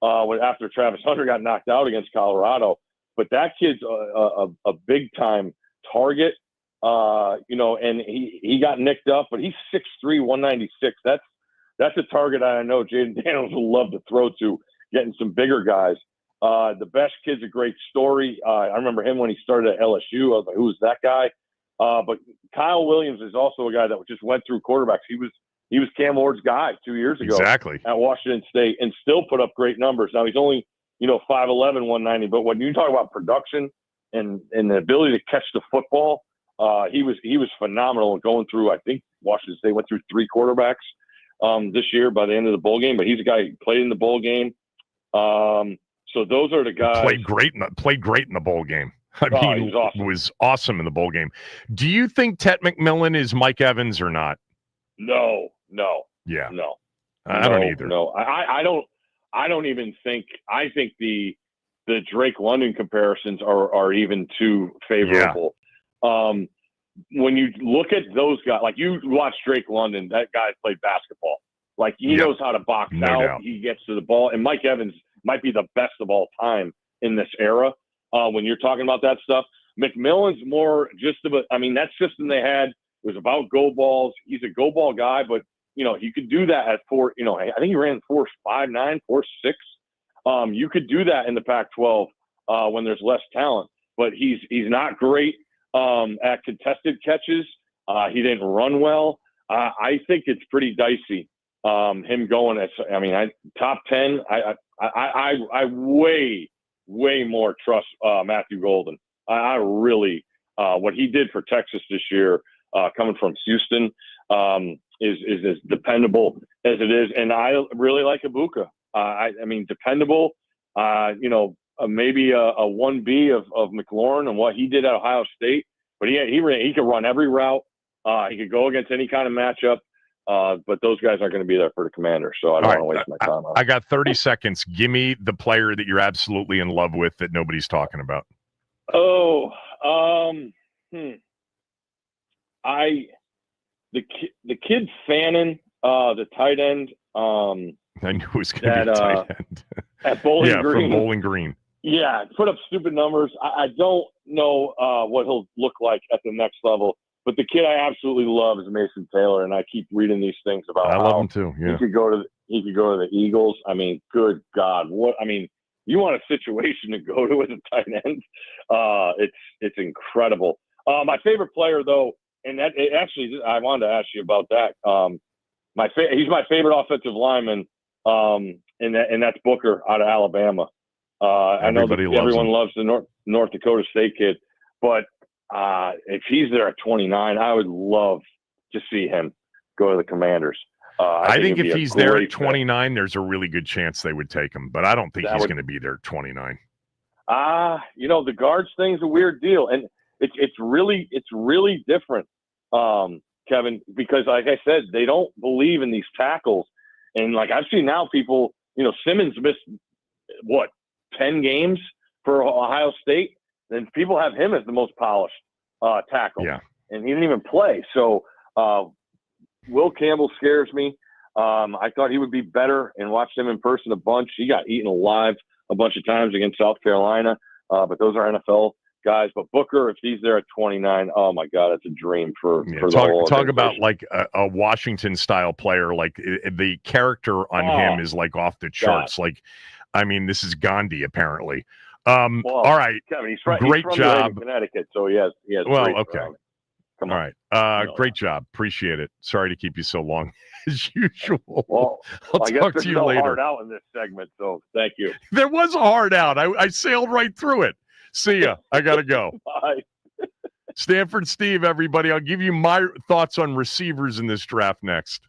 [SPEAKER 8] after Travis Hunter got knocked out against Colorado. But that kid's a big time target. And he got nicked up, but he's 6'3", 196. That's a target I know Jaden Daniels will love to throw to, getting some bigger guys. The best kid's a great story. I remember him when he started at LSU. I was like, who's that guy? But Kyle Williams is also a guy that just went through quarterbacks. He was Cam Ward's guy 2 years ago at Washington State and still put up great numbers. Now he's only, 5'11", 190. But when you talk about production and the ability to catch the football, he was phenomenal going through. I think Washington State went through 3 quarterbacks this year by the end of the bowl game. But he's a guy who played in the bowl game. So those are the guys.
[SPEAKER 1] Played great in the bowl game. I mean,
[SPEAKER 8] he was awesome.
[SPEAKER 1] Was awesome in the bowl game. Do you think Tet McMillan is Mike Evans or not?
[SPEAKER 8] No.
[SPEAKER 1] Yeah.
[SPEAKER 8] No.
[SPEAKER 1] I don't either.
[SPEAKER 8] No. I don't even think. I think the Drake London comparisons are even too favorable. Yeah. When you look at those guys, like you watch Drake London, that guy played basketball. Like he knows how to box out.
[SPEAKER 1] Doubt.
[SPEAKER 8] He gets to the ball. And Mike Evans might be the best of all time in this era. When you're talking about that stuff, McMillan's more just about. I mean, that system they had was about go balls. He's a go ball guy, but you could do that at 4. I think he ran 4.59, 4.6. You could do that in the Pac-12 when there's less talent, but he's not great at contested catches. He didn't run well. I think it's pretty dicey. Him going as top 10. I way more trust Matthew Golden. I really what he did for Texas this year, coming from Houston, is as dependable as it is, and I really like Ibuka. Dependable. Maybe a 1B of McLaurin and what he did at Ohio State, but he could run every route. He could go against any kind of matchup. But those guys aren't going to be there for the Commander, so I don't want to waste my time on it.
[SPEAKER 1] I got 30 seconds. Give me the player that you're absolutely in love with that nobody's talking about.
[SPEAKER 8] The kid Fannin, the tight end.
[SPEAKER 1] I knew it was going to be a tight end.
[SPEAKER 8] At Bowling Green.
[SPEAKER 1] From Bowling Green.
[SPEAKER 8] Yeah, put up stupid numbers. I don't know what he'll look like at the next level. But the kid I absolutely love is Mason Taylor, and I keep reading these things about
[SPEAKER 1] I love him too. Yeah,
[SPEAKER 8] he could go to he could go to the Eagles. I mean, good God, you want a situation to go to as a tight end? It's incredible. My favorite player, though, and actually, I wanted to ask you about that. He's my favorite offensive lineman, and that's Booker out of Alabama. I know that everyone loves the North Dakota State kid, but if he's there at 29, I would love to see him go to the Commanders.
[SPEAKER 1] I think if he's there at 29, there's a really good chance they would take him, but I don't think he's going to be there at 29.
[SPEAKER 8] The guards thing's a weird deal, and it's really different, Kevin, because like I said, they don't believe in these tackles, and like I've seen now people, Simmons missed 10 games for Ohio State, then people have him as the most polished tackle, and he didn't even play. So Will Campbell scares me. I thought he would be better, and watched him in person a bunch. He got eaten alive a bunch of times against South Carolina, but those are NFL guys. But Booker, if he's there at 29, oh my God, it's a dream for the whole
[SPEAKER 1] talk about like a Washington style player. Like the character on him is like off the charts.
[SPEAKER 8] God.
[SPEAKER 1] Like, I mean, this is Gandhi apparently. All right,
[SPEAKER 8] Kevin, he's
[SPEAKER 1] great job,
[SPEAKER 8] Connecticut. So he has.
[SPEAKER 1] Well, okay.
[SPEAKER 8] Come
[SPEAKER 1] on. All right. Great job. Appreciate it. Sorry to keep you so long as usual.
[SPEAKER 8] Well,
[SPEAKER 1] I'll
[SPEAKER 8] I guess
[SPEAKER 1] talk
[SPEAKER 8] there's
[SPEAKER 1] to you
[SPEAKER 8] no
[SPEAKER 1] later.
[SPEAKER 8] hard out in this segment, so thank you.
[SPEAKER 1] There was a hard out. I sailed right through it. See ya. I got to go.
[SPEAKER 8] Bye.
[SPEAKER 1] Stanford Steve, everybody. I'll give you my thoughts on receivers in this draft next.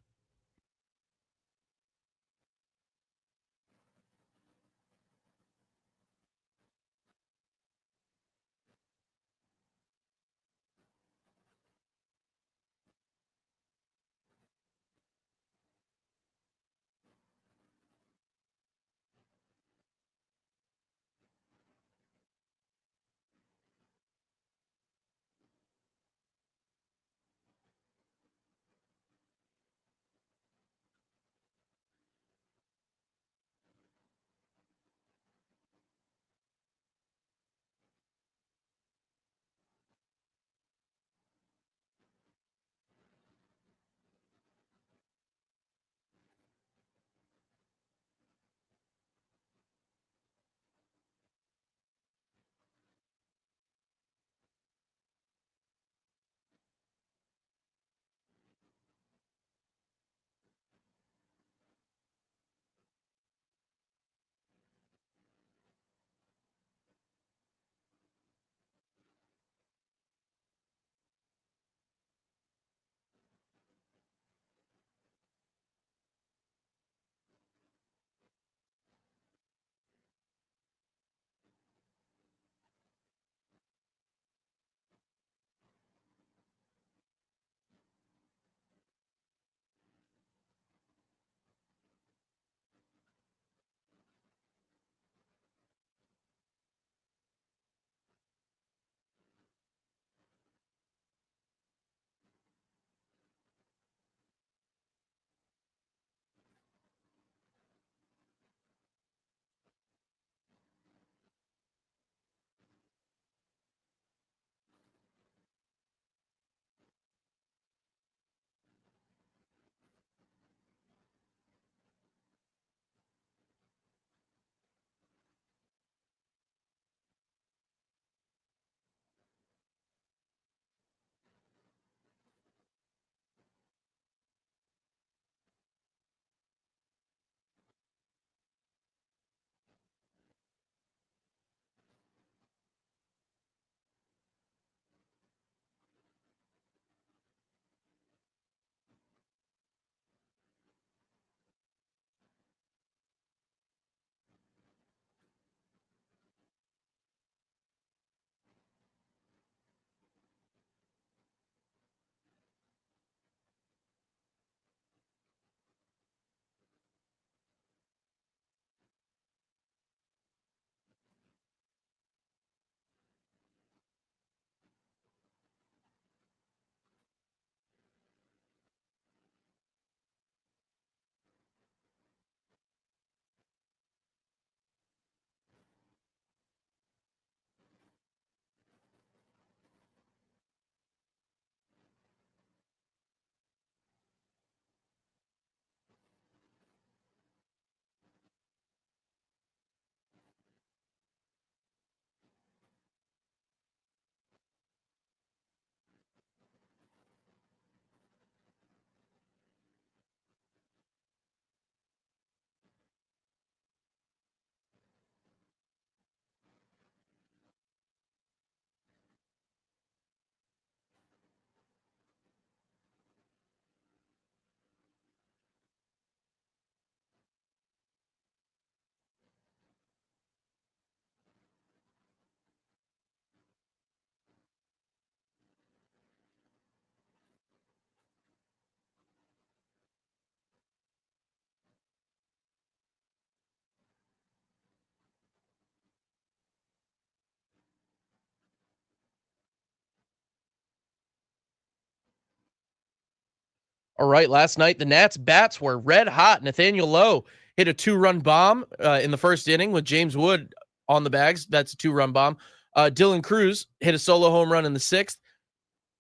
[SPEAKER 3] All right, last night the Nats bats were red hot. Nathaniel Lowe hit a 2-run bomb in the first inning with James Wood on the bags. That's a 2-run bomb. Dylan Cruz hit a solo home run in the 6th.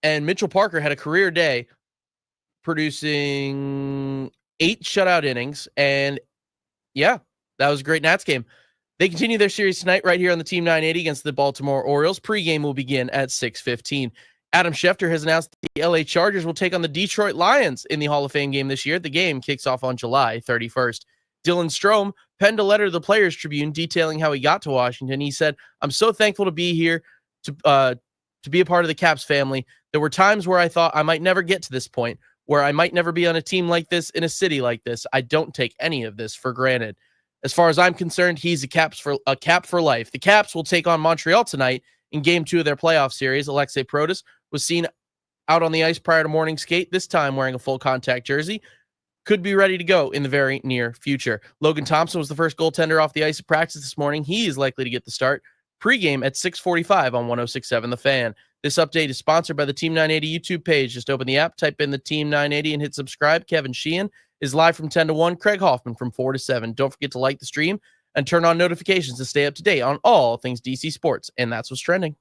[SPEAKER 3] And Mitchell Parker had a career day, producing 8 shutout innings. And yeah, that was a great Nats game. They continue their series tonight right here on the Team 980 against the Baltimore Orioles. Pre-game will begin at 6:15. Adam Schefter has announced that the LA Chargers will take on the Detroit Lions in the Hall of Fame game this year. The game kicks off on July 31st. Dylan Strome penned a letter to the Players Tribune detailing how he got to Washington. He said, "I'm so thankful to be here to be a part of the Caps family. There were times where I thought I might never get to this point, where I might never be on a team like this in a city like this. I don't take any of this for granted. As far as I'm concerned, he's a Cap for life." The Caps will take on Montreal tonight in Game 2 of their playoff series. Alexei Protas was seen out on the ice prior to morning skate, this time wearing a full contact jersey. Could be ready to go in the very near future. Logan Thompson was the first goaltender off the ice at practice this morning. He is likely to get the start. Pre-game at 6:45 on 106.7 The Fan. This update is sponsored by the Team 980 YouTube page. Just open the app, type in the Team 980, and hit subscribe. Kevin Sheehan is live from 10 to 1. Craig Hoffman from 4 to 7. Don't forget to like the stream and turn on notifications to stay up to date on all things DC sports. And that's what's trending.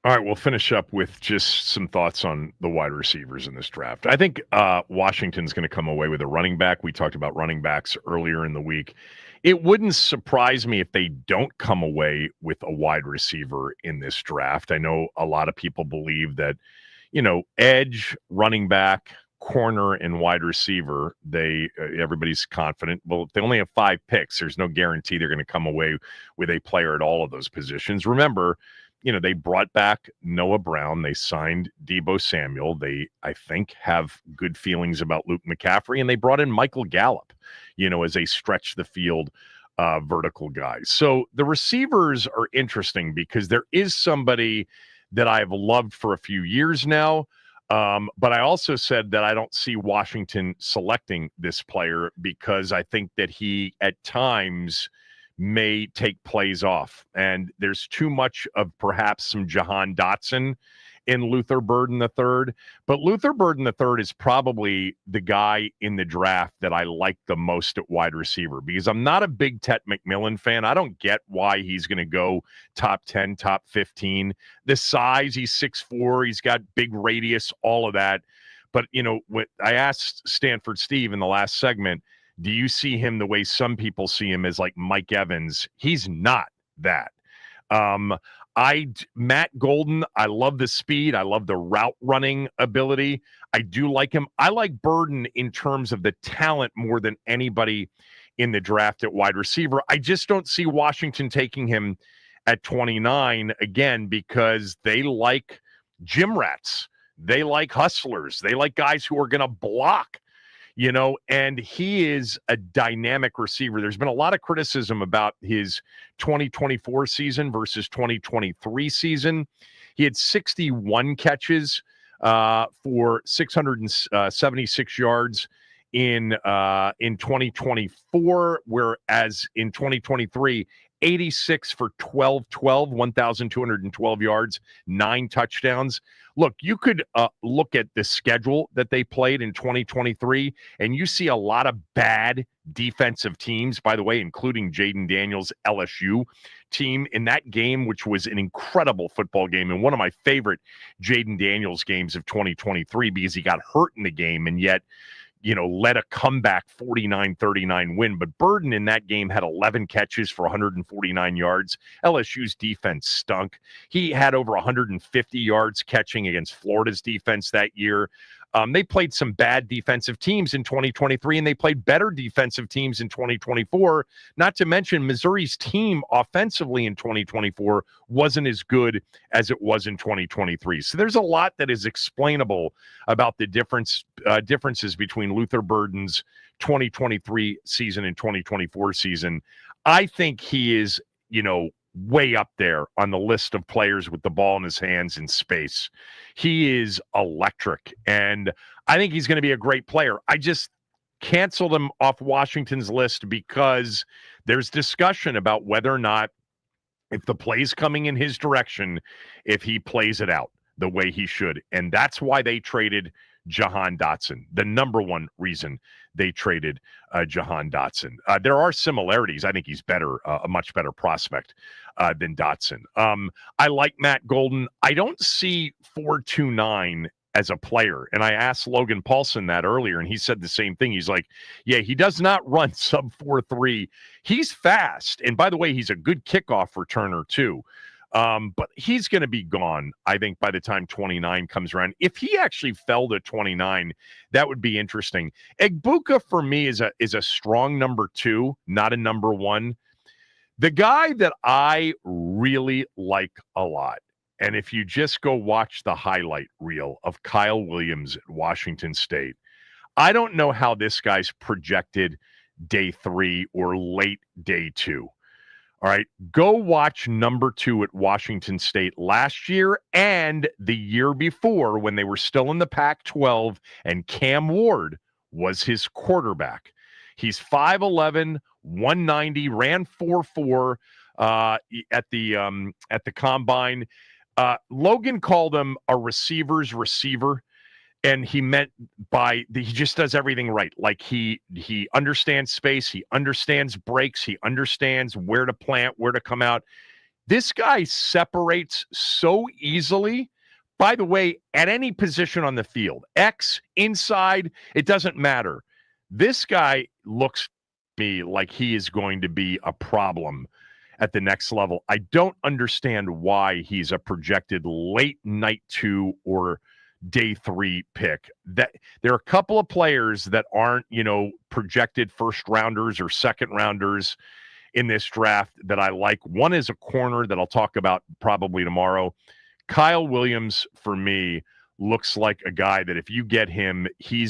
[SPEAKER 1] All right, we'll finish up with just some thoughts on the wide receivers in this draft. I think Washington's going to come away with a running back. We talked about running backs earlier in the week. It wouldn't surprise me if they don't come away with a wide receiver in this draft. I know a lot of people believe that, edge, running back, corner, and wide receiver, everybody's confident. Well, if they only have 5 picks, there's no guarantee they're going to come away with a player at all of those positions. Remember, they brought back Noah Brown. They signed Deebo Samuel. They, I think, have good feelings about Luke McCaffrey, and they brought in Michael Gallup, as a stretch the field vertical guy. So the receivers are interesting because there is somebody that I've loved for a few years now. But I also said that I don't see Washington selecting this player because I think that he at times may take plays off. And there's too much of perhaps some Jahan Dotson in Luther Burden III. But Luther Burden III is probably the guy in the draft that I like the most at wide receiver because I'm not a big Tet McMillan fan. I don't get why he's going to go top 10, top 15. The size, he's 6'4", he's got big radius, all of that. But, what I asked Stanford Steve in the last segment, do you see him the way some people see him as like Mike Evans? He's not that. Matt Golden, I love the speed. I love the route running ability. I do like him. I like Burden in terms of the talent more than anybody in the draft at wide receiver. I just don't see Washington taking him at 29 again because they like gym rats. They like hustlers. They like guys who are going to block. And he is a dynamic receiver. There's been a lot of criticism about his 2024 season versus 2023 season. He had 61 catches for 676 yards in 2024, whereas in 2023, 86 for 1,212 yards, 9 touchdowns. Look, you could look at the schedule that they played in 2023, and you see a lot of bad defensive teams, by the way, including Jaden Daniels' LSU team in that game, which was an incredible football game and one of my favorite Jaden Daniels games of 2023 because he got hurt in the game and yet led a comeback 49-39 win. But Burden in that game had 11 catches for 149 yards. LSU's defense stunk. He had over 150 yards catching against Florida's defense that year. They played some bad defensive teams in 2023, and they played better defensive teams in 2024. Not to mention Missouri's team offensively in 2024 wasn't as good as it was in 2023. So there's a lot that is explainable about the differences between Luther Burden's 2023 season and 2024 season. I think he is, way up there on the list of players with the ball in his hands in space. He is electric, and I think he's going to be a great player. I just canceled him off Washington's list because there's discussion about whether or not, if the play's coming in his direction, if he plays it out the way he should. And that's why they traded Jahan Dotson, the number one reason they traded Jahan Dotson. There are similarities. I think he's better, a much better prospect than Dotson. I like Matt Golden. I don't see 4.29 as a player. And I asked Logan Paulson that earlier, and he said the same thing. He's like, yeah, he does not run sub 4.3. He's fast. And by the way, he's a good kickoff returner too. But he's going to be gone, I think, by the time 29 comes around. If he actually fell to 29, that would be interesting. Egbuka, for me, is a strong number 2, not a number 1. The guy that I really like a lot, and if you just go watch the highlight reel of Kyle Williams at Washington State, I don't know how this guy's projected day 3 or late day 2. All right, go watch number 2 at Washington State last year and the year before when they were still in the Pac-12 and Cam Ward was his quarterback. He's 5'11", 190, ran 4.4 at the combine. Logan called him a receiver's receiver. And he meant he just does everything right. Like he understands space. He understands breaks. He understands where to plant, where to come out. This guy separates so easily. By the way, at any position on the field, X, inside, it doesn't matter. This guy looks to me like he is going to be a problem at the next level. I don't understand why he's a projected late night 2 or day 3 pick. That there are a couple of players that aren't, projected first rounders or second rounders in this draft that I like. One is a corner that I'll talk about probably tomorrow. Kyle Williams, for me, looks like a guy that if you get him, he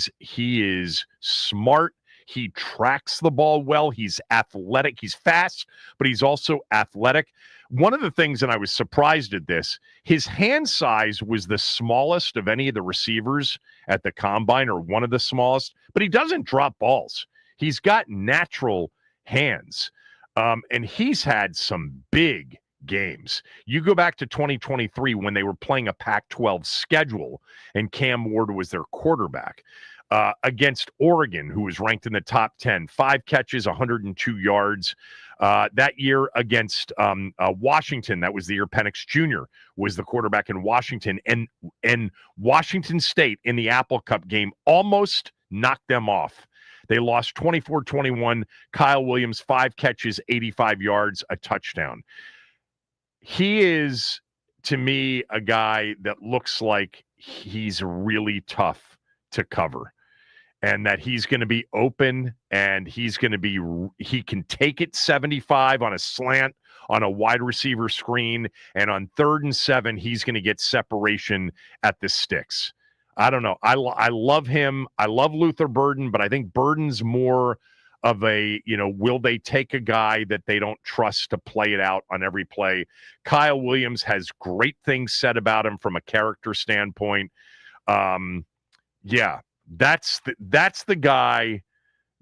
[SPEAKER 1] is smart. He tracks the ball well. He's athletic. He's fast, but he's also athletic. One of the things, and I was surprised at this, his hand size was the smallest of any of the receivers at the combine, or one of the smallest, but he doesn't drop balls. He's got natural hands, and he's had some big games. You go back to 2023 when they were playing a Pac-12 schedule and Cam Ward was their quarterback against Oregon, who was ranked in the top 10, 5 catches, 102 yards. That year against Washington, that was the year Penix Jr. was the quarterback in Washington, and Washington State in the Apple Cup game almost knocked them off. They lost 24-21. Kyle Williams, 5 catches, 85 yards, a touchdown. He is, to me, a guy that looks like he's really tough to cover, and that he's going to be open, and he can take it 75 on a slant, on a wide receiver screen, and on 3rd and 7, he's going to get separation at the sticks. I don't know. I love him. I love Luther Burden, but I think Burden's more of a, will they take a guy that they don't trust to play it out on every play? Kyle Williams has great things said about him from a character standpoint. Yeah, that's the guy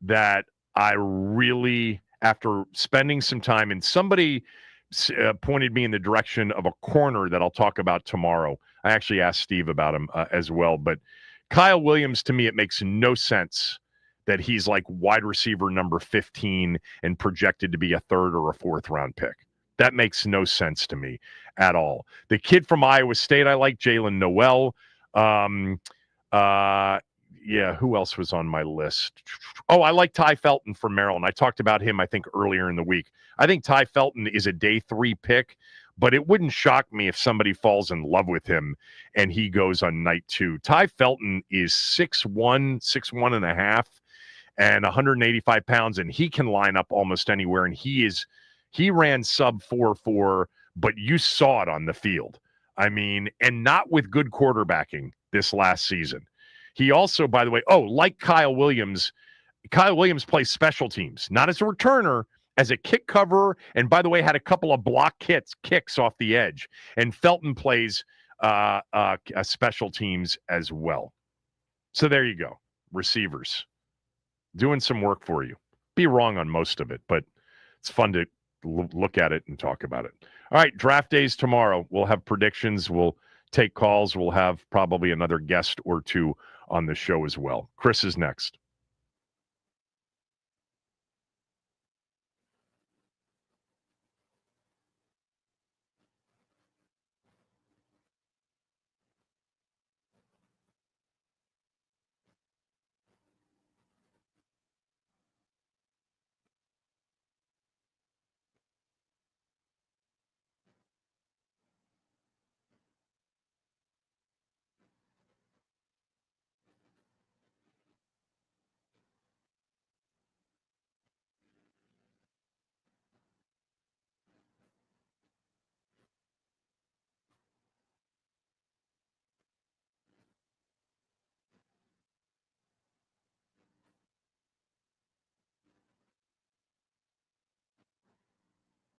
[SPEAKER 1] that I really, after spending some time, and somebody pointed me in the direction of a corner that I'll talk about tomorrow. I actually asked Steve about him as well, but Kyle Williams, to me, it makes no sense that he's like wide receiver number 15 and projected to be a 3rd or a 4th round pick. That makes no sense to me at all. The kid from Iowa State, I like Jalen Noel. Yeah, who else was on my list? Oh, I like Ty Felton from Maryland. I talked about him, I think, earlier in the week. I think Ty Felton is a day 3 pick, but it wouldn't shock me if somebody falls in love with him and he goes on night 2. Ty Felton is 6'1", and a half, and 185 pounds, and he can line up almost anywhere. And he ran sub 4.4, but you saw it on the field. I mean, and not with good quarterbacking this last season. He also, by the way, like Kyle Williams plays special teams, not as a returner, as a kick coverer, and by the way, had a couple of block kicks off the edge. And Felton plays special teams as well. So there you go, receivers. Doing some work for you. Be wrong on most of it, but it's fun to look at it and talk about it. All right, draft days tomorrow. We'll have predictions. We'll take calls. We'll have probably another guest or two on the show as well. Chris is next.